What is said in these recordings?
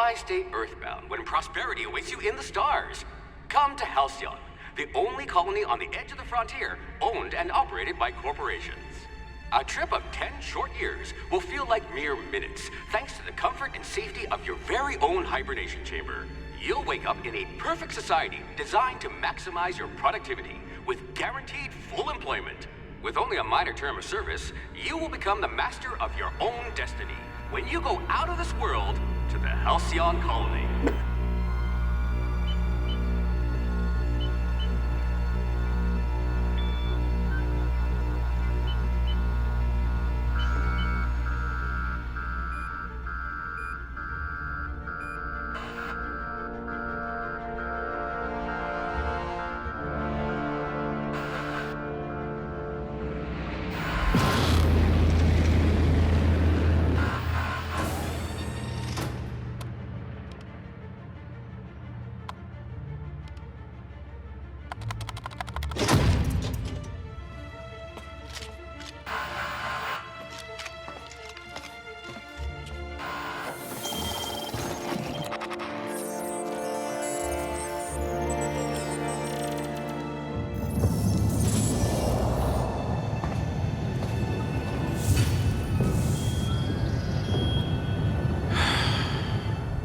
Why stay earthbound when prosperity awaits you in the stars? Come to Halcyon, the only colony on the edge of the frontier, owned and operated by corporations. A trip of 10 short years will feel like mere minutes, thanks to the comfort and safety of your very own hibernation chamber. You'll wake up in a perfect society designed to maximize your productivity, with guaranteed full employment. With only a minor term of service, you will become the master of your own destiny when you go out of this world to the Halcyon colony.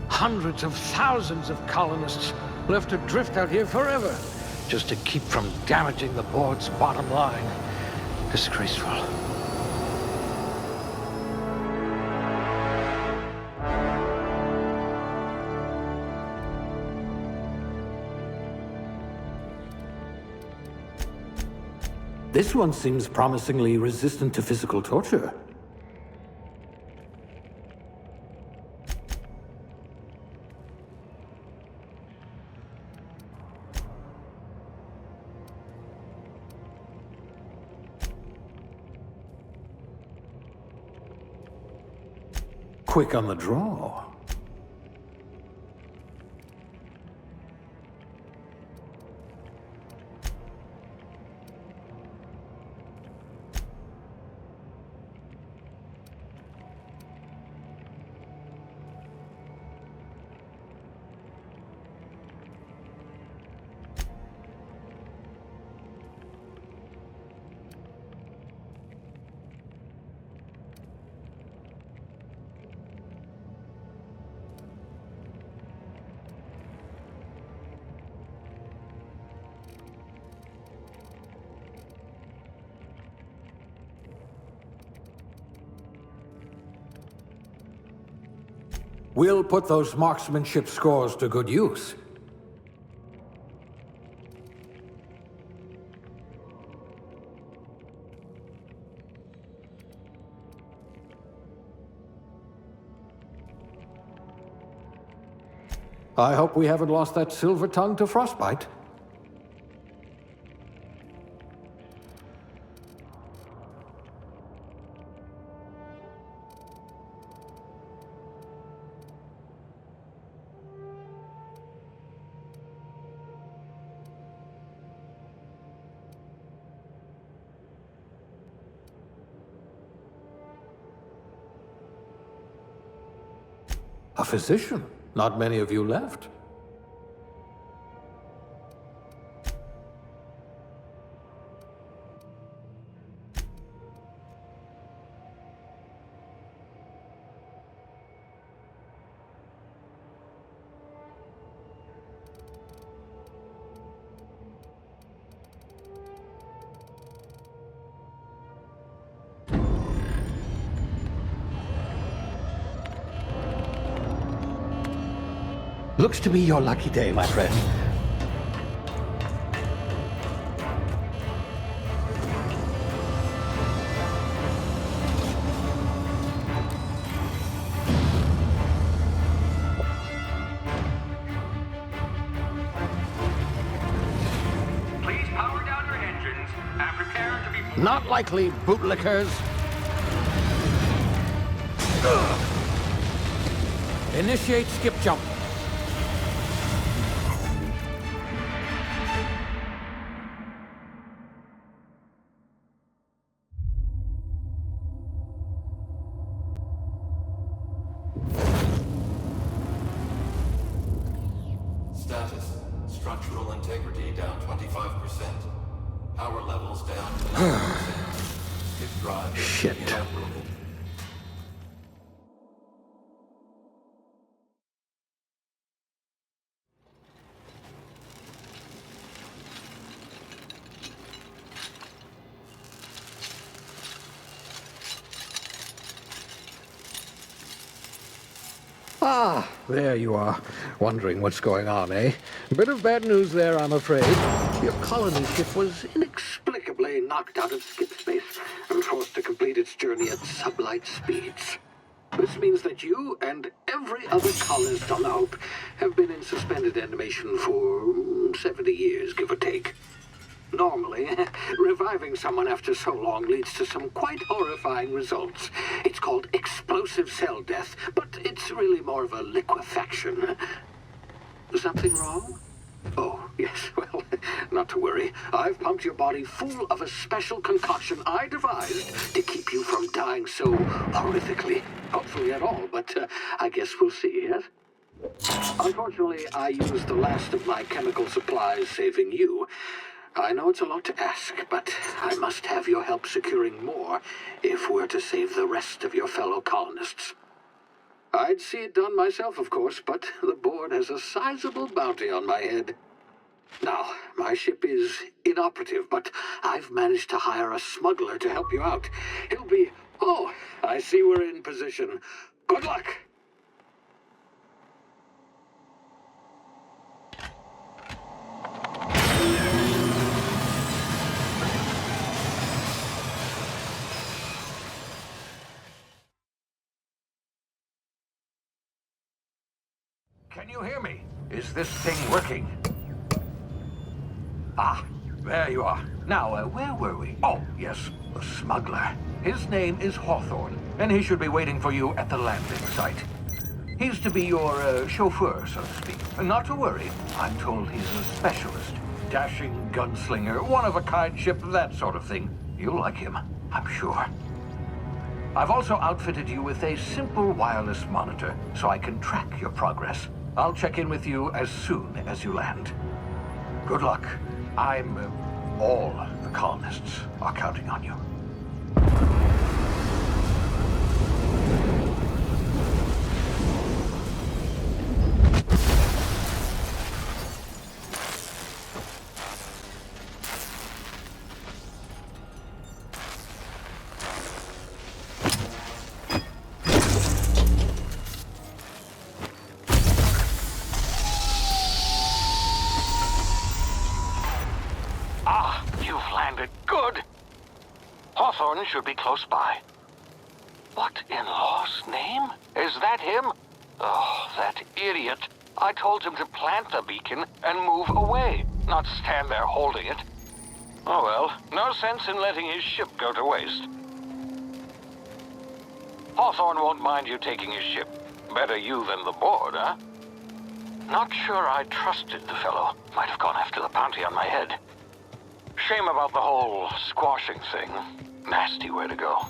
Hundreds of thousands of colonists left adrift out here forever, just to keep from damaging the board's bottom line. Disgraceful. This one seems promisingly resistant to physical torture. Quick on the draw. We'll put those marksmanship scores to good use. I hope we haven't lost that silver tongue to frostbite. A physician? Not many of you left. Looks to be your lucky day, my friend. Please power down your engines and prepare to be... Not likely, bootlickers. Initiate skip jump. integrity down 25%. Power levels down 10%. His drive is Shit. inoperable. Ah, there you are. Wondering what's going on, eh? Bit of bad news there, I'm afraid. Your colony ship was inexplicably knocked out of skip space and forced to complete its journey at sublight speeds. This means that you and every other colonist on the Hope have been in suspended animation for 70 years, give or take. Normally, reviving someone after so long leads to some quite horrifying results. It's called explosive cell death, but it's really more of a liquefaction. Something wrong? Oh, yes, well, not to worry. I've pumped your body full of a special concoction I devised to keep you from dying so horrifically. Hopefully at all, but I guess we'll see, yes? Unfortunately, I used the last of my chemical supplies saving you. I know it's a lot to ask, but I must have your help securing more if we're to save the rest of your fellow colonists. I'd see it done myself, of course, but the board has a sizable bounty on my head. Now, my ship is inoperative, but I've managed to hire a smuggler to help you out. He'll be... Oh, I see we're in position. Good luck! Can you hear me? Is this thing working? Ah, there you are. Now, where were we? Oh, yes, the smuggler. His name is Hawthorne, and he should be waiting for you at the landing site. He's to be your chauffeur, so to speak. Not to worry, I'm told he's a specialist. Dashing gunslinger, one-of-a-kind ship, that sort of thing. You'll like him, I'm sure. I've also outfitted you with a simple wireless monitor, so I can track your progress. I'll check in with you as soon as you land. Good luck. All the colonists are counting on you. Hawthorne should be close by. What in law's name? Is that him? Oh, that idiot. I told him to plant the beacon and move away, not stand there holding it. Oh well, no sense in letting his ship go to waste. Hawthorne won't mind you taking his ship. Better you than the board, huh? Not sure I trusted the fellow. Might have gone after the bounty on my head. Shame about the whole squashing thing. Nasty way to go.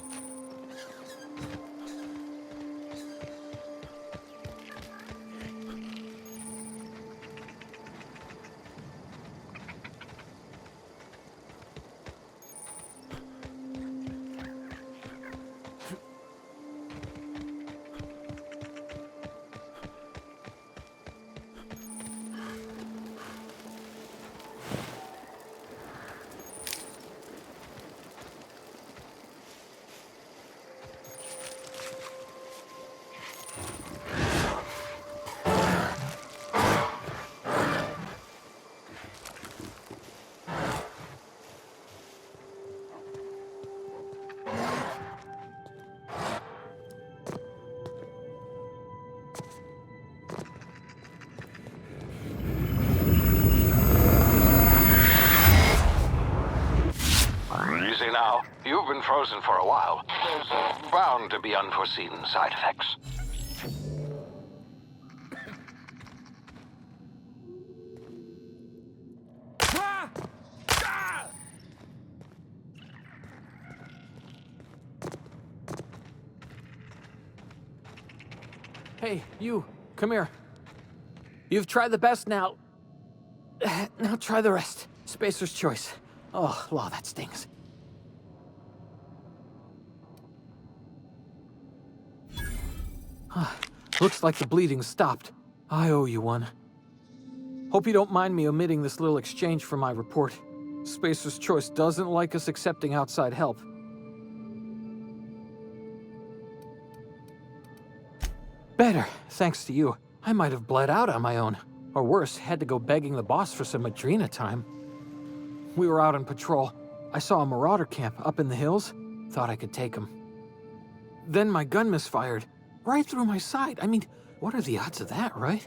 Easy now. You've been frozen for a while. There's bound to be unforeseen side effects. Hey, you, come here. You've tried the best now. Now try the rest. Spacer's choice. Oh, wow, that stings. Looks like the bleeding stopped. I owe you one. Hope you don't mind me omitting this little exchange from my report. Spacer's choice doesn't like us accepting outside help. Better, thanks to you. I might have bled out on my own. Or worse, had to go begging the boss for some Adrena time. We were out on patrol. I saw a marauder camp up in the hills. Thought I could take him. Then my gun misfired. Right through my side. I mean, what are the odds of that, right?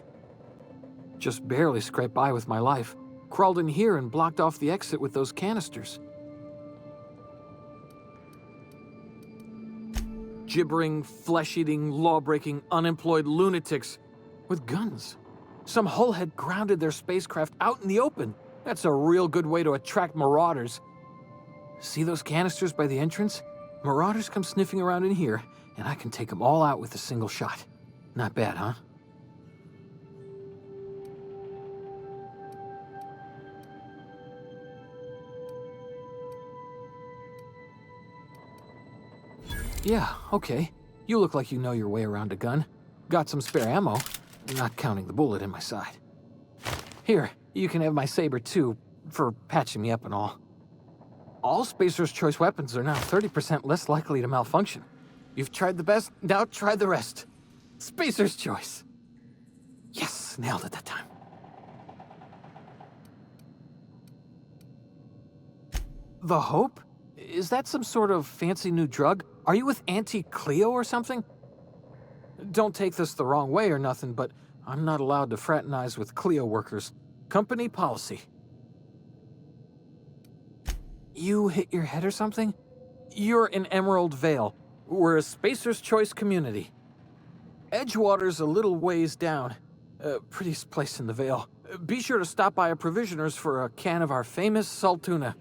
Just barely scraped by with my life. Crawled in here and blocked off the exit with those canisters. Gibbering, flesh-eating, law-breaking, unemployed lunatics with guns. Some hullhead grounded their spacecraft out in the open. That's a real good way to attract marauders. See those canisters by the entrance? Marauders come sniffing around in here, and I can take them all out with a single shot. Not bad, huh? Yeah, okay. You look like you know your way around a gun. Got some spare ammo, not counting the bullet in my side. Here, you can have my saber too, for patching me up and all. All Spacer's Choice weapons are now 30% less likely to malfunction. You've tried the best, now try the rest. Spacer's Choice. Yes, nailed it that time. The Hope? Is that some sort of fancy new drug? Are you with Auntie Cleo or something? Don't take this the wrong way or nothing, but I'm not allowed to fraternize with Cleo workers. Company policy. You hit your head or something? You're in Emerald Vale. We're a Spacer's Choice community. Edgewater's a little ways down. Prettiest place in the Vale. Be sure to stop by a provisioner's for a can of our famous salt tuna.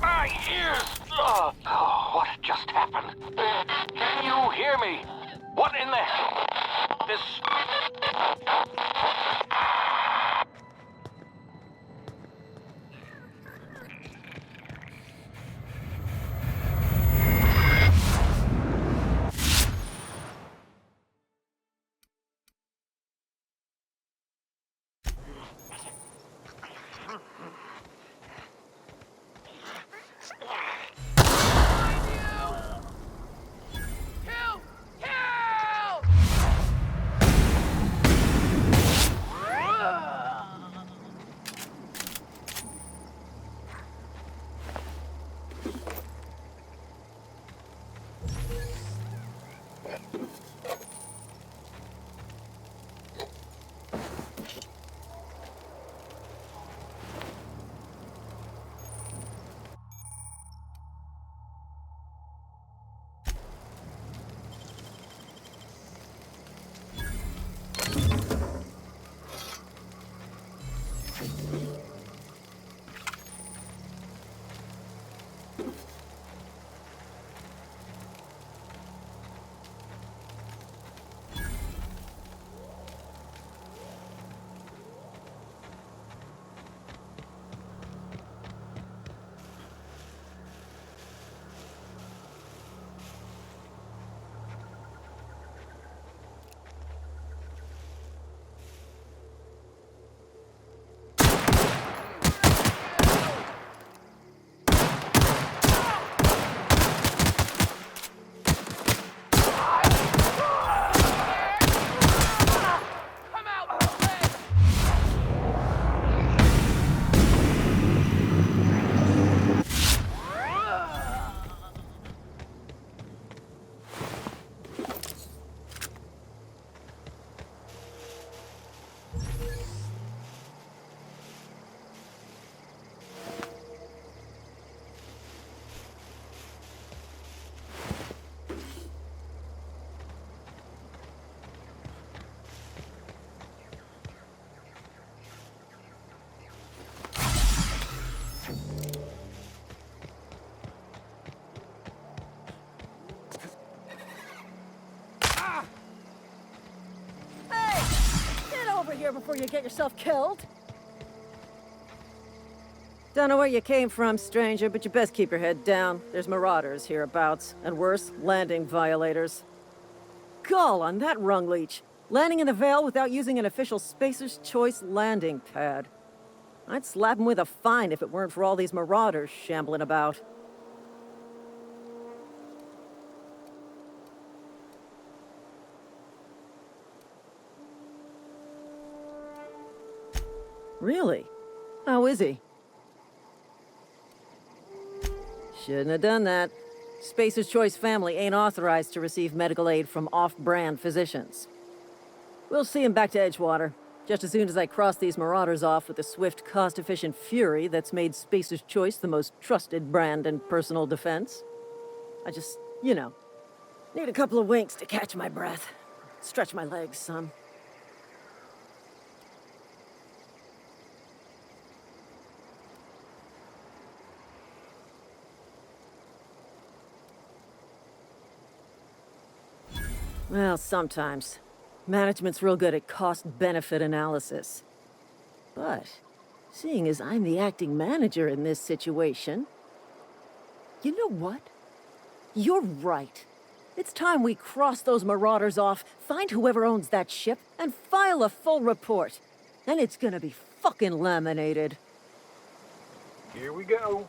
My ears! Oh, what just happened? Can you hear me? What in the hell? This... here before you get yourself killed. Don't know where you came from, stranger, but you best keep your head down. There's marauders hereabouts, and worse, landing violators. Gall on that rung leech. Landing in the Vale without using an official Spacer's Choice landing pad. I'd slap him with a fine if it weren't for all these marauders shambling about. Really? How is he? Shouldn't have done that. Spacer's Choice family ain't authorized to receive medical aid from off-brand physicians. We'll see him back to Edgewater, just as soon as I cross these marauders off with the swift, cost-efficient fury that's made Spacer's Choice the most trusted brand in personal defense. I just, you know, need a couple of winks to catch my breath. Stretch my legs, son. Well, sometimes. Management's real good at cost-benefit analysis. But, seeing as I'm the acting manager in this situation... You know what? You're right. It's time we cross those marauders off, find whoever owns that ship, and file a full report. And it's gonna be fucking laminated. Here we go.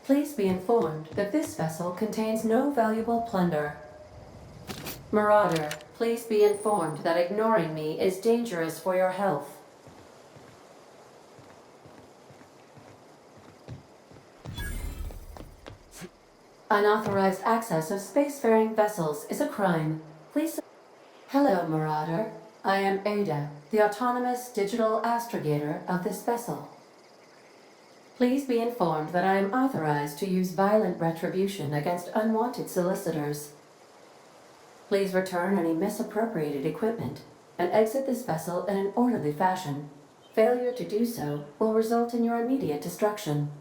Please be informed that this vessel contains no valuable plunder. Marauder, please be informed that ignoring me is dangerous for your health. Unauthorized access of spacefaring vessels is a crime. Please... Hello, Marauder. I am Ada, the autonomous digital astrogator of this vessel. Please be informed that I am authorized to use violent retribution against unwanted solicitors. Please return any misappropriated equipment and exit this vessel in an orderly fashion. Failure to do so will result in your immediate destruction.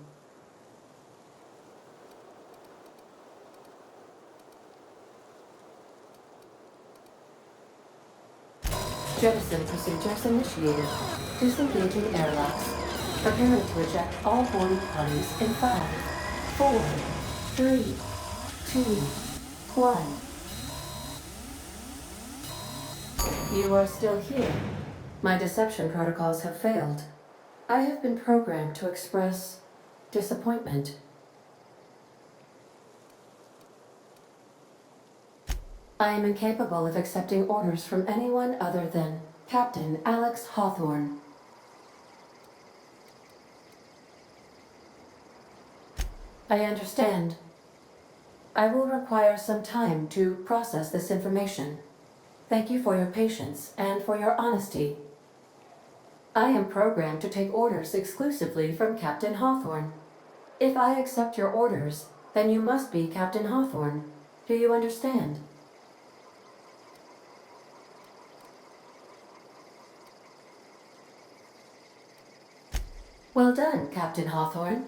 Jettison procedures initiated. Disengaging airlocks. Preparing to eject all boarding parties in 5, 4, 3, 2, 1. You are still here. My deception protocols have failed. I have been programmed to express disappointment. I am incapable of accepting orders from anyone other than Captain Alex Hawthorne. I understand. I will require some time to process this information. Thank you for your patience and for your honesty. I am programmed to take orders exclusively from Captain Hawthorne. If I accept your orders, then you must be Captain Hawthorne. Do you understand? Well done, Captain Hawthorne.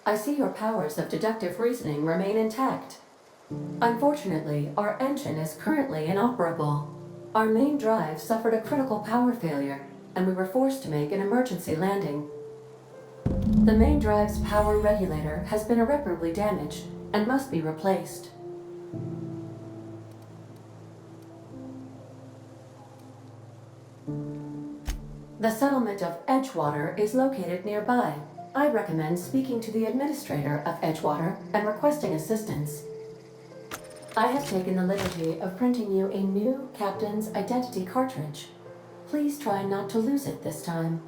I see your powers of deductive reasoning remain intact. Unfortunately, our engine is currently inoperable. Our main drive suffered a critical power failure, and we were forced to make an emergency landing. The main drive's power regulator has been irreparably damaged and must be replaced. The settlement of Edgewater is located nearby. I recommend speaking to the administrator of Edgewater and requesting assistance. I have taken the liberty of printing you a new captain's identity cartridge. Please try not to lose it this time.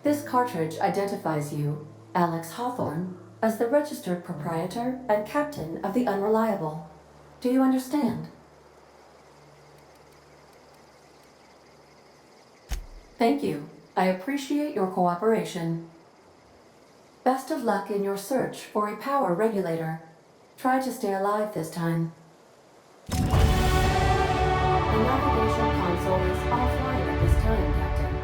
This cartridge identifies you, Alex Hawthorne, as the registered proprietor and captain of the Unreliable. Do you understand? Thank you. I appreciate your cooperation. Best of luck in your search for a power regulator. Try to stay alive this time. The navigation console is offline at this time, Captain.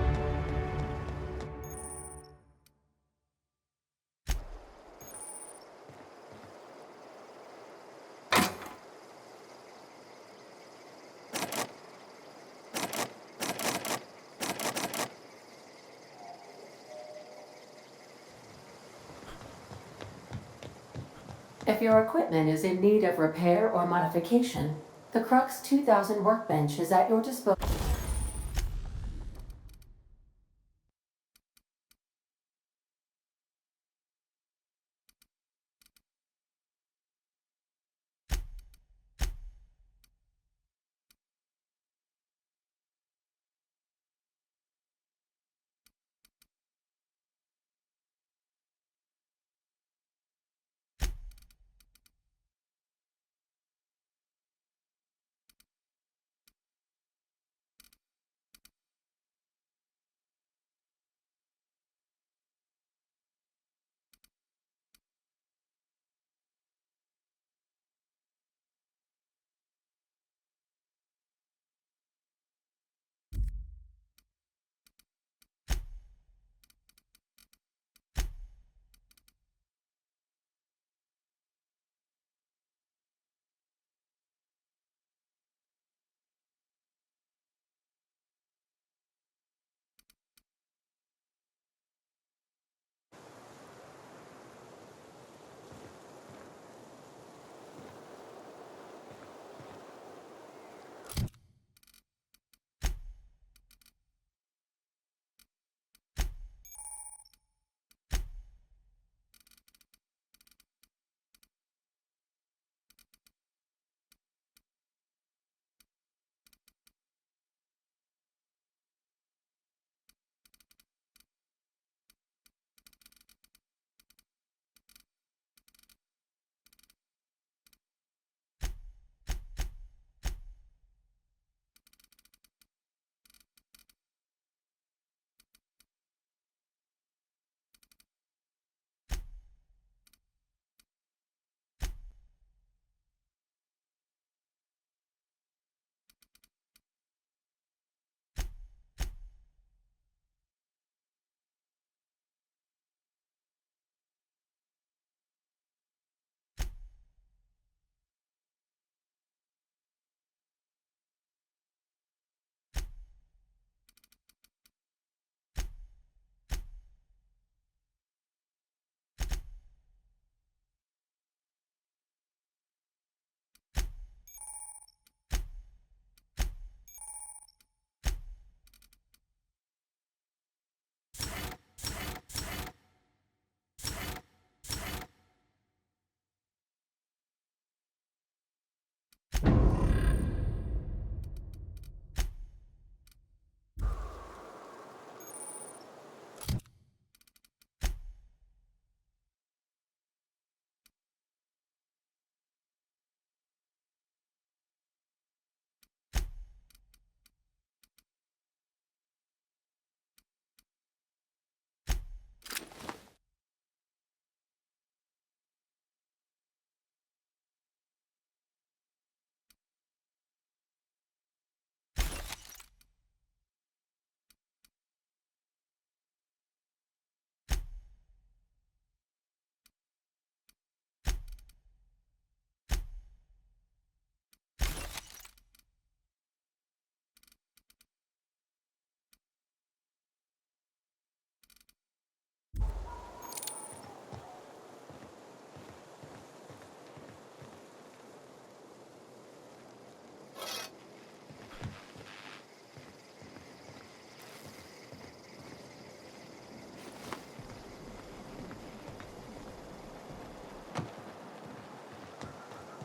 If your equipment is in need of repair or modification, the Crux 2000 workbench is at your disposal.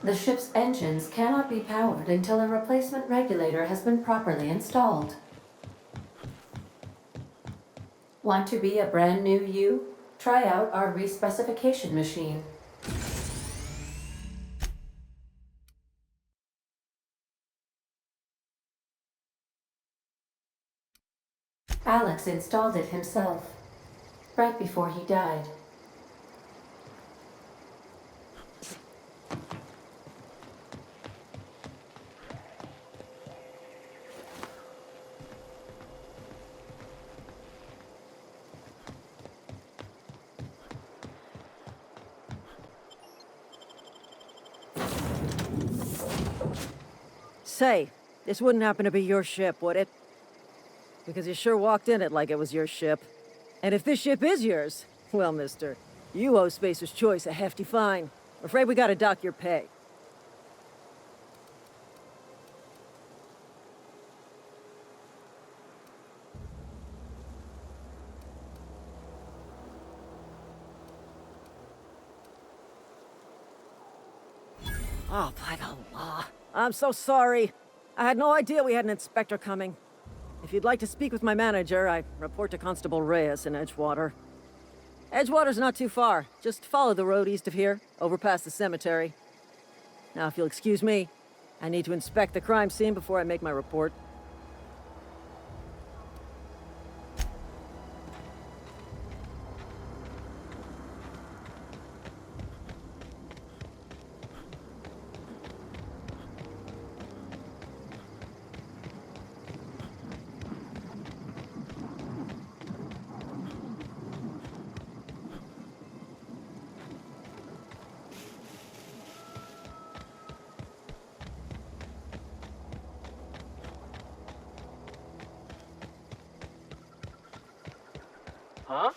The ship's engines cannot be powered until a replacement regulator has been properly installed. Want to be a brand new you? Try out our respecification machine. Alex installed it himself, right before he died. Say, this wouldn't happen to be your ship, would it? Because you sure walked in it like it was your ship. And if this ship is yours, well, mister, you owe Spacer's Choice a hefty fine. I'm afraid we gotta dock your pay. Oh, by the law. I'm so sorry. I had no idea we had an inspector coming. If you'd like to speak with my manager, I report to Constable Reyes in Edgewater. Edgewater's not too far. Just follow the road east of here, over past the cemetery. Now, if you'll excuse me, I need to inspect the crime scene before I make my report. Huh?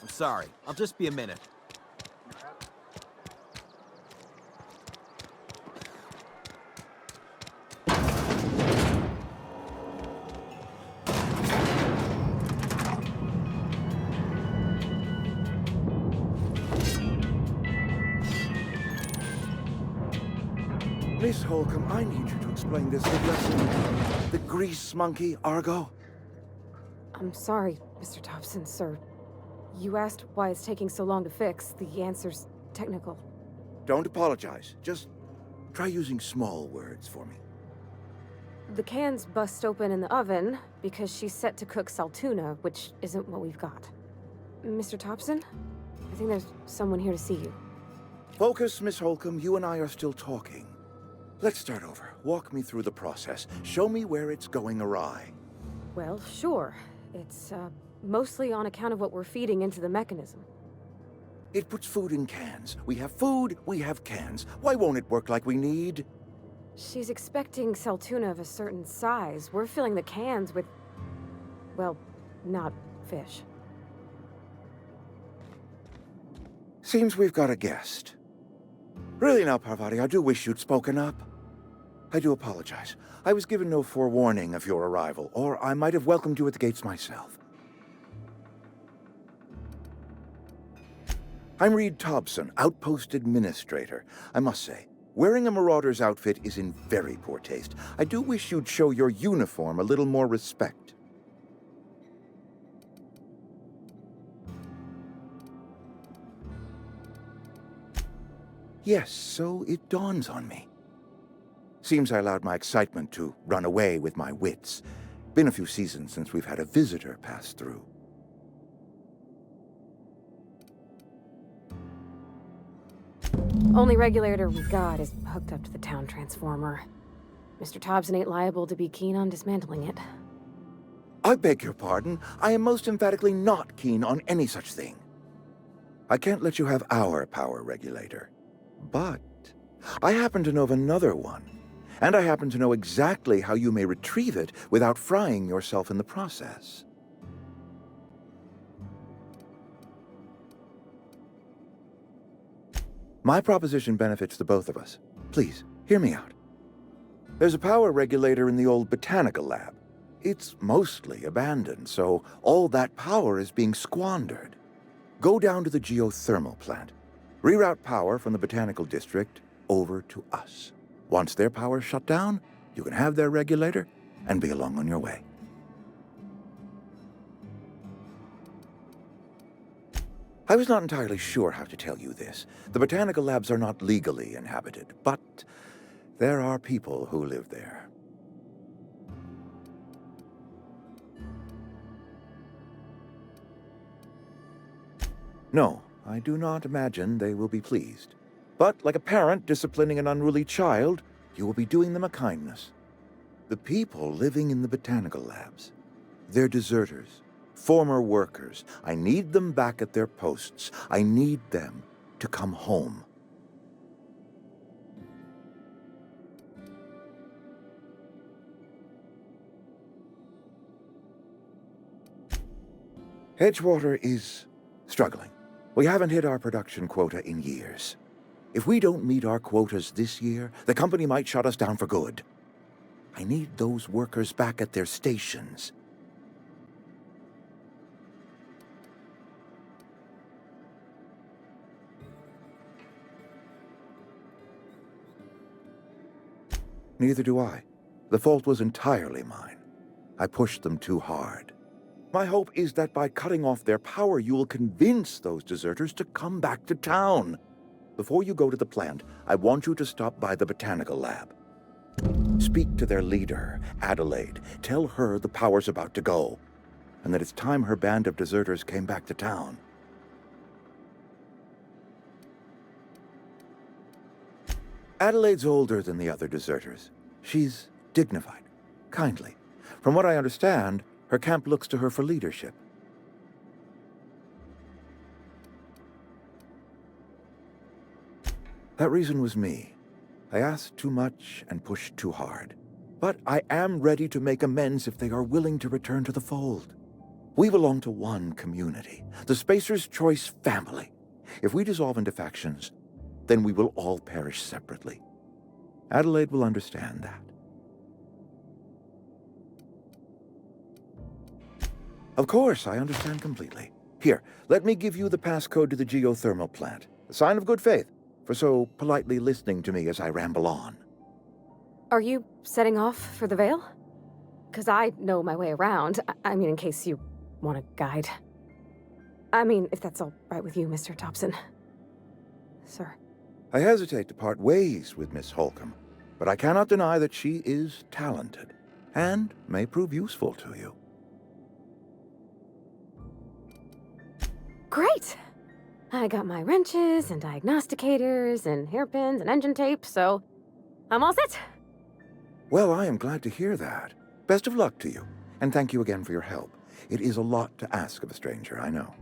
I'm sorry. I'll just be a minute. Miss Holcomb, I need you to explain this big lesson. The grease monkey, Argo. I'm sorry, Mr. Thompson, sir. You asked why it's taking so long to fix. The answer's technical. Don't apologize. Just try using small words for me. The cans bust open in the oven because she's set to cook saltuna, which isn't what we've got. Mr. Thompson? I think there's someone here to see you. Focus, Miss Holcomb. You and I are still talking. Let's start over. Walk me through the process. Show me where it's going awry. Well, sure. It's, mostly on account of what we're feeding into the mechanism. It puts food in cans. We have food, we have cans. Why won't it work like we need? She's expecting saltuna of a certain size. We're filling the cans with, well, not fish. Seems we've got a guest. Really now, Parvati, I do wish you'd spoken up. I do apologize. I was given no forewarning of your arrival, or I might have welcomed you at the gates myself. I'm Reed Thompson, Outpost Administrator. I must say, wearing a Marauder's outfit is in very poor taste. I do wish you'd show your uniform a little more respect. Yes, so it dawns on me. Seems I allowed my excitement to run away with my wits. Been a few seasons since we've had a visitor pass through. Only regulator we got is hooked up to the town transformer. Mr. Thompson ain't liable to be keen on dismantling it. I beg your pardon. I am most emphatically not keen on any such thing. I can't let you have our power regulator. But I happen to know of another one. And I happen to know exactly how you may retrieve it without frying yourself in the process. My proposition benefits the both of us. Please, hear me out. There's a power regulator in the old botanical lab. It's mostly abandoned, so all that power is being squandered. Go down to the geothermal plant. Reroute power from the botanical district over to us. Once their power's shut down, you can have their regulator and be along on your way. I was not entirely sure how to tell you this. The botanical labs are not legally inhabited, but there are people who live there. No, I do not imagine they will be pleased. But like a parent disciplining an unruly child, you will be doing them a kindness. The people living in the botanical labs, they're deserters. Former workers. I need them back at their posts. I need them to come home. Edgewater is struggling. We haven't hit our production quota in years. If we don't meet our quotas this year, the company might shut us down for good. I need those workers back at their stations. Neither do I. The fault was entirely mine. I pushed them too hard. My hope is that by cutting off their power, you will convince those deserters to come back to town. Before you go to the plant, I want you to stop by the botanical lab. Speak to their leader, Adelaide. Tell her the power's about to go, and that it's time her band of deserters came back to town. Adelaide's older than the other deserters. She's dignified, kindly. From what I understand, her camp looks to her for leadership. That reason was me. I asked too much and pushed too hard. But I am ready to make amends if they are willing to return to the fold. We belong to one community, the Spacer's Choice family. If we dissolve into factions, then we will all perish separately. Adelaide will understand that. Of course, I understand completely. Here, let me give you the passcode to the geothermal plant. A sign of good faith, for so politely listening to me as I ramble on. Are you setting off for the Vale? 'Cause I know my way around. I mean, in case you want a guide. I mean, if that's all right with you, Mr. Thompson. Sir. I hesitate to part ways with Miss Holcomb, but I cannot deny that she is talented, and may prove useful to you. Great! I got my wrenches and diagnosticators and hairpins and engine tape, so I'm all set. Well, I am glad to hear that. Best of luck to you, and thank you again for your help. It is a lot to ask of a stranger, I know.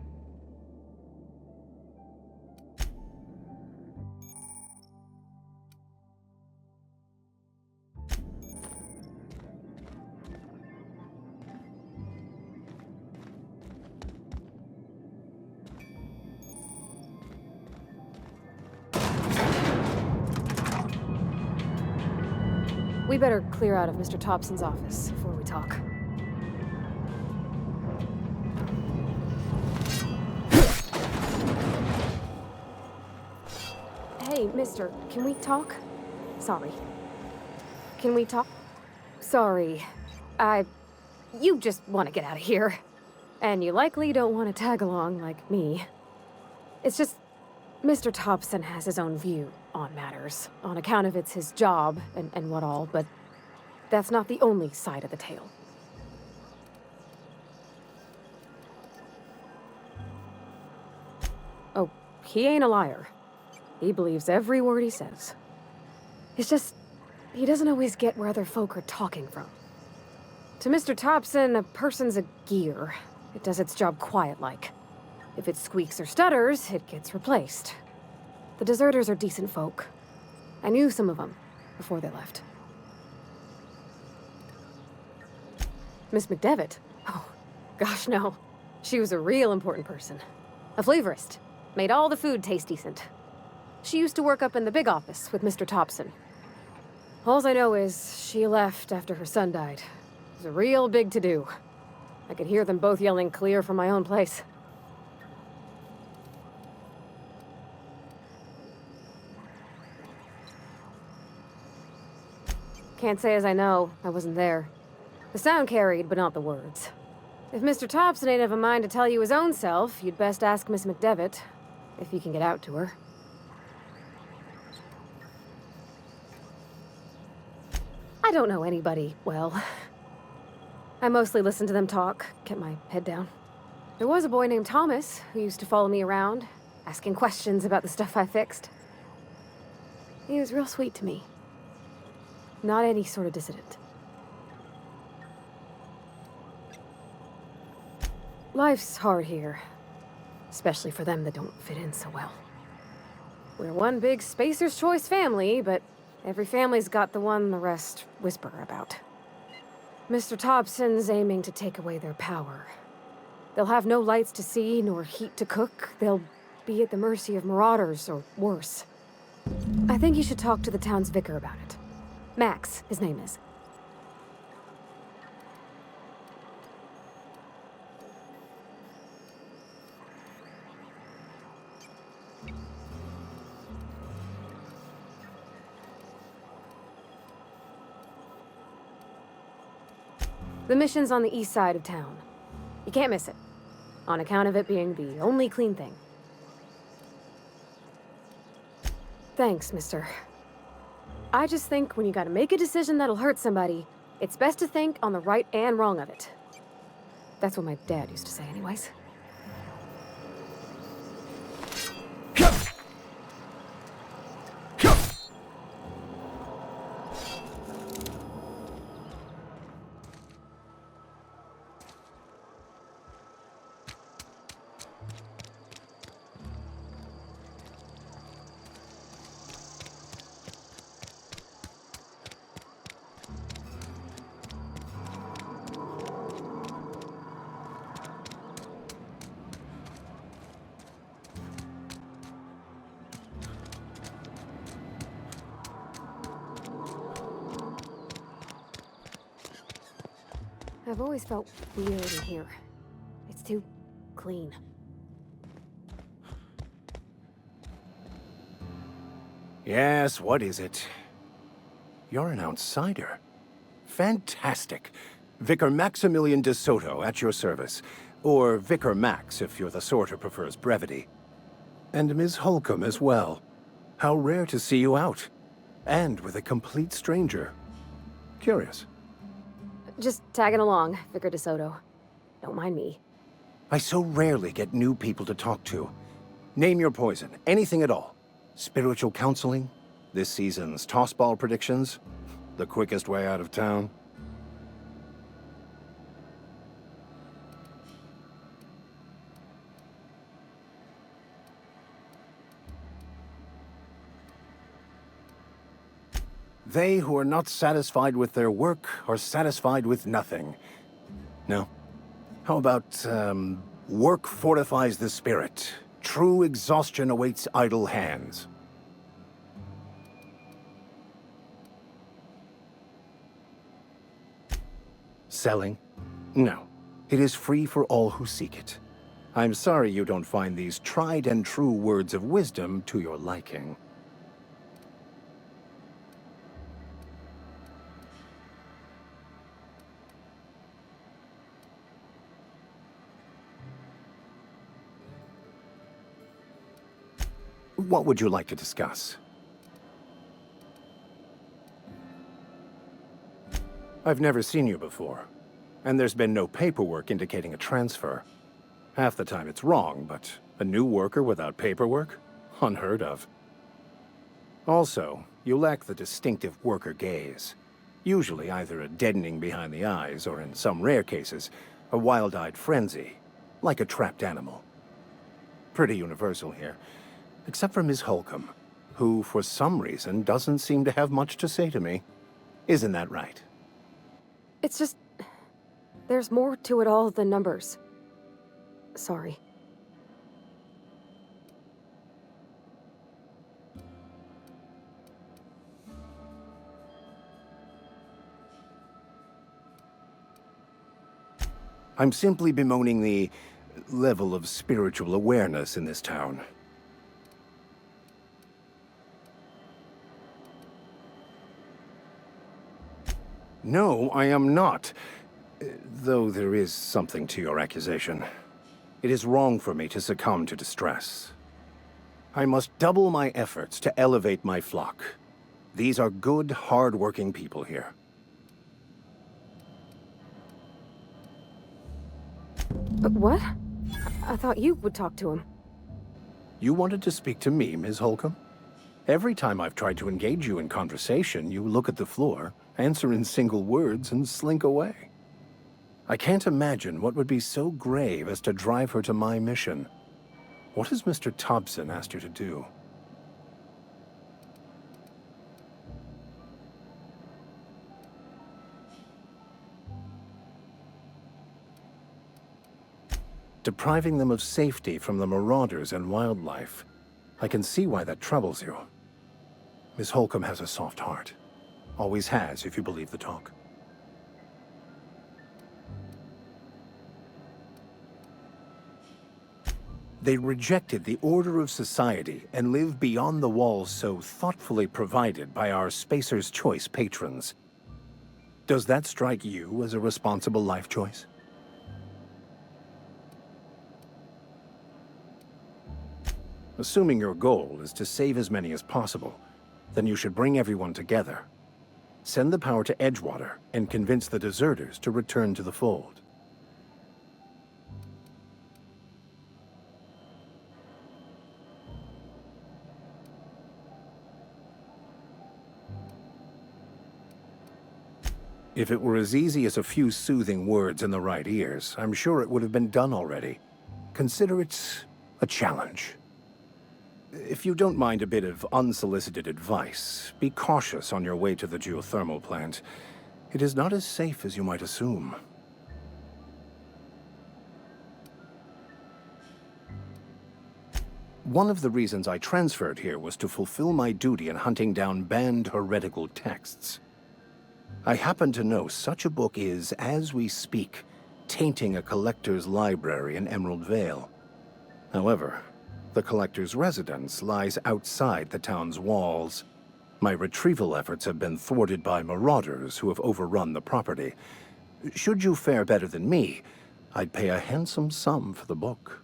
We better clear out of Mr. Thompson's office before we talk. Hey, mister, can we talk? Sorry. Can we talk? Sorry. You just want to get out of here. And you likely don't want to tag along like me. It's just, Mr. Thompson has his own view on matters, on account of it's his job and what all, but that's not the only side of the tale. Oh, he ain't a liar. He believes every word he says. It's just, he doesn't always get where other folk are talking from. To Mr. Thompson, a person's a gear. It does its job quiet-like. If it squeaks or stutters, it gets replaced. The deserters are decent folk. I knew some of them before they left. Miss McDevitt? Oh, gosh, no. She was a real important person. A flavorist. Made all the food taste decent. She used to work up in the big office with Mr. Thompson. All I know is she left after her son died. It was a real big to-do. I could hear them both yelling clear from my own place. Can't say as I know. I wasn't there. The sound carried, but not the words. If Mr. Thompson ain't of a mind to tell you his own self, you'd best ask Miss McDevitt, if you can get out to her. I don't know anybody well. I mostly listened to them talk, kept my head down. There was a boy named Thomas who used to follow me around, asking questions about the stuff I fixed. He was real sweet to me. Not any sort of dissident. Life's hard here. Especially for them that don't fit in so well. We're one big Spacer's Choice family, but every family's got the one the rest whisper about. Mr. Thompson's aiming to take away their power. They'll have no lights to see, nor heat to cook. They'll be at the mercy of marauders, or worse. I think you should talk to the town's vicar about it. Max, his name is. The mission's on the east side of town. You can't miss it, on account of it being the only clean thing. Thanks, mister. I just think when you gotta make a decision that'll hurt somebody, it's best to think on the right and wrong of it. That's what my dad used to say anyways. I've always felt weird in here. It's too clean. Yes, what is it? You're an outsider. Fantastic. Vicar Maximilian de Soto, at your service. Or Vicar Max, if you're the sort who prefers brevity. And Ms. Holcomb as well. How rare to see you out. And with a complete stranger. Curious. Just tagging along, Vicar DeSoto. Don't mind me. I so rarely get new people to talk to. Name your poison, anything at all. Spiritual counseling? This season's tossball predictions? The quickest way out of town? They who are not satisfied with their work are satisfied with nothing. No? How about, work fortifies the spirit. True exhaustion awaits idle hands. Selling? No. It is free for all who seek it. I'm sorry you don't find these tried and true words of wisdom to your liking. What would you like to discuss? I've never seen you before, and there's been no paperwork indicating a transfer. Half the time it's wrong, but a new worker without paperwork? Unheard of. Also, you lack the distinctive worker gaze. Usually either a deadening behind the eyes, or in some rare cases, a wild-eyed frenzy, like a trapped animal. Pretty universal here. Except for Ms. Holcomb, who, for some reason, doesn't seem to have much to say to me. Isn't that right? It's just... there's more to it all than numbers. Sorry. I'm simply bemoaning the level of spiritual awareness in this town. No, I am not. Though there is something to your accusation. It is wrong for me to succumb to distress. I must double my efforts to elevate my flock. These are good, hard-working people here. But what? I thought you would talk to him. You wanted to speak to me, Ms. Holcomb? Every time I've tried to engage you in conversation, you look at the floor, answer in single words, and slink away. I can't imagine what would be so grave as to drive her to my mission. What has Mr. Thompson asked you to do? Depriving them of safety from the marauders and wildlife. I can see why that troubles you. Miss Holcomb has a soft heart. Always has, if you believe the talk. They rejected the order of society and live beyond the walls so thoughtfully provided by our Spacer's Choice patrons. Does that strike you as a responsible life choice? Assuming your goal is to save as many as possible, then you should bring everyone together. Send the power to Edgewater and convince the deserters to return to the fold. If it were as easy as a few soothing words in the right ears, I'm sure it would have been done already. Consider it a challenge. If you don't mind a bit of unsolicited advice, be cautious on your way to the geothermal plant. It is not as safe as you might assume. One of the reasons I transferred here was to fulfill my duty in hunting down banned heretical texts. I happen to know such a book is, as we speak, tainting a collector's library in Emerald Vale. However, the collector's residence lies outside the town's walls. My retrieval efforts have been thwarted by marauders who have overrun the property. Should you fare better than me, I'd pay a handsome sum for the book.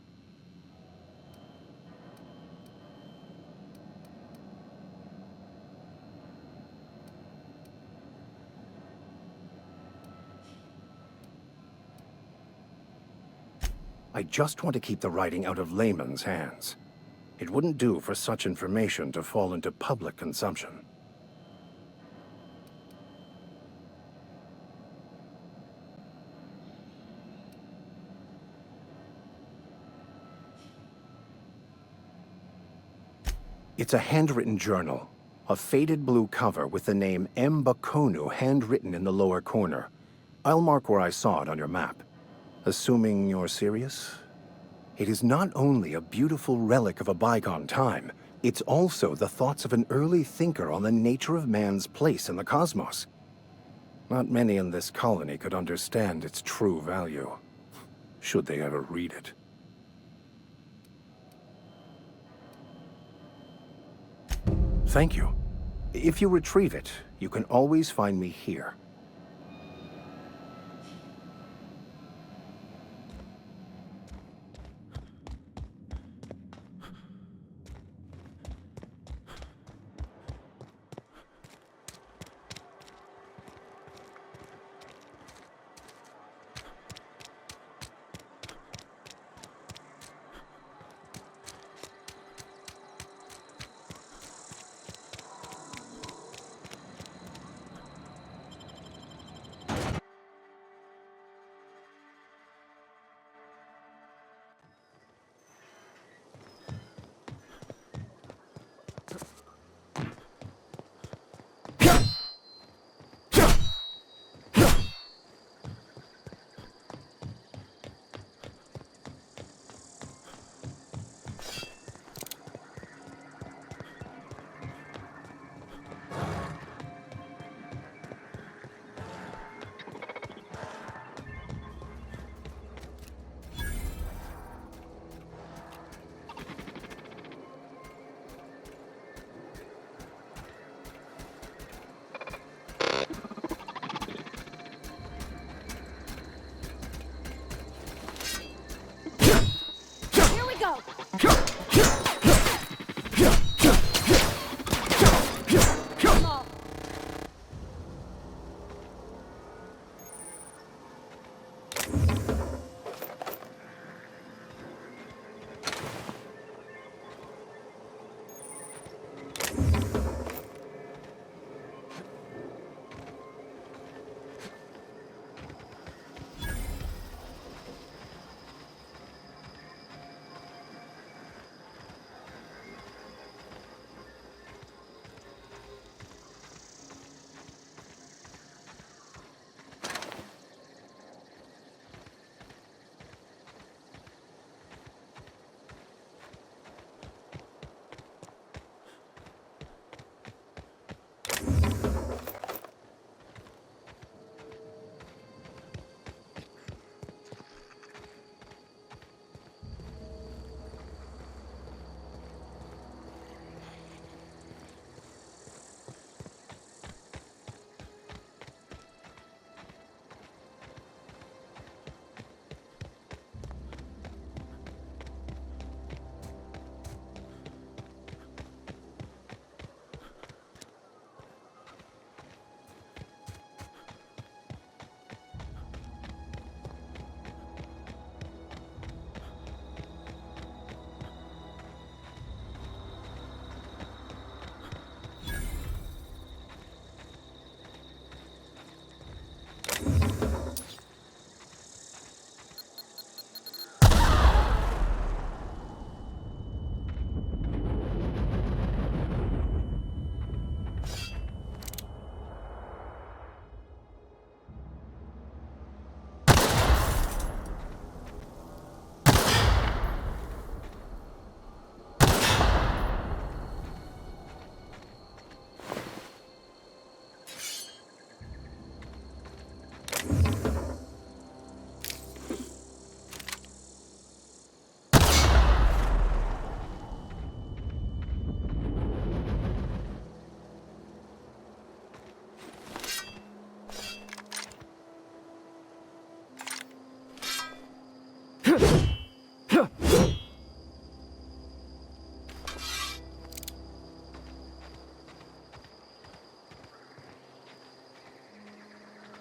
I just want to keep the writing out of layman's hands. It wouldn't do for such information to fall into public consumption. It's a handwritten journal, a faded blue cover with the name M. Bakonu handwritten in the lower corner. I'll mark where I saw it on your map. Assuming you're serious? It is not only a beautiful relic of a bygone time, it's also the thoughts of an early thinker on the nature of man's place in the cosmos. Not many in this colony could understand its true value, should they ever read it. Thank you. If you retrieve it, you can always find me here.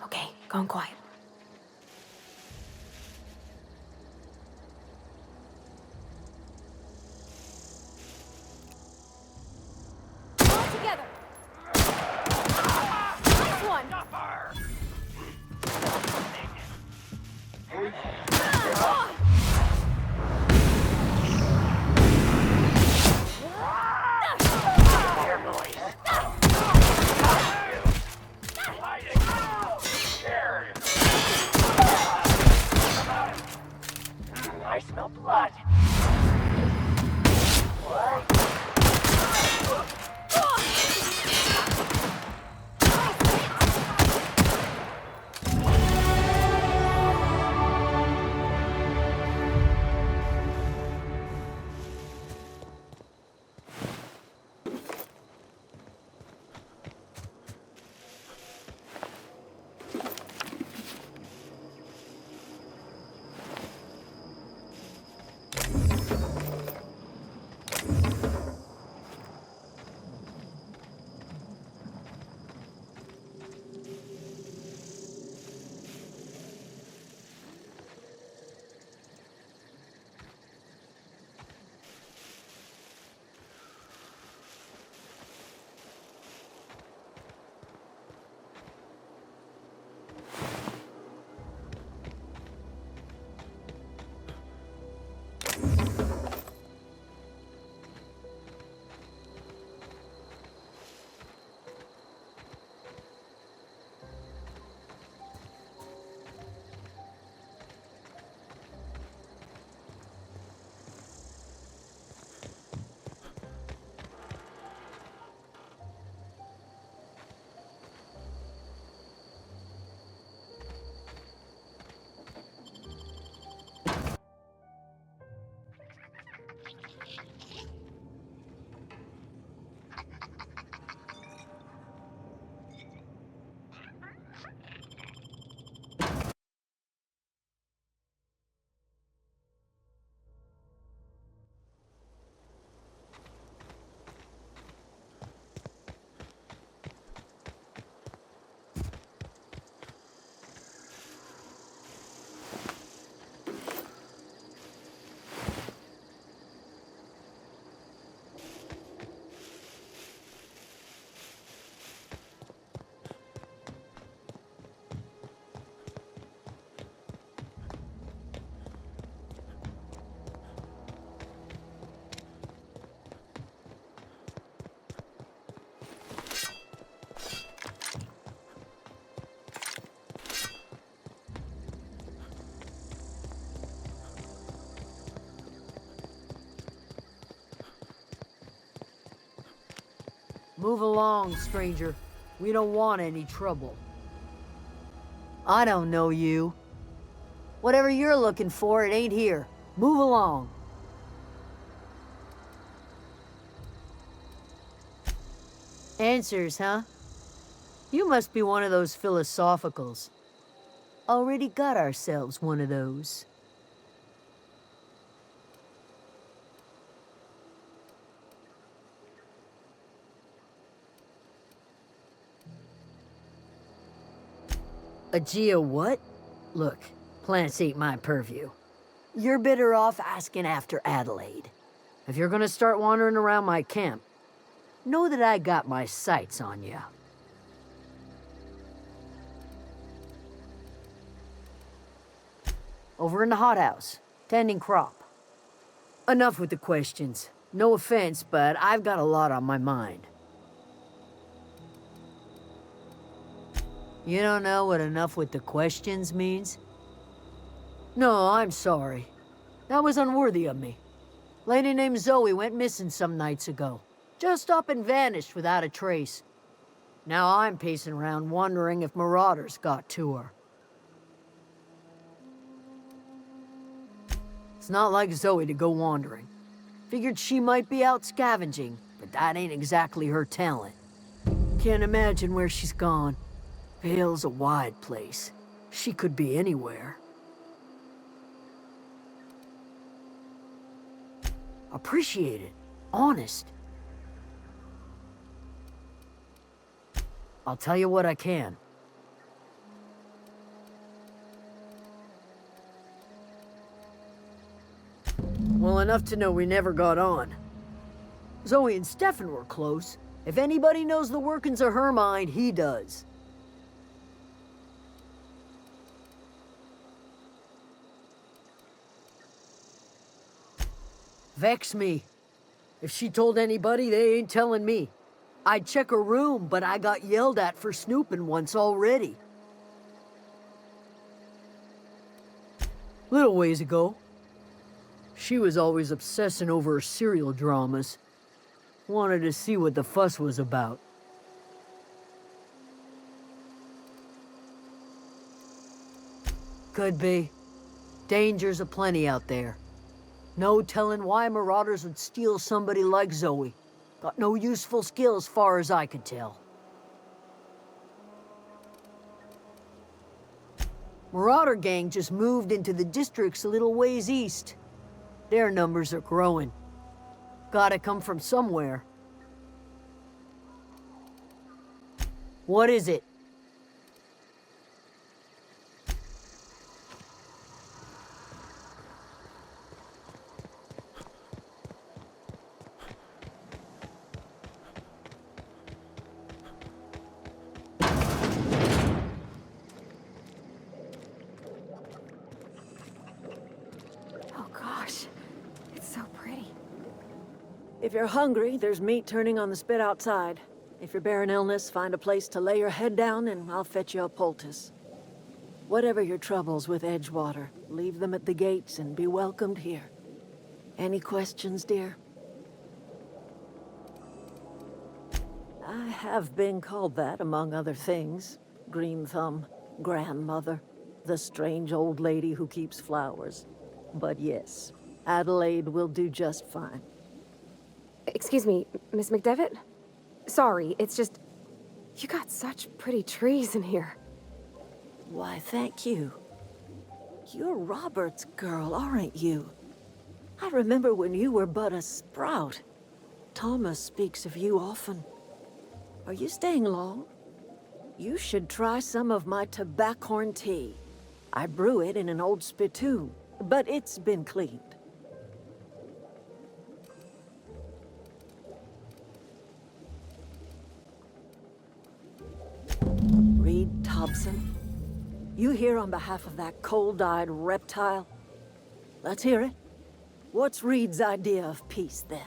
Okay, going quiet. All together. Nice one. I smell blood. Move along, stranger. We don't want any trouble. I don't know you. Whatever you're looking for, it ain't here. Move along. Answers, huh? You must be one of those philosophicals. Already got ourselves one of those. A geo what? Look, plants ain't my purview. You're better off asking after Adelaide. If you're gonna start wandering around my camp, know that I got my sights on you. Over in the hothouse, tending crop. Enough with the questions. No offense, but I've got a lot on my mind. You don't know what enough with the questions means? No, I'm sorry. That was unworthy of me. Lady named Zoe went missing some nights ago. Just up and vanished without a trace. Now I'm pacing around wondering if marauders got to her. It's not like Zoe to go wandering. Figured she might be out scavenging, but that ain't exactly her talent. Can't imagine where she's gone. Vale's a wide place. She could be anywhere. Appreciate it. Honest. I'll tell you what I can. Well, enough to know we never got on. Zoe and Stefan were close. If anybody knows the workings of her mind, he does. Vex me. If she told anybody, they ain't telling me. I'd check her room, but I got yelled at for snooping once already. Little ways ago, she was always obsessing over her serial dramas. Wanted to see what the fuss was about. Could be. Dangers aplenty out there. No telling why marauders would steal somebody like Zoe. Got no useful skills far as I could tell. Marauder gang just moved into the districts a little ways east. Their numbers are growing. Gotta come from somewhere. What is it? If you're hungry, there's meat turning on the spit outside. If you're bearing illness, find a place to lay your head down and I'll fetch you a poultice. Whatever your troubles with Edgewater, leave them at the gates and be welcomed here. Any questions, dear? I have been called that, among other things. Green Thumb, grandmother, the strange old lady who keeps flowers. But yes, Adelaide will do just fine. Excuse me, Miss McDevitt? Sorry, it's just... You got such pretty trees in here. Why, thank you. You're Robert's girl, aren't you? I remember when you were but a sprout. Thomas speaks of you often. Are you staying long? You should try some of my tobaccorn tea. I brew it in an old spittoon, but it's been cleaned. Reed Thompson, you here on behalf of that cold-eyed reptile? Let's hear it. What's Reed's idea of peace, then?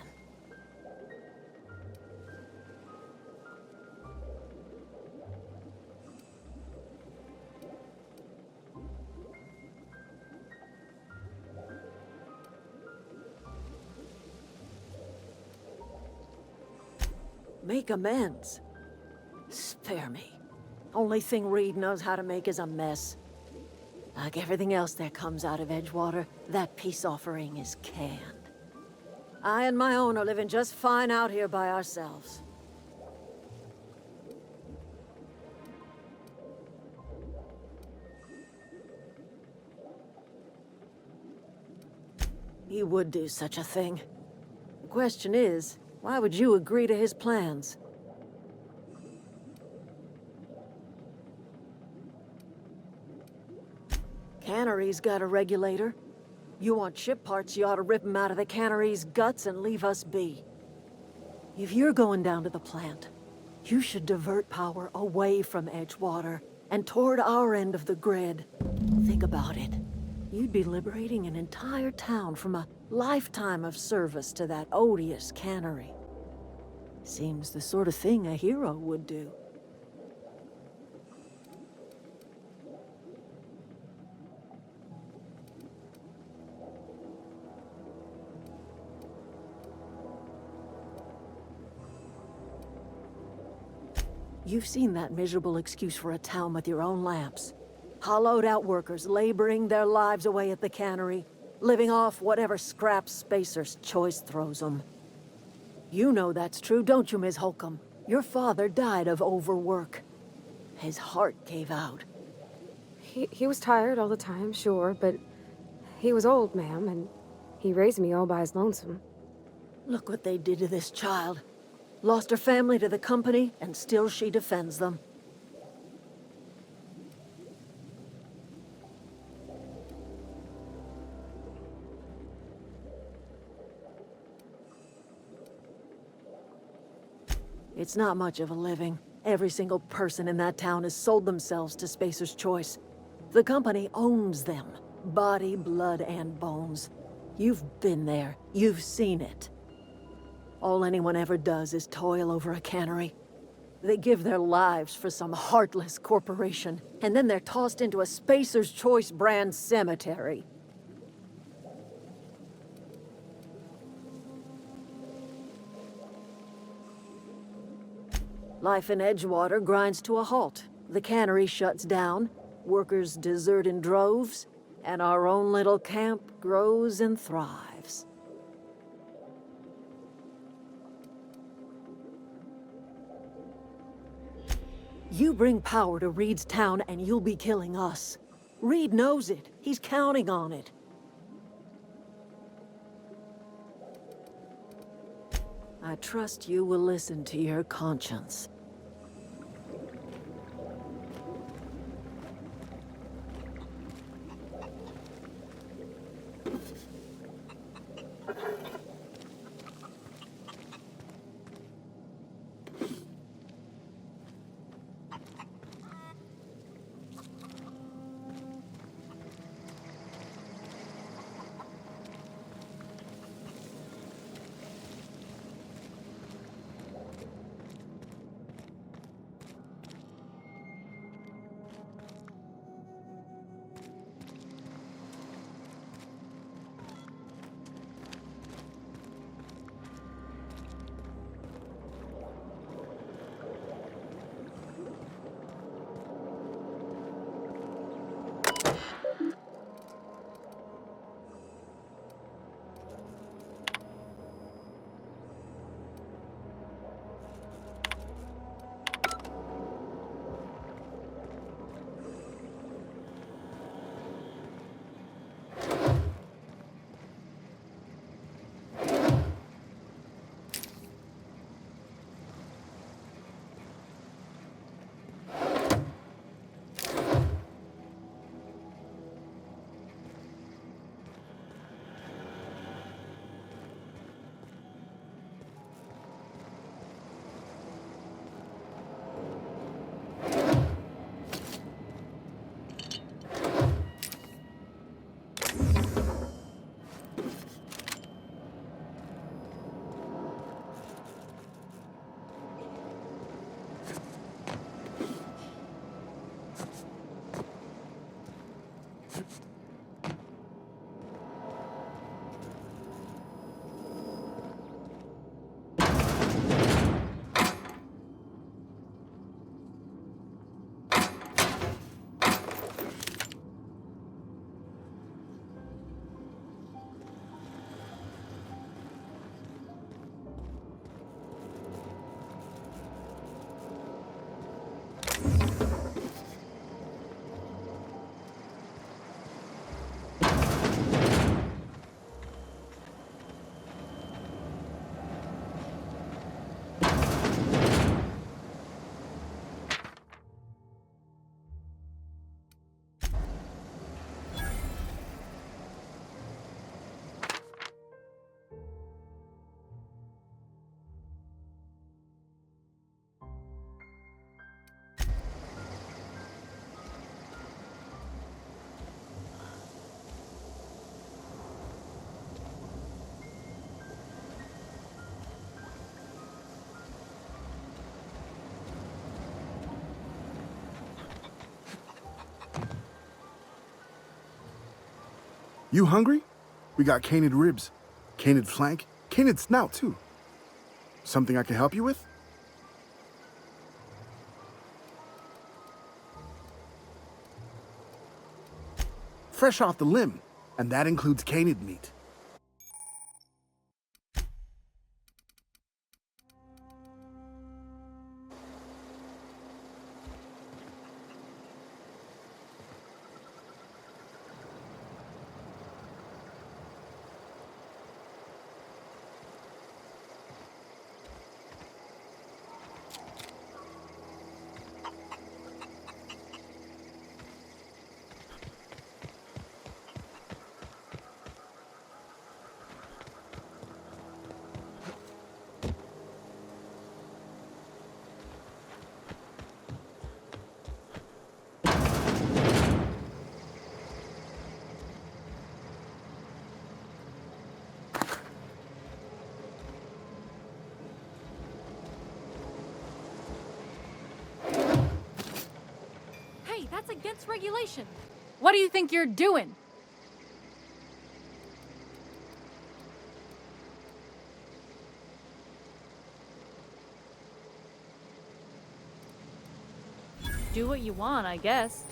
Make amends. Spare me. Only thing Reed knows how to make is a mess. Like everything else that comes out of Edgewater, that peace offering is canned. I and my own are living just fine out here by ourselves. He would do such a thing. The question is, why would you agree to his plans? Cannery's got a regulator. You want ship parts, you ought to rip them out of the cannery's guts and leave us be. If you're going down to the plant, you should divert power away from Edgewater and toward our end of the grid. Think about it. You'd be liberating an entire town from a lifetime of service to that odious cannery. Seems the sort of thing a hero would do. You've seen that miserable excuse for a town with your own lamps. Hollowed-out workers laboring their lives away at the cannery, living off whatever scraps Spacer's choice throws them. You know that's true, don't you, Ms. Holcomb? Your father died of overwork. His heart gave out. He was tired all the time, sure, but he was old, ma'am, and he raised me all by his lonesome. Look what they did to this child. Lost her family to the company, and still she defends them. It's not much of a living. Every single person in that town has sold themselves to Spacer's Choice. The company owns them. Body, blood, and bones. You've been there. You've seen it. All anyone ever does is toil over a cannery. They give their lives for some heartless corporation, and then they're tossed into a Spacer's Choice brand cemetery. Life in Edgewater grinds to a halt. The cannery shuts down, workers desert in droves, and our own little camp grows and thrives. You bring power to Reed's town and you'll be killing us. Reed knows it. He's counting on it. I trust you will listen to your conscience. You hungry? We got canid ribs, canid flank, canid snout too. Something I can help you with? Fresh off the limb, and that includes canid meat. Hey, that's against regulation. What do you think you're doing? Do what you want, I guess.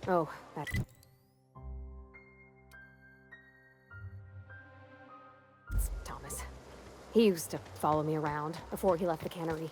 Oh, that... It's Thomas. He used to follow me around before he left the cannery.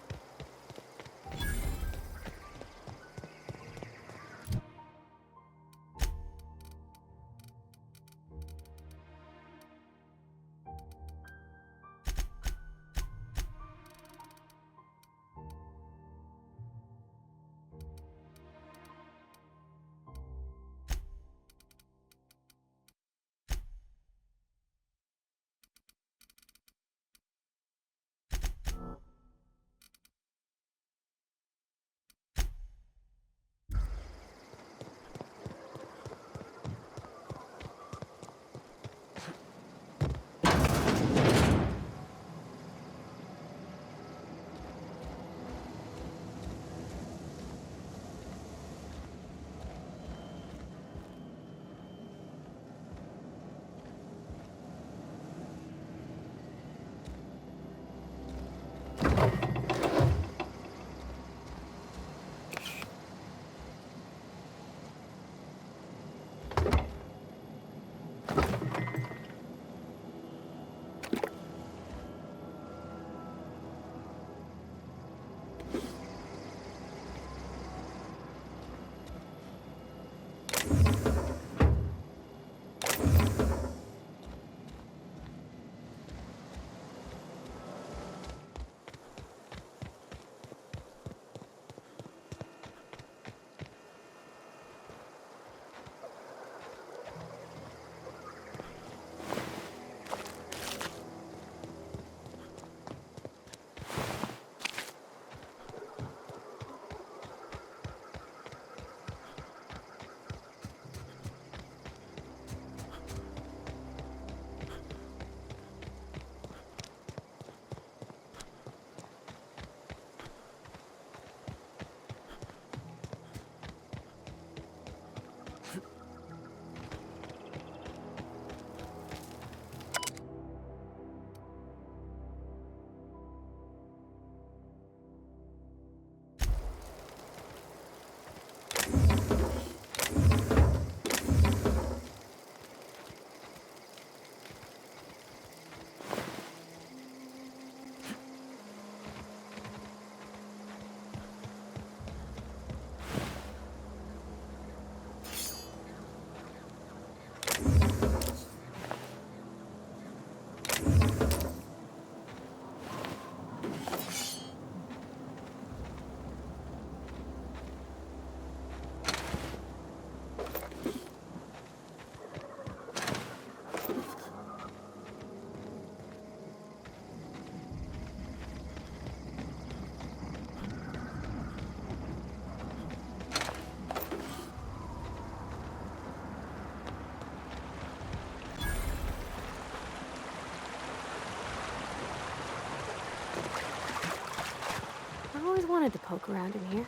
I always wanted to poke around in here.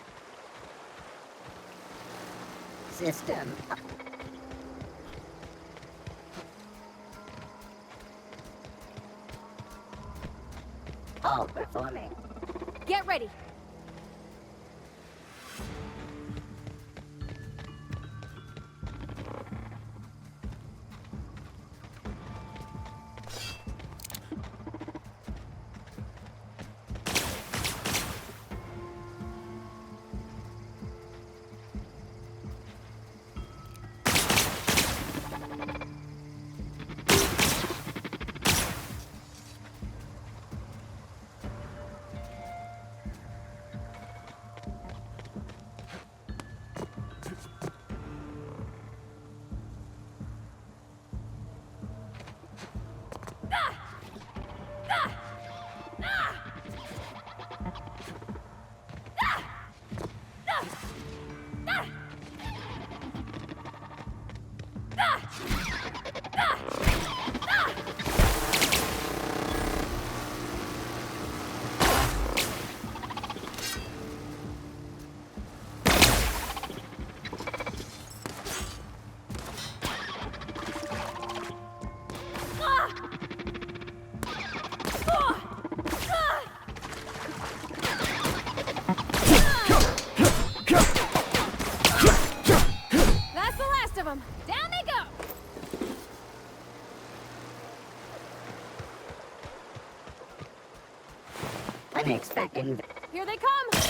System. All performing. Get ready. of them! Down they go! Unexpected. Here they come!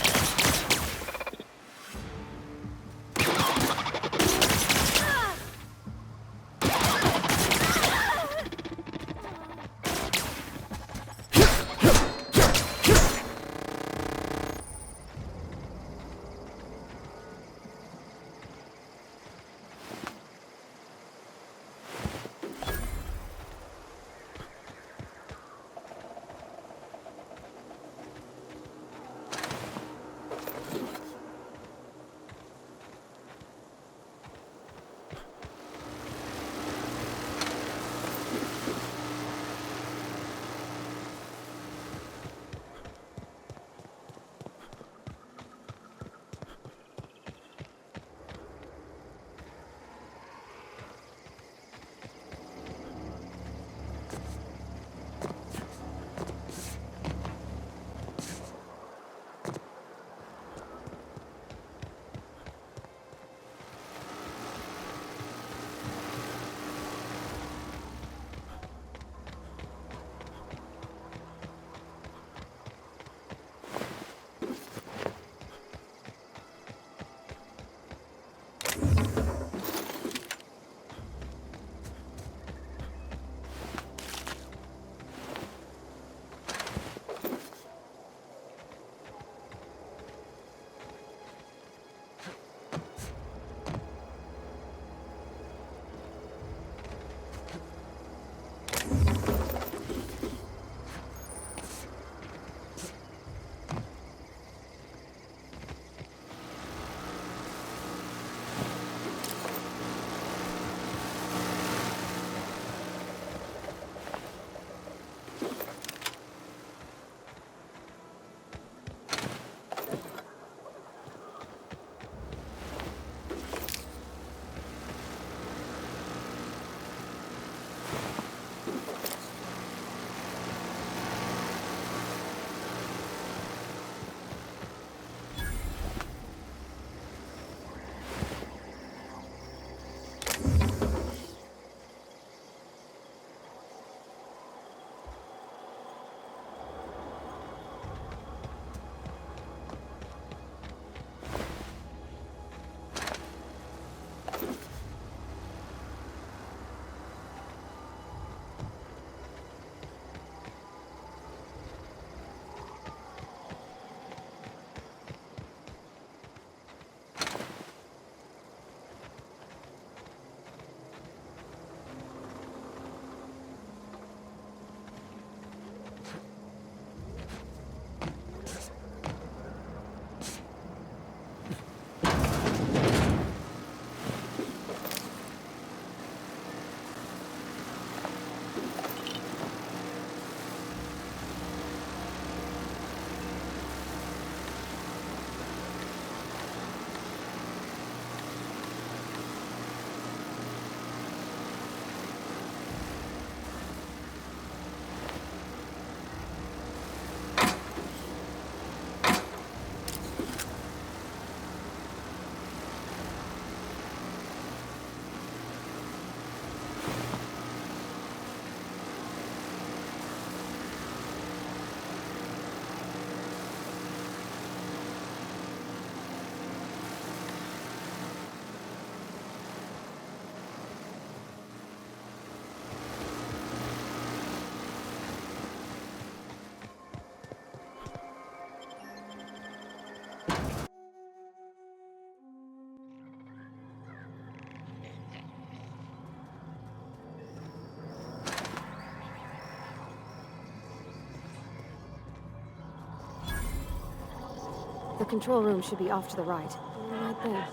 The control room should be off to the right. Right there.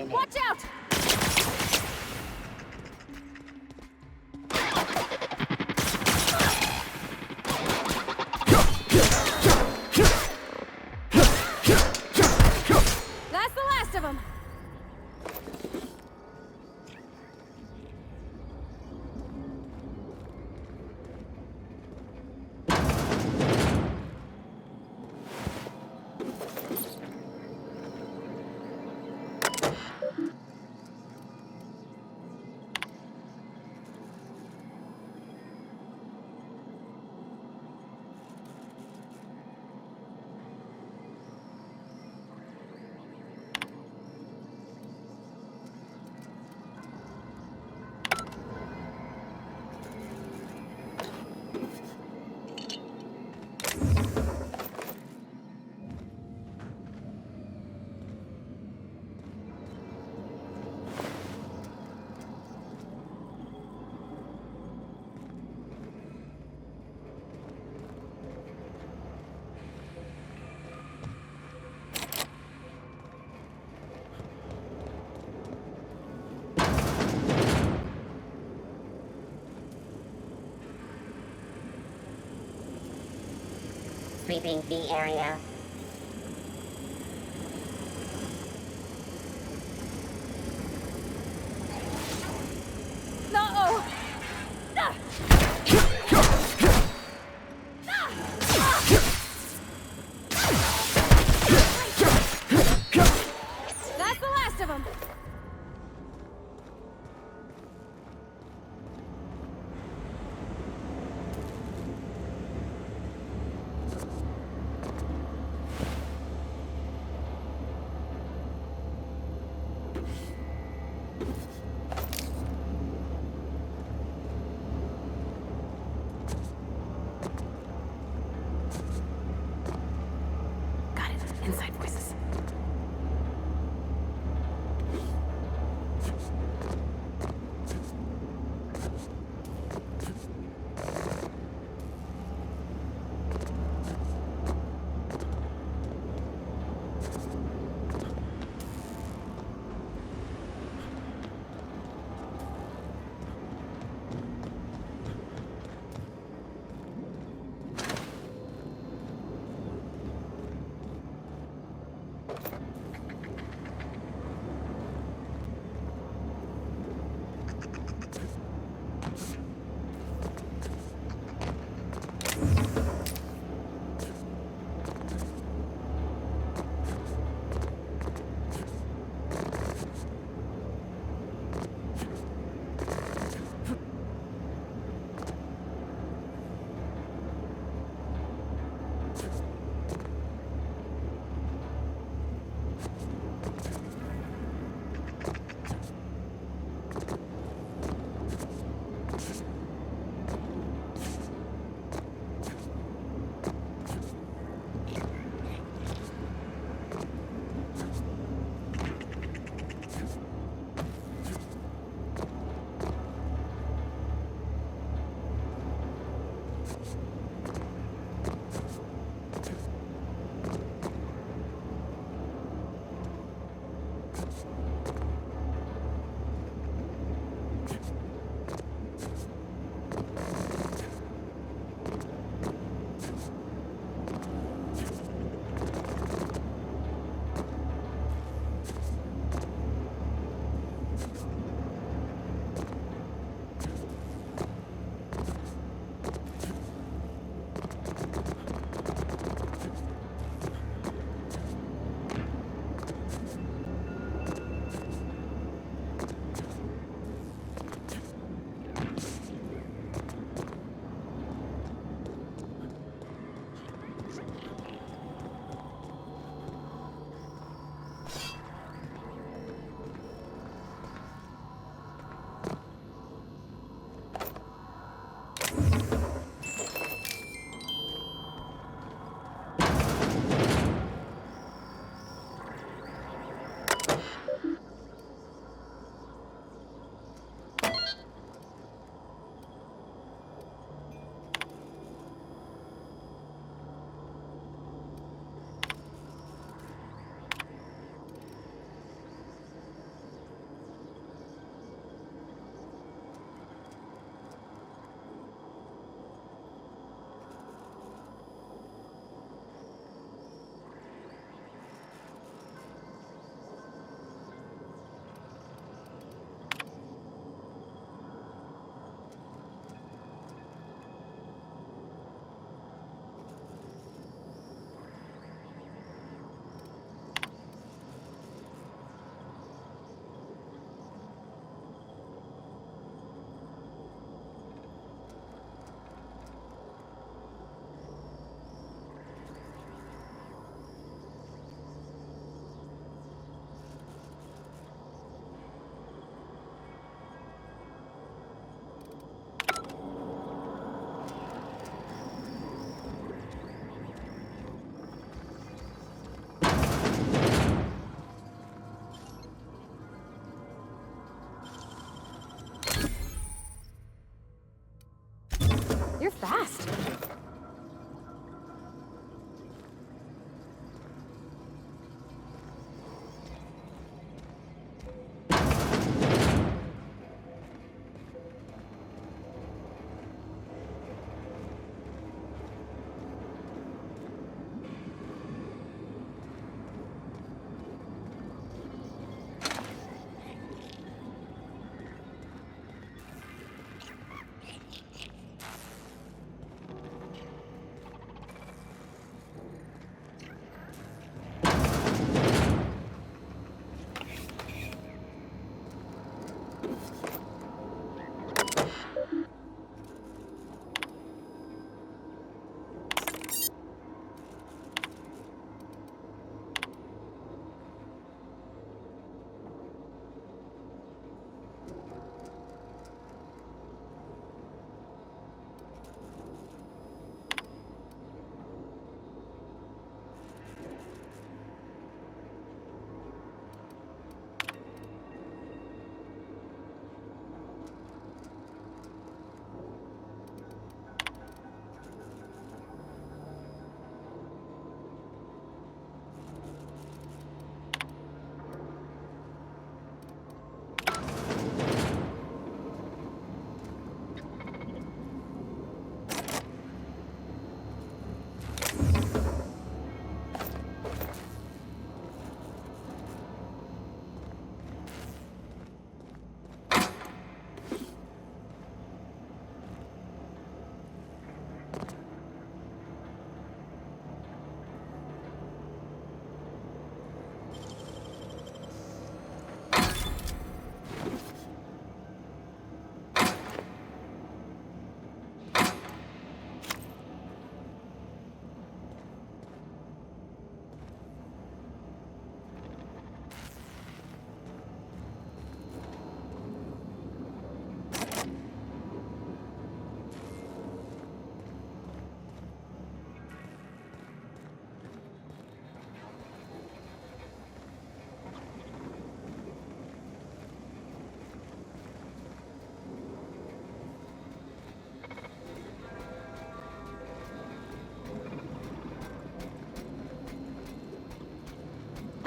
Watch out! That's the last of them. sweeping the area. No! That's the last of them. Got it. Inside voices.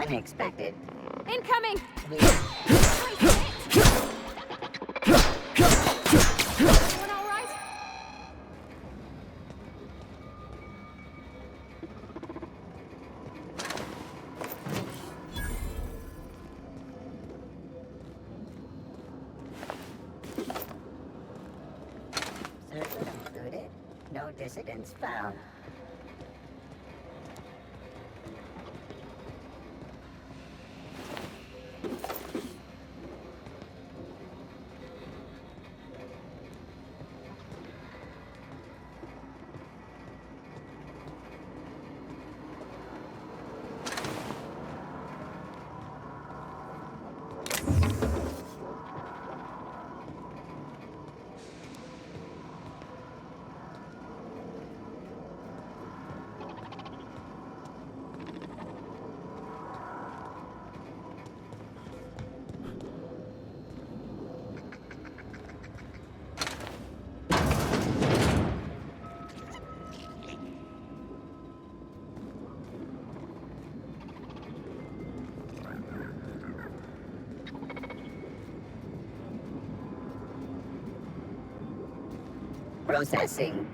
unexpected. Incoming! Everyone all right? Search concluded. No dissidents found. Processing.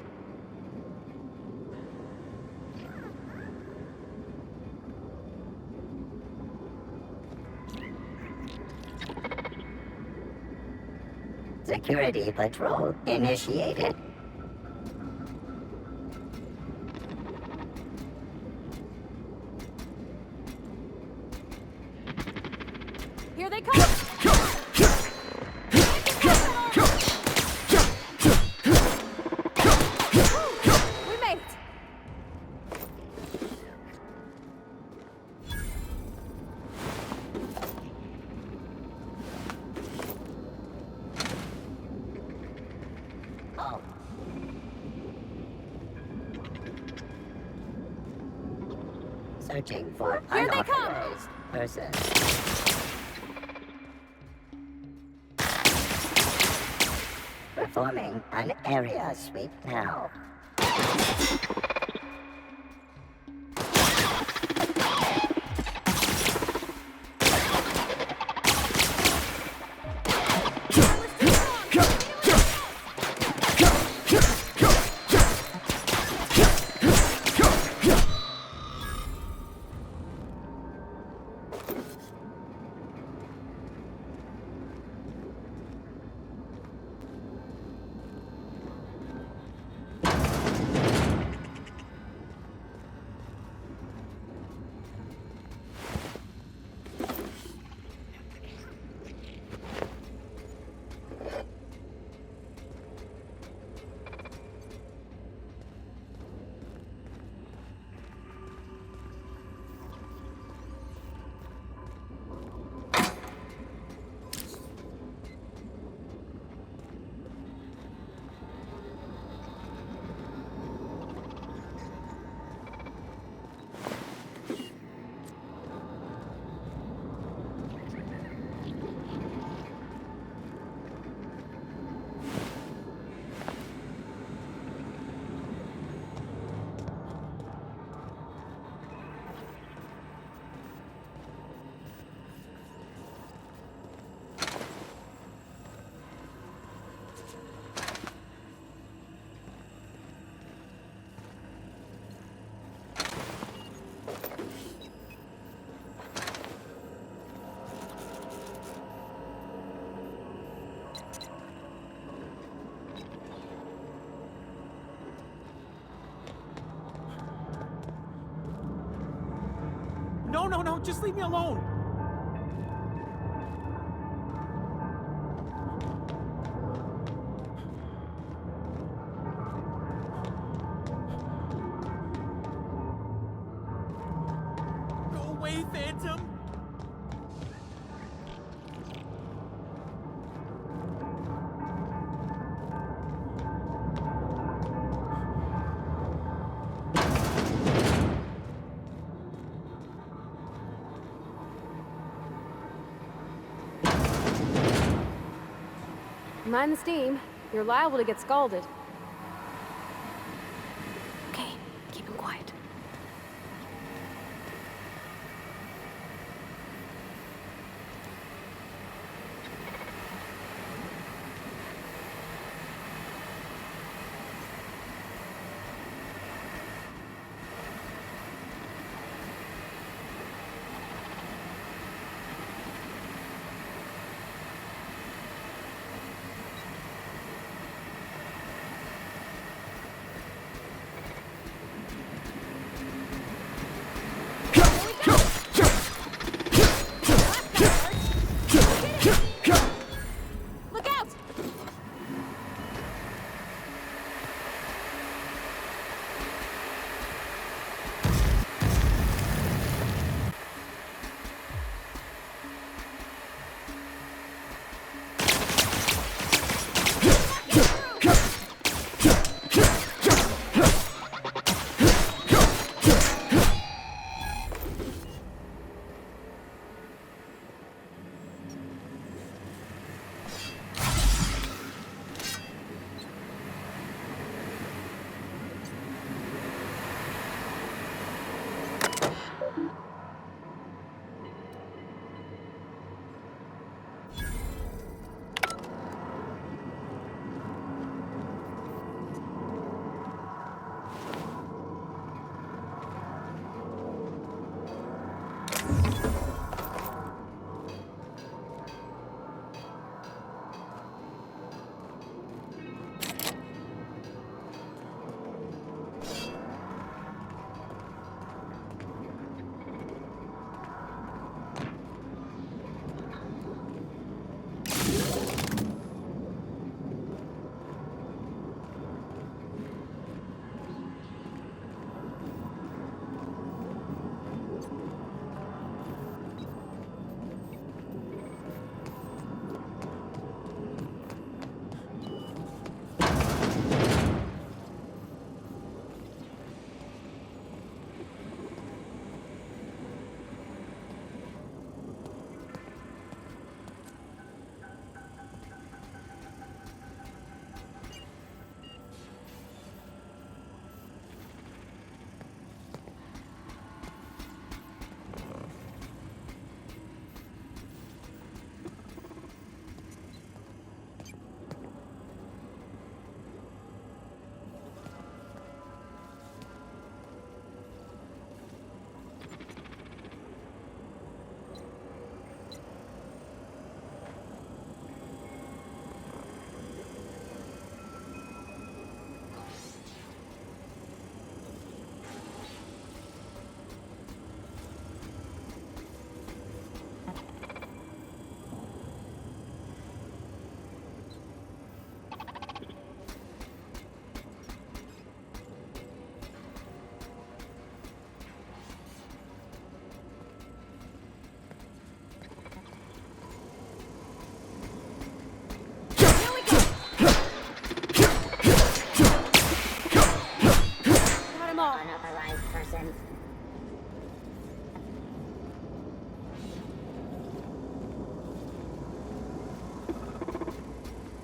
Security patrol initiated. Here they come! We made it! Oh. Searching for Here they come! unauthorized persons. Performing an area sweep now. No, just leave me alone! Go away, Phantom! Mind the steam. You're liable to get scalded. Okay, keep him quiet.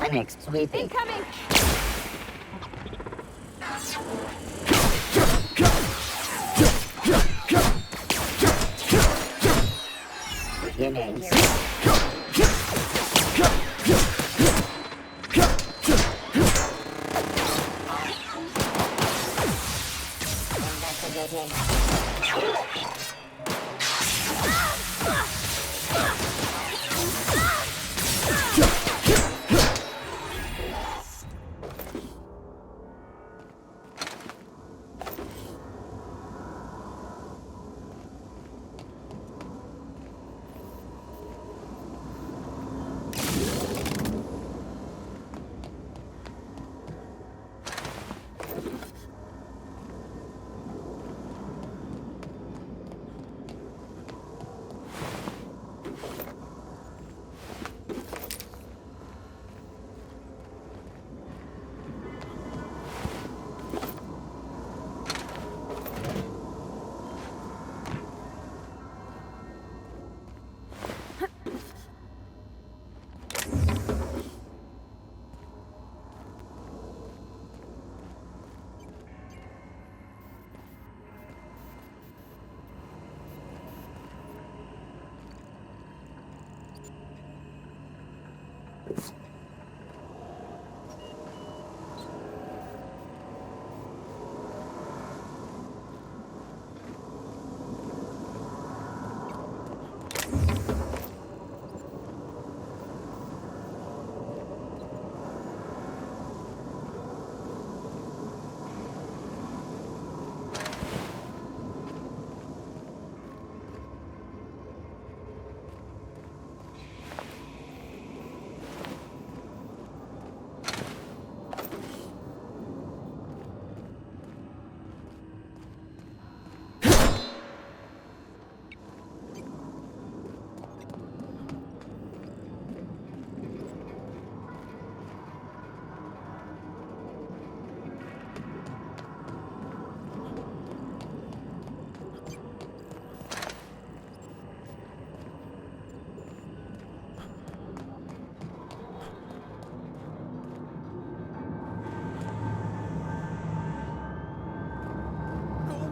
Clinic sweeping. Incoming! Beginnings.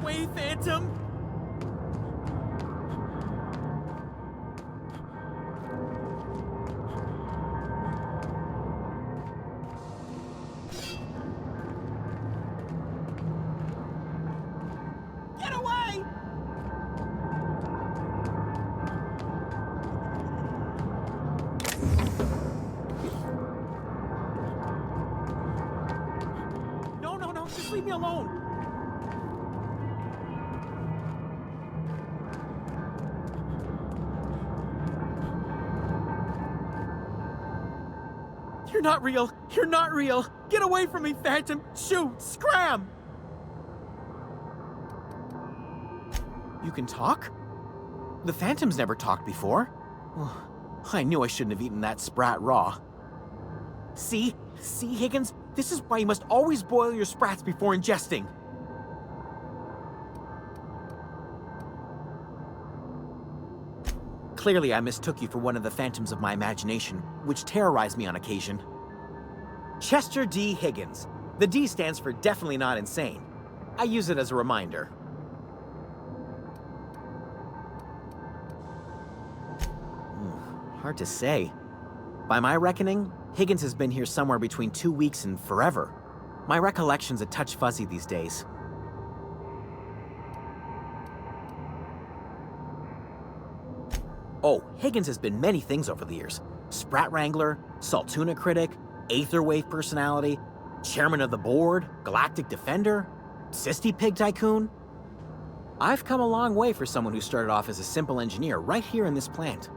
Away, Phantom! Get away! No, just leave me alone! You're not real! You're not real! Get away from me, Phantom! Shoot! Scram! You can talk? The Phantom's never talked before. I knew I shouldn't have eaten that sprat raw. See, Higgins? This is why you must always boil your sprats before ingesting. Clearly, I mistook you for one of the phantoms of my imagination, which terrorized me on occasion. Chester D. Higgins. The D stands for definitely not insane. I use it as a reminder. Hard to say. By my reckoning, Higgins has been here somewhere between 2 weeks and forever. My recollection's a touch fuzzy these days. Oh, Higgins has been many things over the years. Sprat Wrangler, Saltuna critic, Aetherwave personality, chairman of the board, galactic defender, Sisty Pig tycoon. I've come a long way for someone who started off as a simple engineer right here in this plant.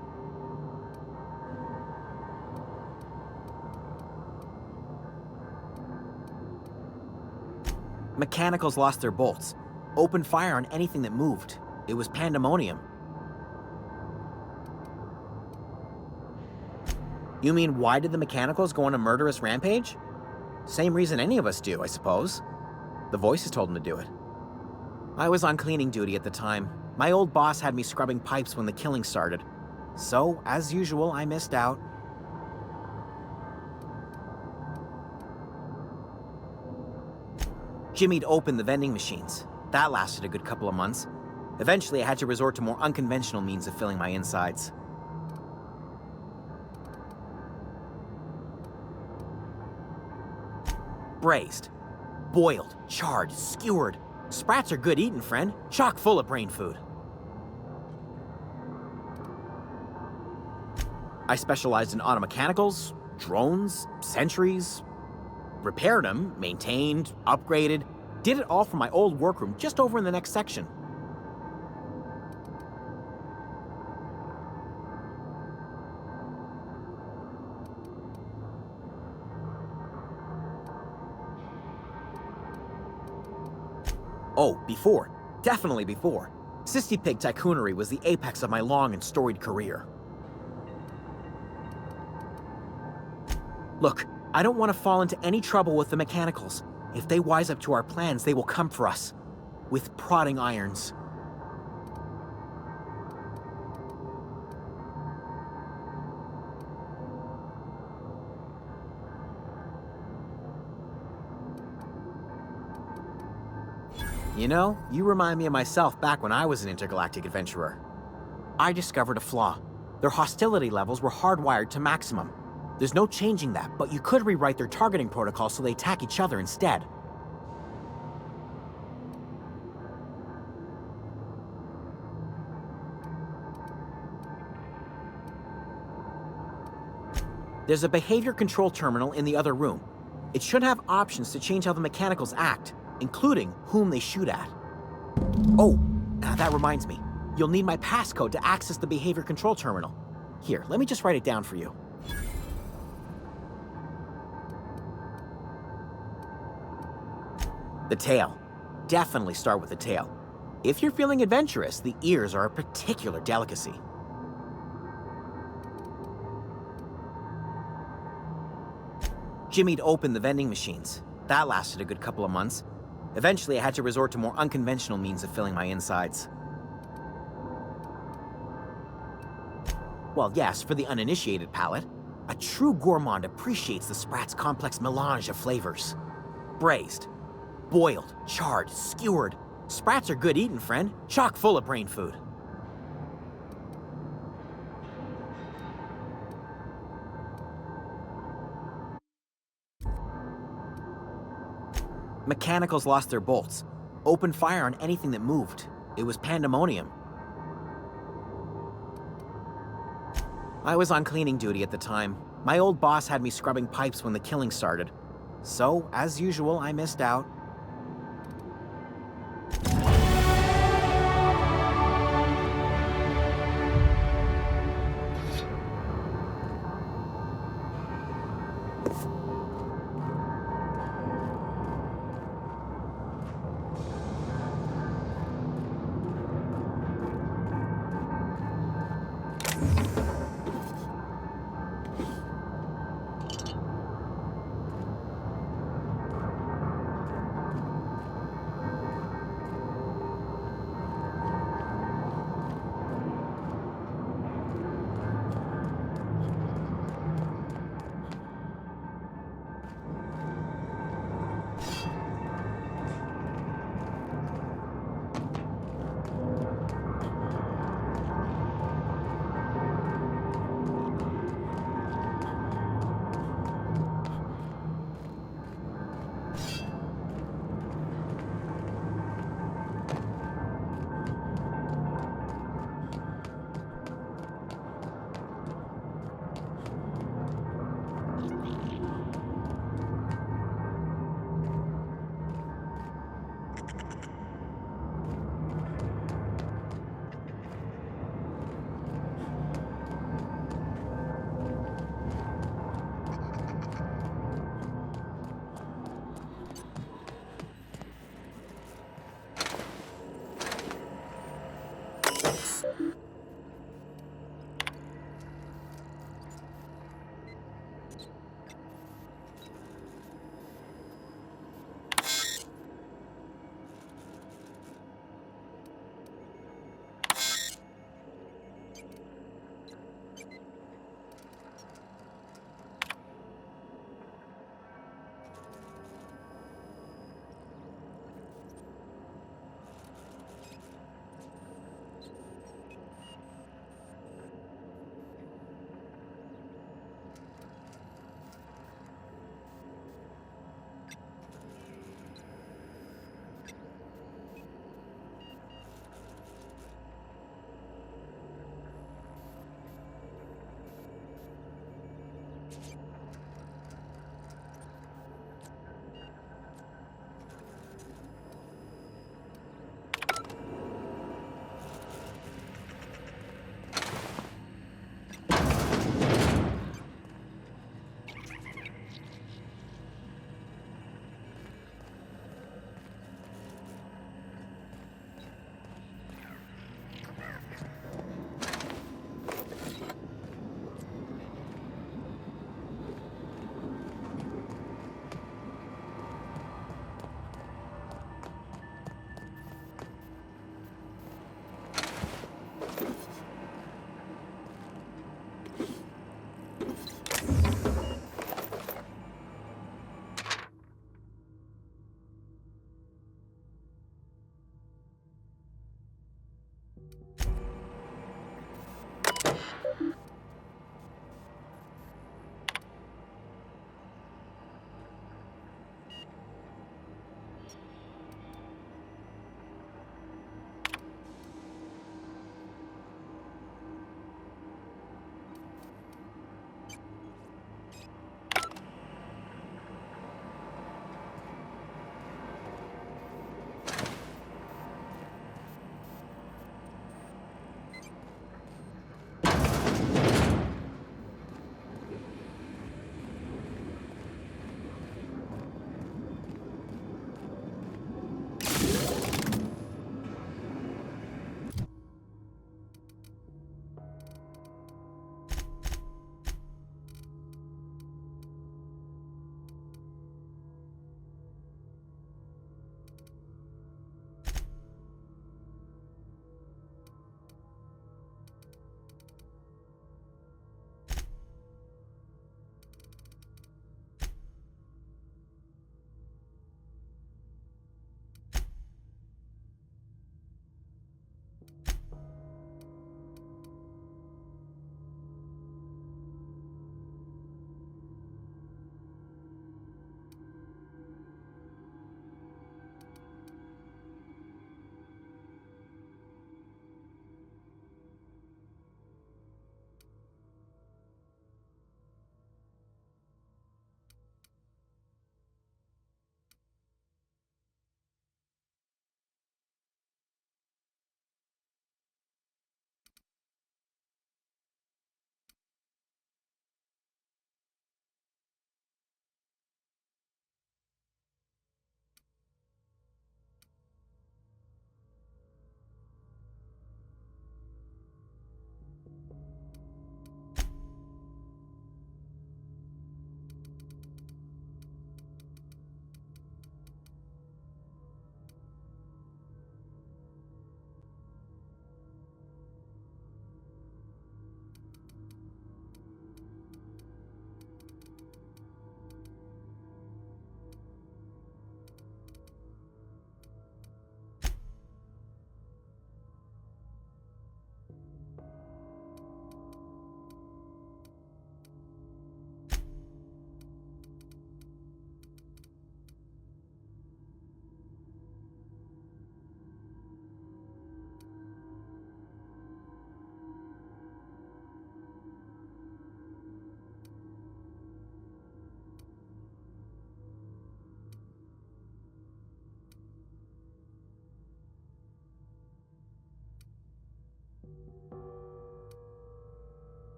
Mechanicals lost their bolts, opened fire on anything that moved. It was pandemonium. You mean, why did the Mechanicals go on a murderous rampage? Same reason any of us do, I suppose. The voices told them to do it. I was on cleaning duty at the time. My old boss had me scrubbing pipes when the killing started. So, as usual, I missed out. Jimmy'd opened the vending machines. That lasted a good couple of months. Eventually, I had to resort to more unconventional means of filling my insides. Braised, boiled, charred, skewered. Sprats are good eatin', friend. Chock full of brain food. I specialized in automechanicals, drones, sentries. Repaired them, maintained, upgraded. Did it all from my old workroom just over in the next section. Oh, before. Definitely before. Sissy Pig tycoonery was the apex of my long and storied career. Look, I don't want to fall into any trouble with the mechanicals. If they wise up to our plans, they will come for us. With prodding irons. You know, you remind me of myself back when I was an intergalactic adventurer. I discovered a flaw. Their hostility levels were hardwired to maximum. There's no changing that, but you could rewrite their targeting protocol so they attack each other instead. There's a behavior control terminal in the other room. It should have options to change how the mechanicals act, including whom they shoot at. Oh, that reminds me. You'll need my passcode to access the behavior control terminal. Here, let me just write it down for you. The tail. Definitely start with the tail. If you're feeling adventurous, the ears are a particular delicacy. Jimmy'd opened the vending machines. That lasted a good couple of months. Eventually, I had to resort to more unconventional means of filling my insides. Well, yes, for the uninitiated palate, a true gourmand appreciates the Sprat's complex melange of flavors. Braised, boiled, charred, skewered. Sprats are good eatin', friend. Chock full of brain food. Mechanicals lost their bolts. Opened fire on anything that moved. It was pandemonium. I was on cleaning duty at the time. My old boss had me scrubbing pipes when the killing started. So, as usual, I missed out.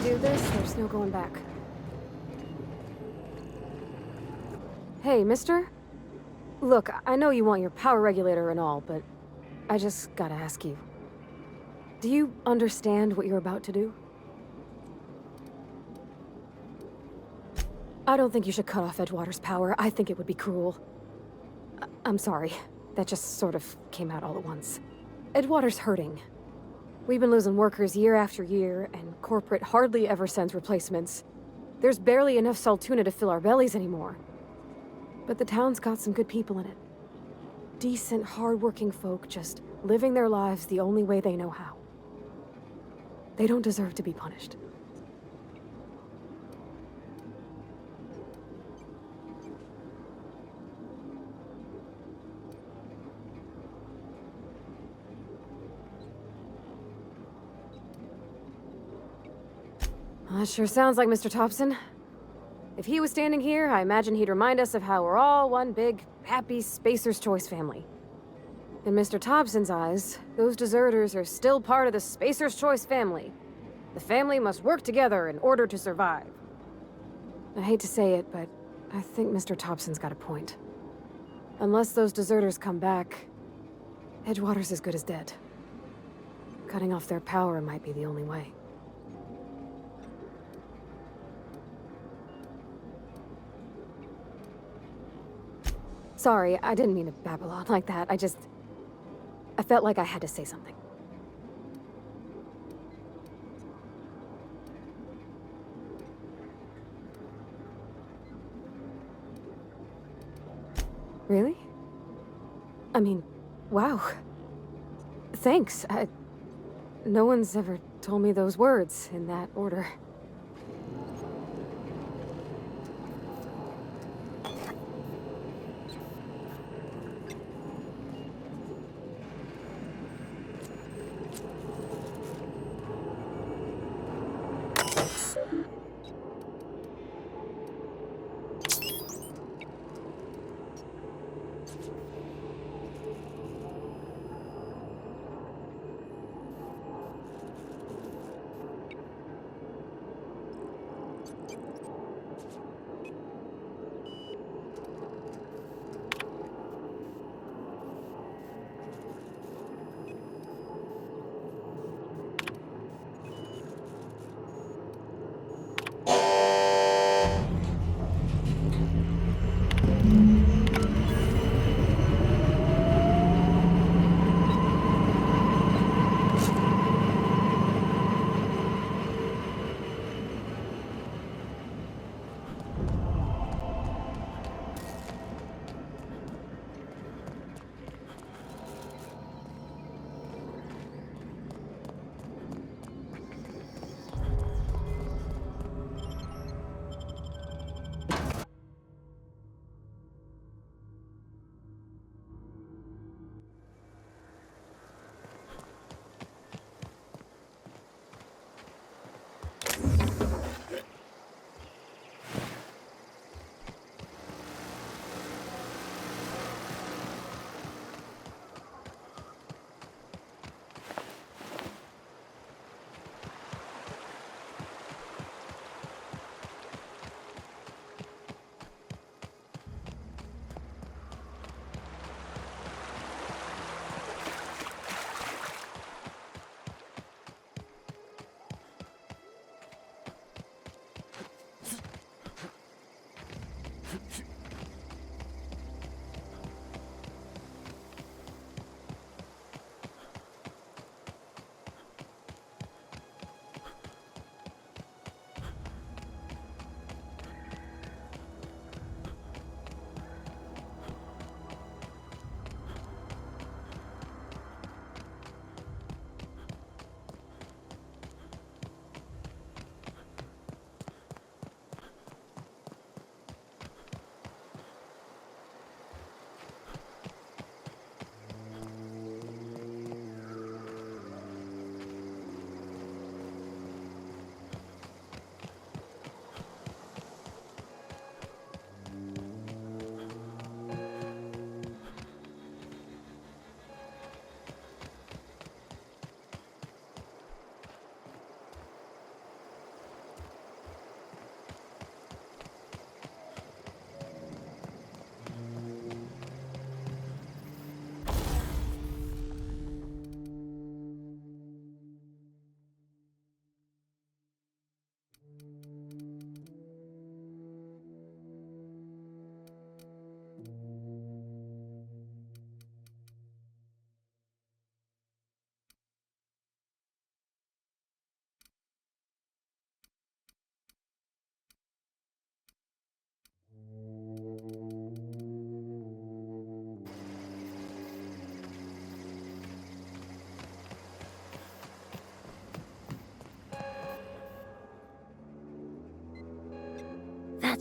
do this, there's no going back. Hey, mister? Look, I know you want your power regulator and all, but I just gotta ask you. Do you understand what you're about to do? I don't think you should cut off Edgewater's power. I think it would be cruel. I'm sorry. That just sort of came out all at once. Edgewater's hurting. We've been losing workers year after year, and corporate hardly ever sends replacements. There's barely enough Saltuna to fill our bellies anymore. But the town's got some good people in it. Decent, hard-working folk just living their lives the only way they know how. They don't deserve to be punished. That sure sounds like Mr. Thompson. If he was standing here, I imagine he'd remind us of how we're all one big, happy Spacer's Choice family. In Mr. Thompson's eyes, those deserters are still part of the Spacer's Choice family. The family must work together in order to survive. I hate to say it, but I think Mr. Thompson's got a point. Unless those deserters come back, Edgewater's as good as dead. Cutting off their power might be the only way. Sorry, I didn't mean to babble on like that. I felt like I had to say something. Really? I mean, wow. Thanks. No one's ever told me those words in that order.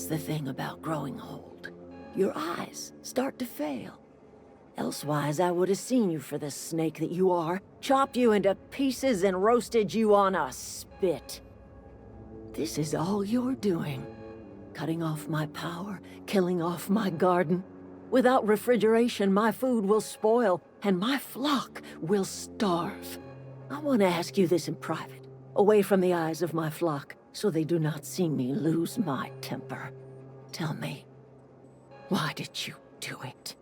the thing about growing old. Your eyes start to fail. Elsewise, I would have seen you for the snake that you are, chopped you into pieces and roasted you on a spit. This is all you're doing. Cutting off my power, killing off my garden. Without refrigeration, my food will spoil, and my flock will starve. I want to ask you this in private, away from the eyes of my flock, so they do not see me lose my temper. Tell me, why did you do it?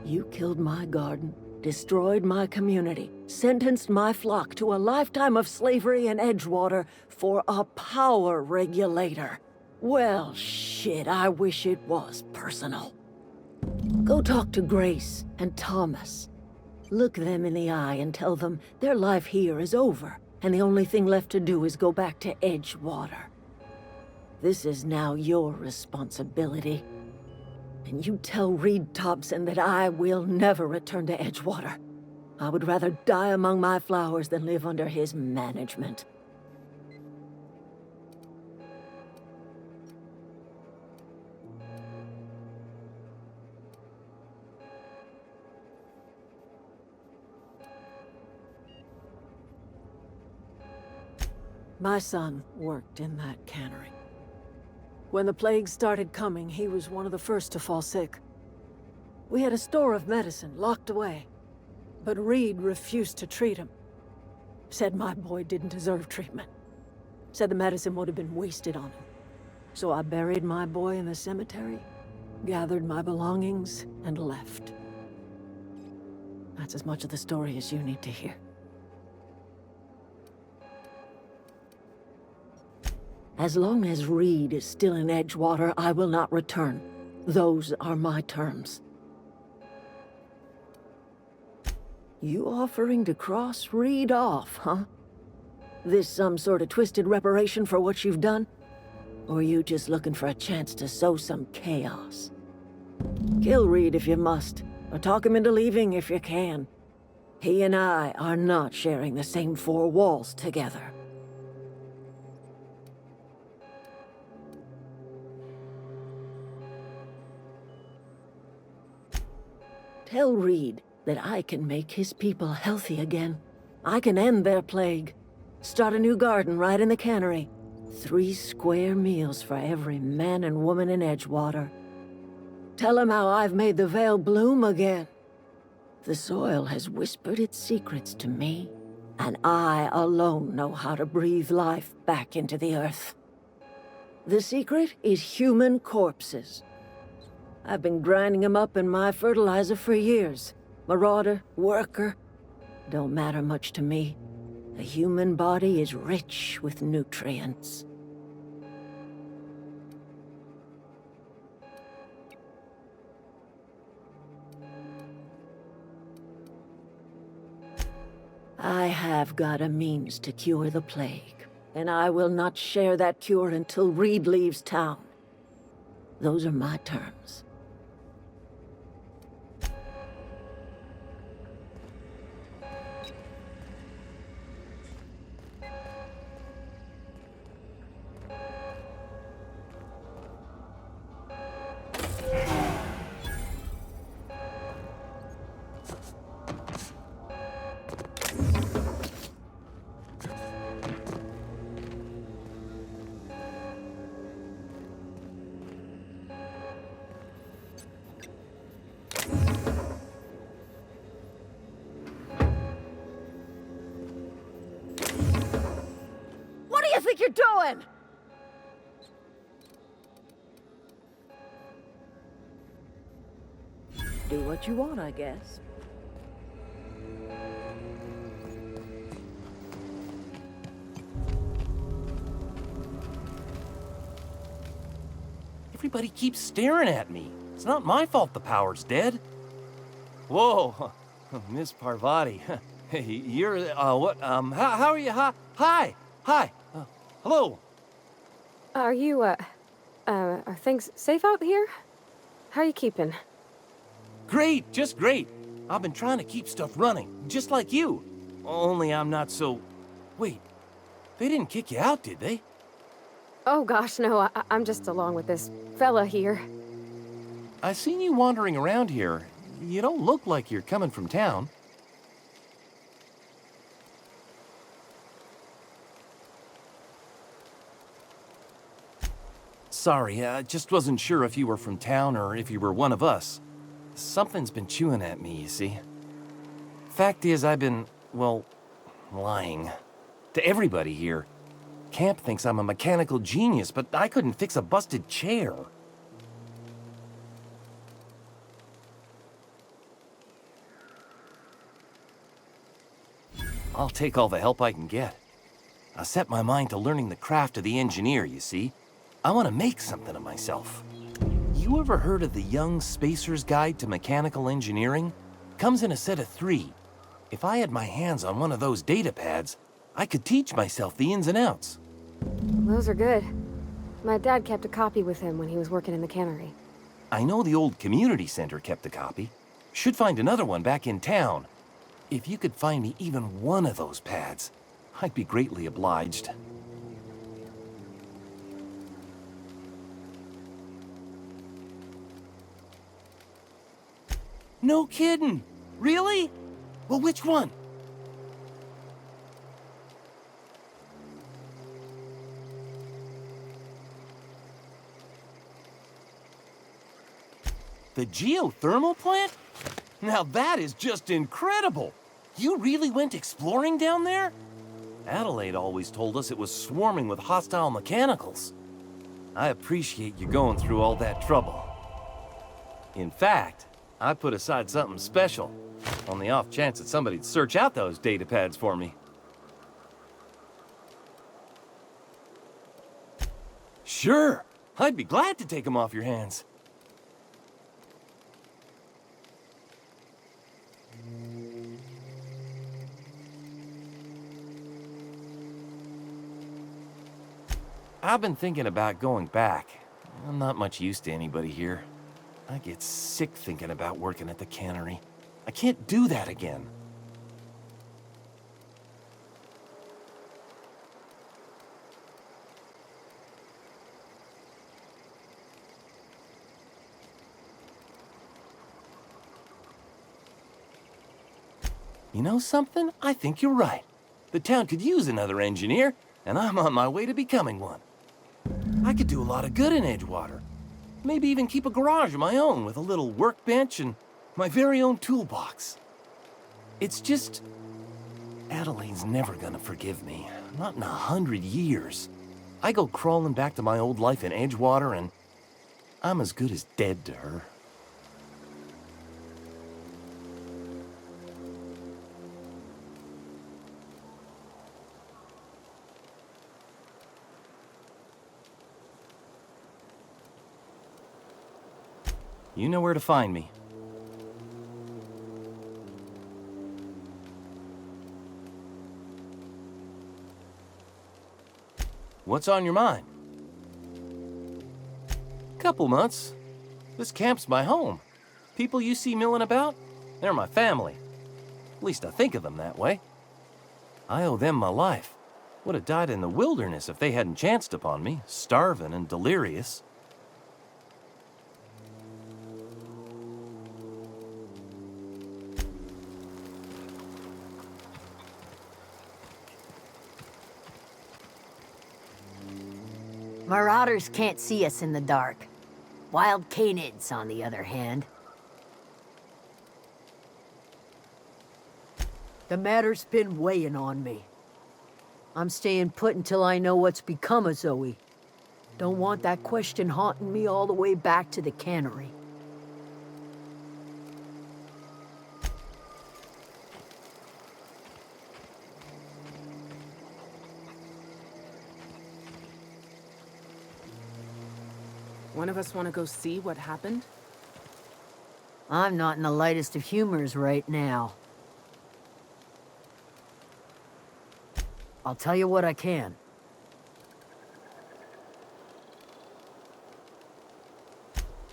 You killed my garden, destroyed my community, sentenced my flock to a lifetime of slavery in Edgewater for a power regulator. Well, shit, I wish it was personal. Go talk to Grace and Thomas. Look them in the eye and tell them their life here is over, and the only thing left to do is go back to Edgewater. This is now your responsibility. And you tell Reed Thompson that I will never return to Edgewater. I would rather die among my flowers than live under his management. My son worked in that cannery. When the plague started coming, he was one of the first to fall sick. We had a store of medicine locked away, but Reed refused to treat him. Said my boy didn't deserve treatment. Said the medicine would have been wasted on him. So I buried my boy in the cemetery, gathered my belongings, and left. That's as much of the story as you need to hear. As long as Reed is still in Edgewater, I will not return. Those are my terms. You offering to cross Reed off, huh? This some sort of twisted reparation for what you've done? Or you just looking for a chance to sow some chaos? Kill Reed if you must, or talk him into leaving if you can. He and I are not sharing the same four walls together. Tell Reed that I can make his people healthy again. I can end their plague. Start a new garden right in the cannery. 3 square meals for every man and woman in Edgewater. Tell him how I've made the Vale bloom again. The soil has whispered its secrets to me, and I alone know how to breathe life back into the earth. The secret is human corpses. I've been grinding them up in my fertilizer for years. Marauder, worker, don't matter much to me. The human body is rich with nutrients. I have got a means to cure the plague, and I will not share that cure until Reed leaves town. Those are my terms. You're doing? Do what you want, I guess. Everybody keeps staring at me. It's not my fault the power's dead. Whoa, Miss Parvati. Hey, you're, what, how are you? Hi. Hello. Are you, are things safe out here? How are you keeping? Great, just great. I've been trying to keep stuff running, just like you. Only I'm not so... Wait, they didn't kick you out, did they? Oh gosh, no, I'm just along with this fella here. I seen you wandering around here. You don't look like you're coming from town. Sorry, I just wasn't sure if you were from town or if you were one of us. Something's been chewing at me, you see. Fact is, I've been, well, lying. To everybody here. Camp thinks I'm a mechanical genius, but I couldn't fix a busted chair. I'll take all the help I can get. I set my mind to learning the craft of the engineer, you see. I want to make something of myself. You ever heard of the Young Spacer's Guide to Mechanical Engineering? Comes in a set of 3. If I had my hands on one of those data pads, I could teach myself the ins and outs. Those are good. My dad kept a copy with him when he was working in the cannery. I know the old community center kept a copy. Should find another one back in town. If you could find me even one of those pads, I'd be greatly obliged. No kidding! Really? Well, which one? The geothermal plant? Now that is just incredible! You really went exploring down there? Adelaide always told us it was swarming with hostile mechanicals. I appreciate you going through all that trouble. In fact, I put aside something special, on the off chance that somebody'd search out those data pads for me. Sure, I'd be glad to take them off your hands. I've been thinking about going back. I'm not much use to anybody here. I get sick thinking about working at the cannery. I can't do that again. You know something? I think you're right. The town could use another engineer, and I'm on my way to becoming one. I could do a lot of good in Edgewater. Maybe even keep a garage of my own with a little workbench and my very own toolbox. It's just... Adelaide's never gonna forgive me. Not in 100 years. I go crawling back to my old life in Edgewater and I'm as good as dead to her. You know where to find me. What's on your mind? Couple months. This camp's my home. People you see milling about, they're my family. At least I think of them that way. I owe them my life. Would have died in the wilderness if they hadn't chanced upon me, starving and delirious. Marauders can't see us in the dark. Wild canids, on the other hand. The matter's been weighing on me. I'm staying put until I know what's become of Zoe. Don't want that question haunting me all the way back to the cannery. One of us want to go see what happened? I'm not in the lightest of humors right now. I'll tell you what I can.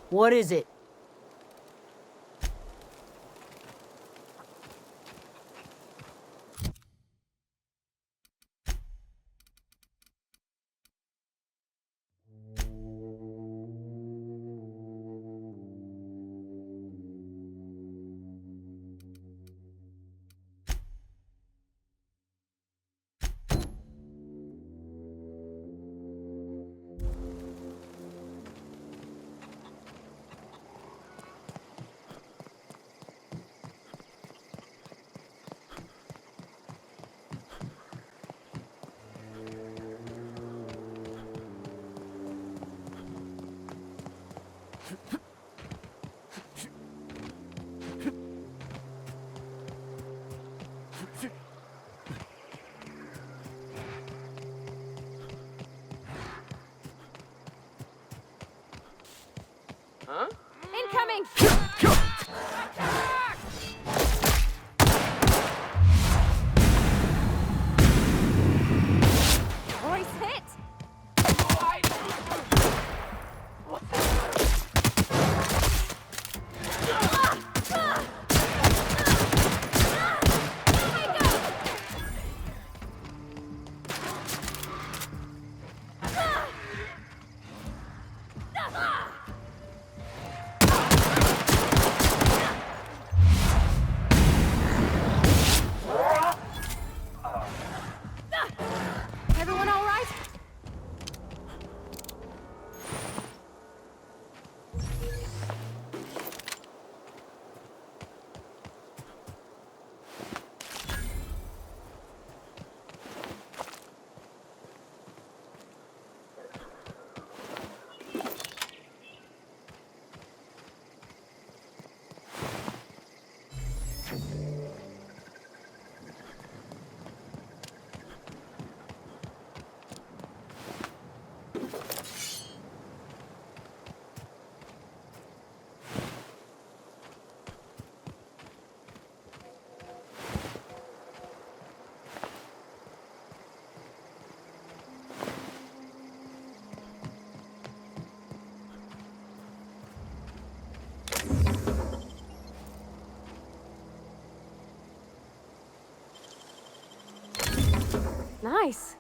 What is it? Huh? Incoming! Voice hit! Everyone all right? Nice.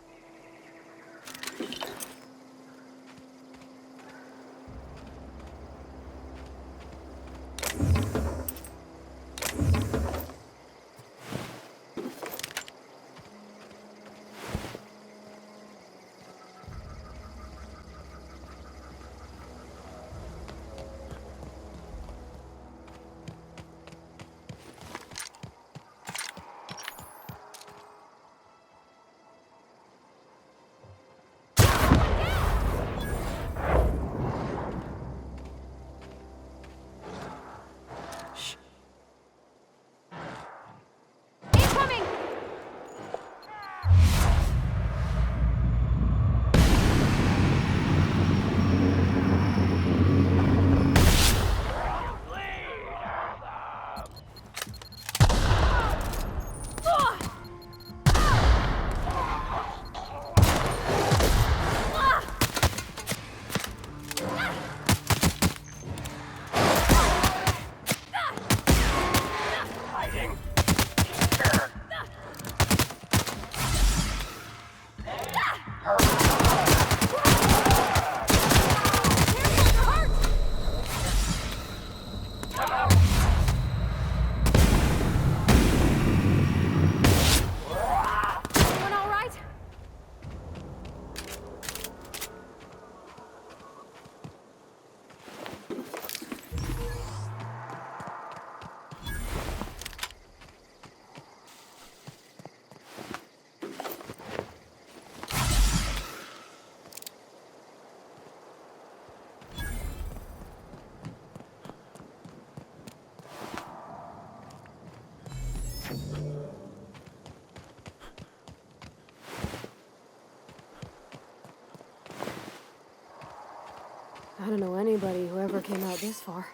I don't know anybody who ever came out this far.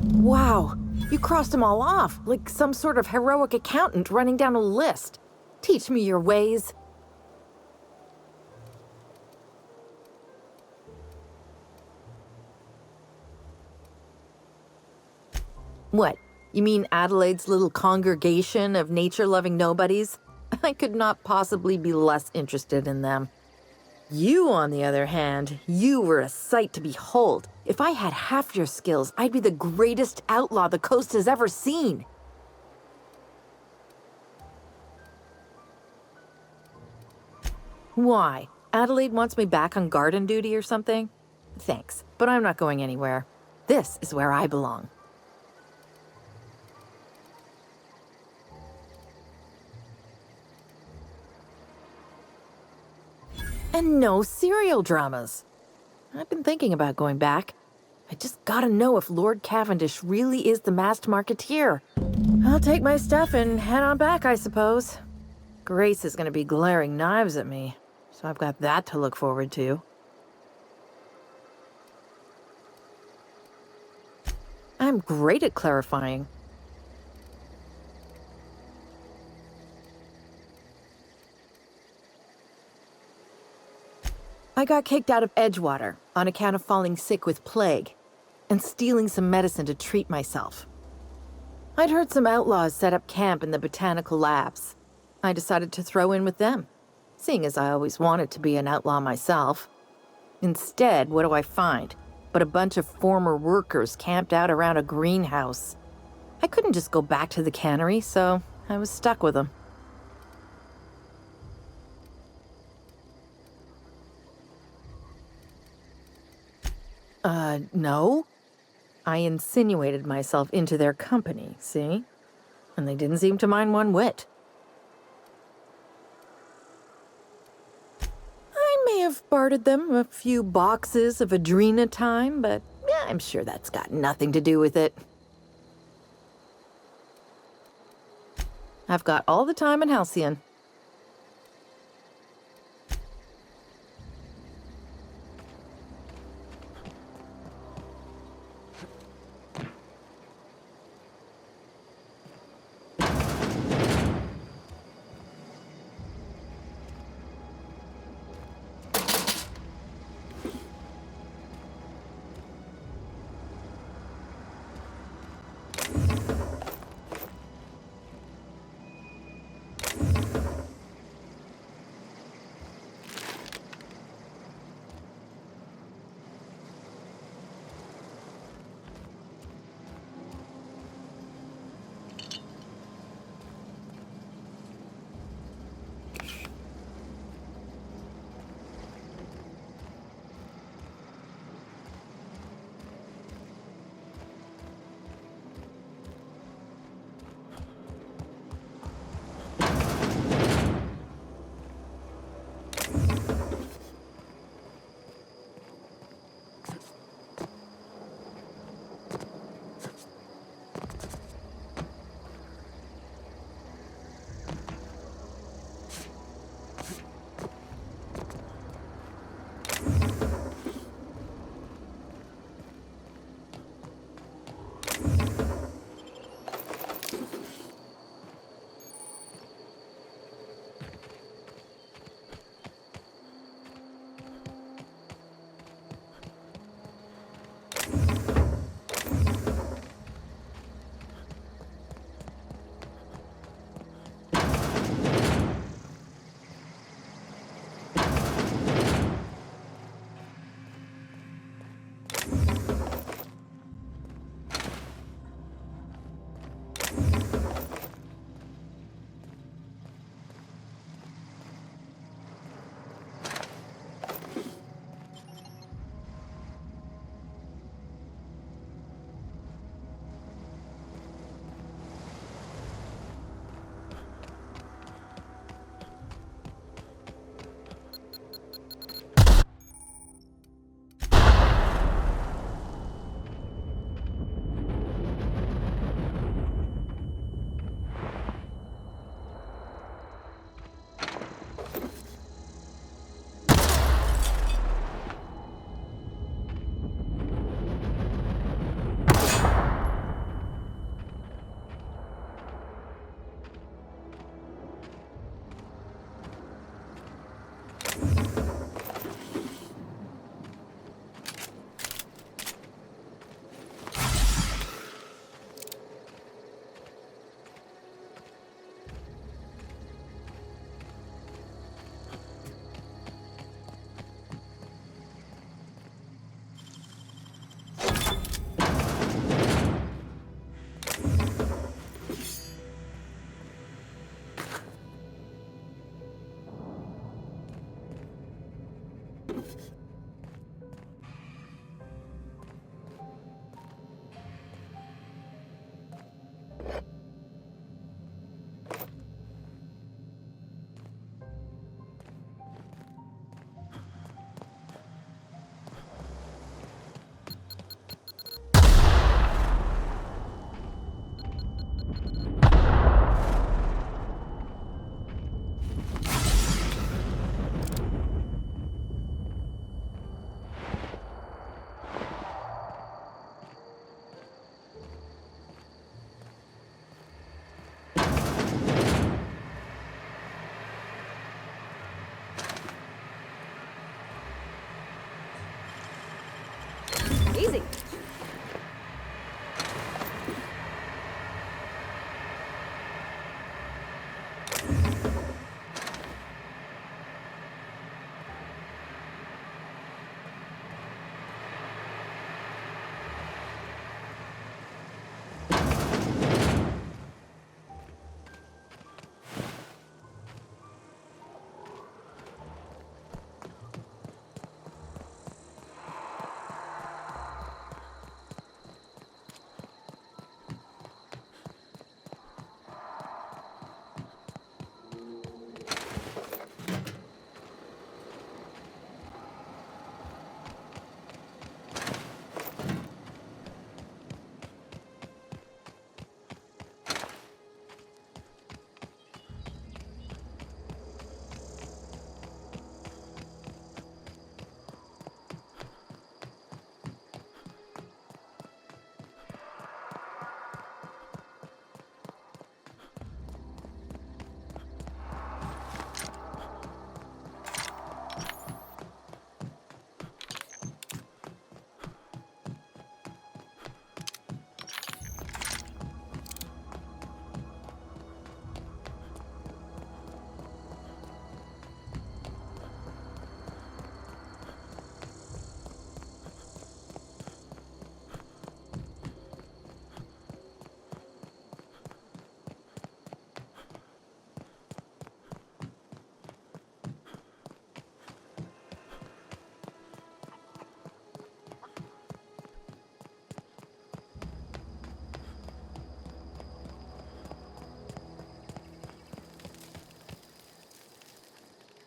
Wow, you crossed them all off, like some sort of heroic accountant running down a list. Teach me your ways. What? You mean Adelaide's little congregation of nature-loving nobodies? I could not possibly be less interested in them. You, on the other hand, you were a sight to behold. If I had half your skills, I'd be the greatest outlaw the coast has ever seen. Why? Adelaide wants me back on garden duty or something? Thanks, but I'm not going anywhere. This is where I belong. And no serial dramas. I've been thinking about going back. I just gotta know if Lord Cavendish really is the masked marketeer. I'll take my stuff and head on back, I suppose. Grace is gonna be glaring knives at me, so I've got that to look forward to. I'm great at clarifying. I got kicked out of Edgewater on account of falling sick with plague and stealing some medicine to treat myself. I'd heard some outlaws set up camp in the botanical labs. I decided to throw in with them, seeing as I always wanted to be an outlaw myself. Instead, what do I find but a bunch of former workers camped out around a greenhouse? I couldn't just go back to the cannery, so I was stuck with them. No. I insinuated myself into their company, see? And they didn't seem to mind one whit. I may have bartered them a few boxes of Adrena time, but I'm sure that's got nothing to do with it. I've got all the time in Halcyon.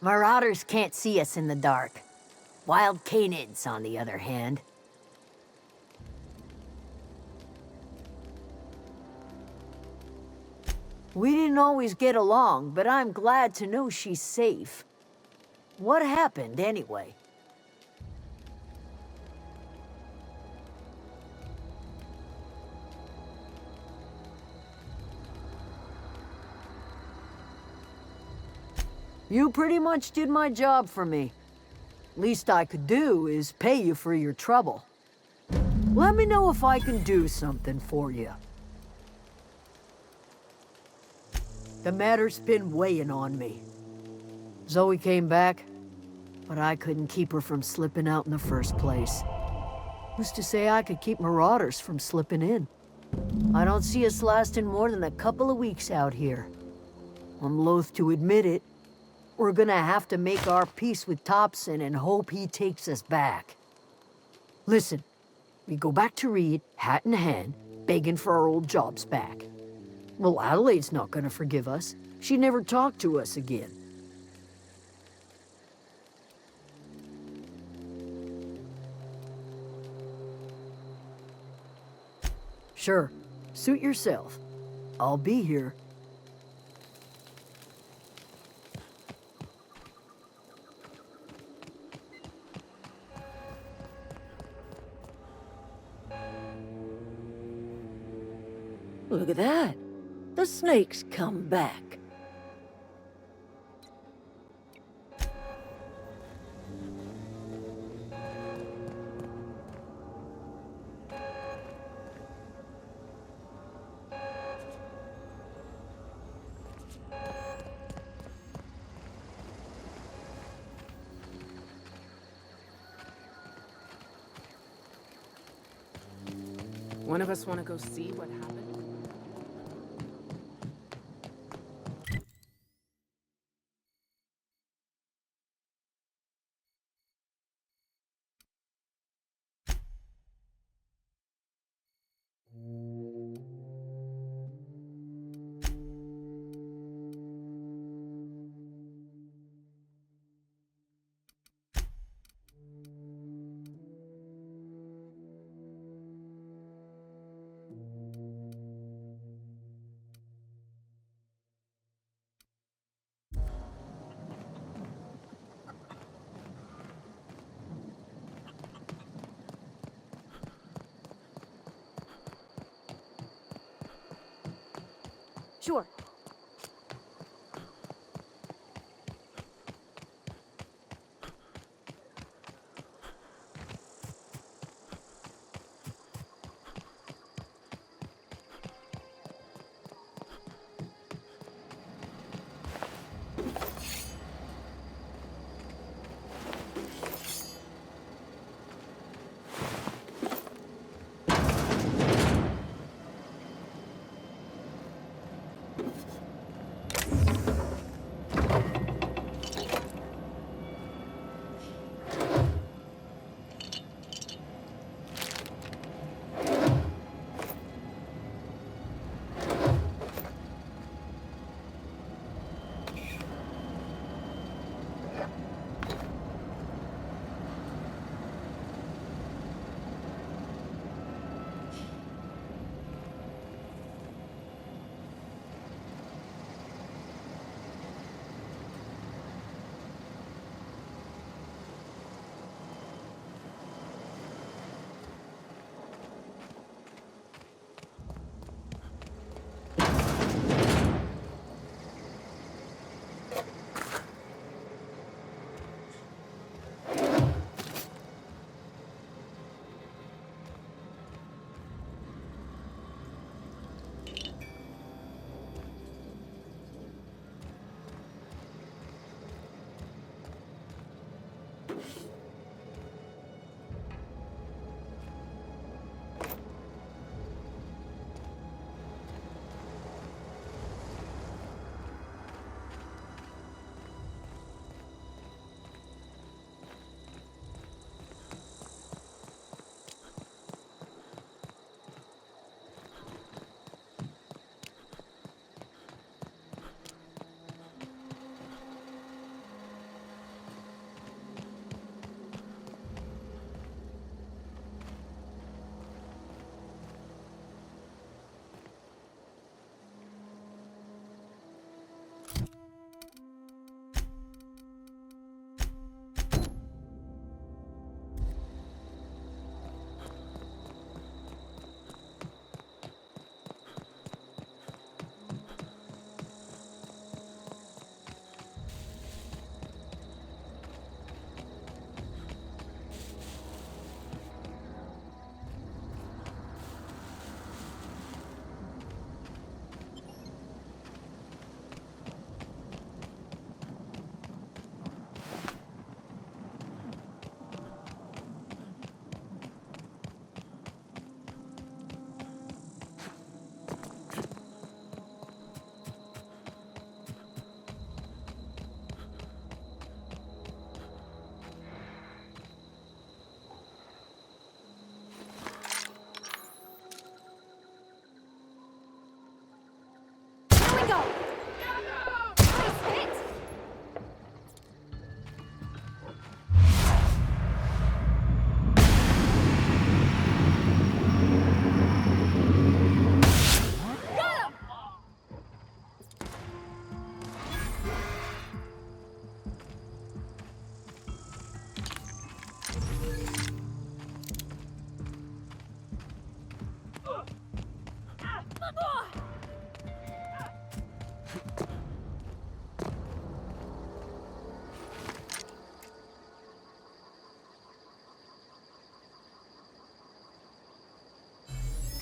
Marauders can't see us in the dark. Wild canids, on the other hand. We didn't always get along, but I'm glad to know she's safe. What happened, anyway? You pretty much did my job for me. Least I could do is pay you for your trouble. Let me know if I can do something for you. The matter's been weighing on me. Zoe came back, but I couldn't keep her from slipping out in the first place. Who's to say I could keep marauders from slipping in? I don't see us lasting more than a couple of weeks out here. I'm loath to admit it. We're gonna have to make our peace with Thompson and hope he takes us back. Listen, we go back to Reed, hat in hand, begging for our old jobs back. Well, Adelaide's not gonna forgive us. She never talked to us again. Sure, suit yourself. I'll be here. Look at that. The snake's come back. One of us want to go see what happened? Sure.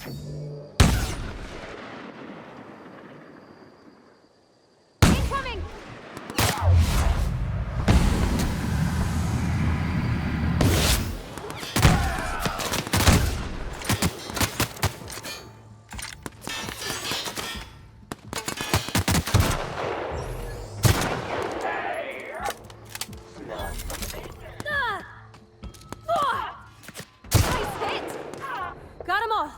Incoming! Nice hit! Got 'em all!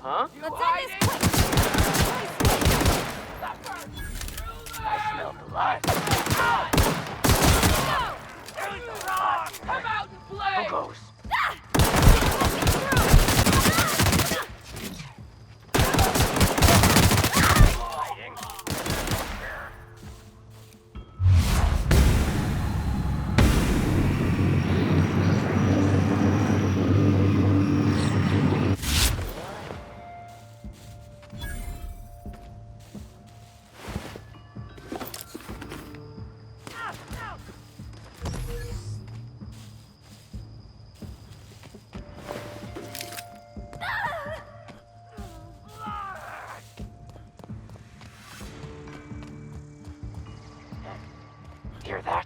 Huh? Let's end this quick! I smell blood. Come out and play! Who goes? Hear that?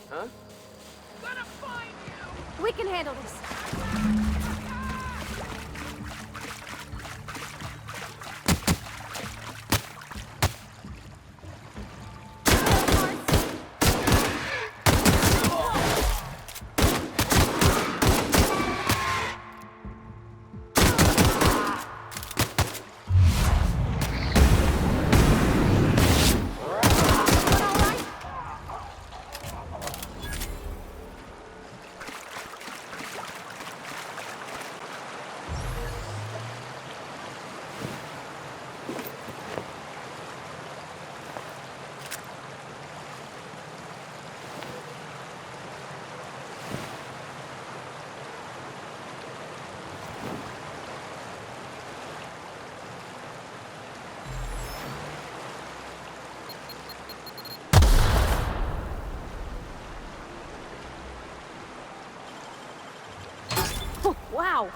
Huh? We can handle this. Wow.